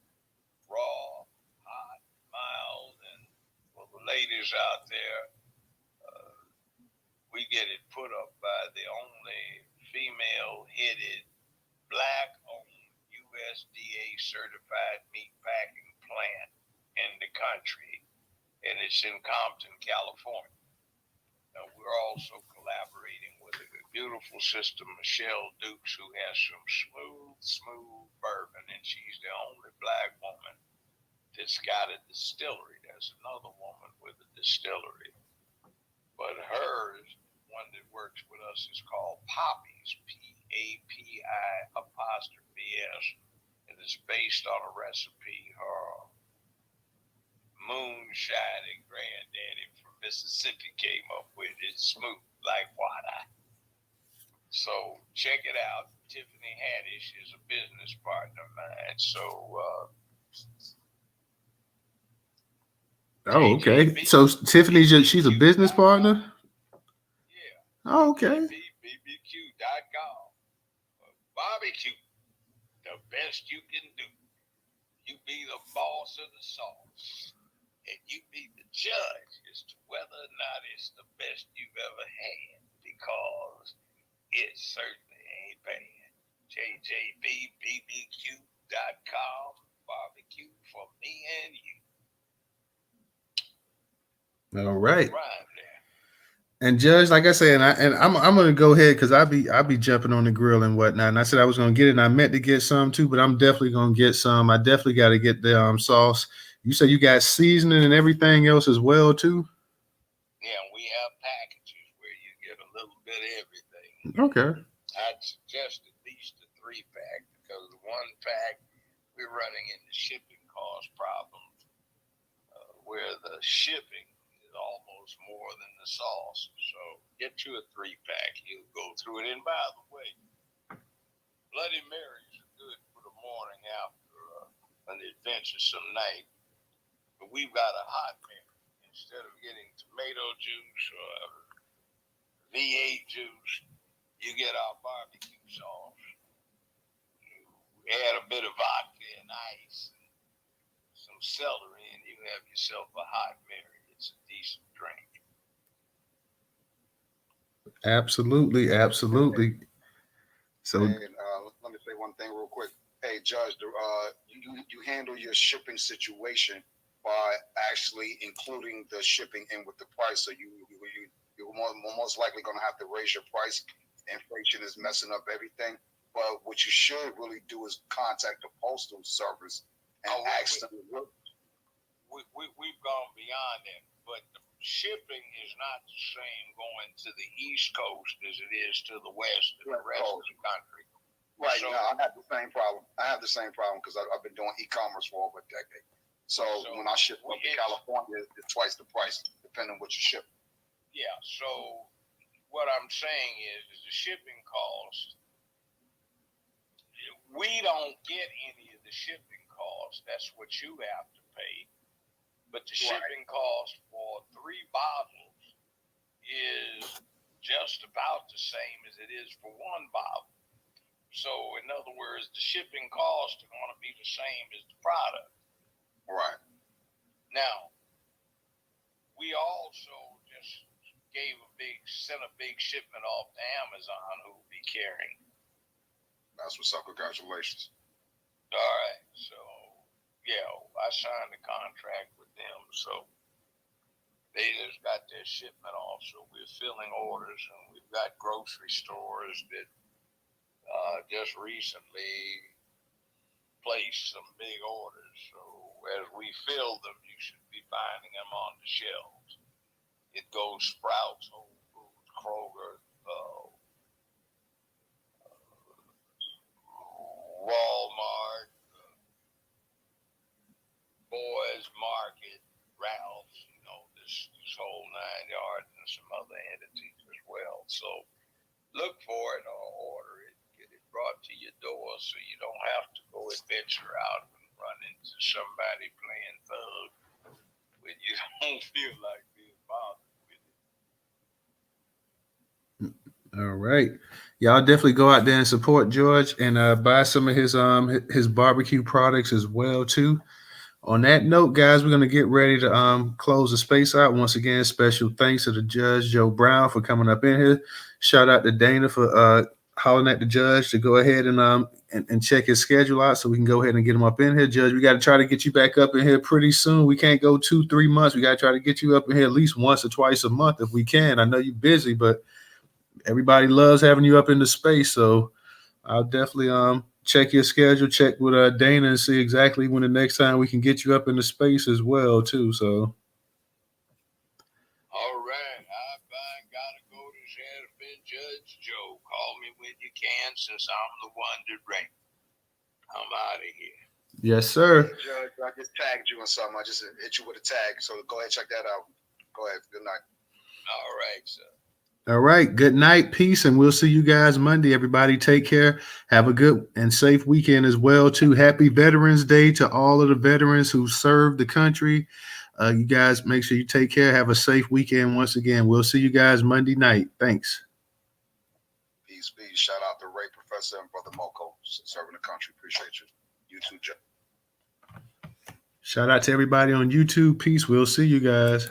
raw, hot, mild, and for the ladies out there, we get it put up by the only female-headed, black-owned, USDA certified meat packing plant in the country, and it's in Compton, California. Now, we're also collaborating with a beautiful sister, Michelle Dukes, who has some smooth bourbon, and she's the only black woman that's got a distillery. There's another woman with a distillery, but hers, one that works with us, is called Poppy's, PAPI''S, and it's based on a recipe her moonshining granddaddy from Mississippi came up with. It's smooth like water. So check it out. Tiffany Haddish is a business partner of mine. So Oh, okay. So Tiffany's she's a business partner? Yeah. Oh, okay. BBQ.com. Barbecue. The best you can do. You be the boss of the sauce. And you be the judge as to whether or not it's the best you've ever had. Because it certainly ain't bad. JJBBBQ.com. Barbecue for me and you. All right. Right there. And Judge, like I said, I'm gonna go ahead because I'll be jumping on the grill and whatnot. And I said I was gonna get it, and I meant to get some too, but I'm definitely gonna get some. I definitely got to get the sauce. You said you got seasoning and everything else as well too. Yeah, we have packages where you get a little bit of everything. Okay. I'd suggest at least a 3-pack because the 1-pack we're running into shipping cost problems where the shipping is almost more than the sauce. So get you a 3-pack. You'll go through it. And by the way, Bloody Marys are good for the morning after an adventuresome night. But we've got a hot Mary. Instead of getting tomato juice or V8 juice, you get our barbecue sauce. You add a bit of vodka and ice and some celery, and you have yourself a hot Mary. It's a decent drink. Absolutely. So, and let me say one thing real quick. Hey, Judge, you handle your shipping situation by actually including the shipping in with the price. So you're most likely going to have to raise your price. Inflation is messing up everything. But what you should really do is contact the postal service and ask them. We've gone beyond that, but the shipping is not the same going to the East Coast as it is to the West and the rest of the country. Right. So, now, I have the same problem. Because I've been doing e-commerce for over a decade. So when I ship up to California, it's twice the price, depending on what you ship. Yeah. So what I'm saying is the shipping cost. We don't get any of the shipping costs. That's what you have to pay. But the shipping cost for 3 bottles is just about the same as it is for 1 bottle. So, in other words, the shipping costs are going to be the same as the product. Right. Now, we also just sent a big shipment off to Amazon who will be carrying. That's what's up. Congratulations. All right. So, yeah, I signed a contract with them. So, they just got their shipment off. So, we're filling orders, and we've got grocery stores that just recently placed some big orders. So, as we fill them, you should be finding them on the shelves. It goes Sprouts, Whole Foods, Kroger, Walmart, Boys Market, Ralph's, this whole 9 yards and some other entities as well. So look for it or order it, get it brought to your door so you don't have to go adventure out and run into somebody playing thug when you don't feel like being bothered with it. all right. Y'all definitely go out there and support George and buy some of his barbecue products as well too. On that note, guys, we're gonna get ready to close the space out. Once again, special thanks to the Judge Joe Brown for coming up in here. Shout out to Dana for hollering at the judge to go ahead and check his schedule out so we can go ahead and get him up in here. Judge, we got to try to get you back up in here pretty soon. We can't go 2-3 months. We got to try to get you up in here at least once or twice a month if we can. I know you're busy, but everybody loves having you up in the space. So I'll definitely check your schedule, check with Dana and see exactly when the next time we can get you up in the space as well too. So all right, I gotta go to Sheriff and Judge Joe. Call me when you can, since I'm the one that ran. I'm out of here. yes, sir. Judge, I just tagged you on something. I just hit you with a tag, so go ahead and check that out. Go ahead. Good night. All right, sir. All right. Good night. Peace. And we'll see you guys Monday. Everybody take care. Have a good and safe weekend as well, too. Happy Veterans Day to all of the veterans who served the country. You guys make sure you take care. Have a safe weekend once again. We'll see you guys Monday night. Thanks. Peace, peace. Shout out to Ray Professor and Brother Moko serving the country. Appreciate you. You too, Joe. Shout out to everybody on YouTube. Peace. We'll see you guys.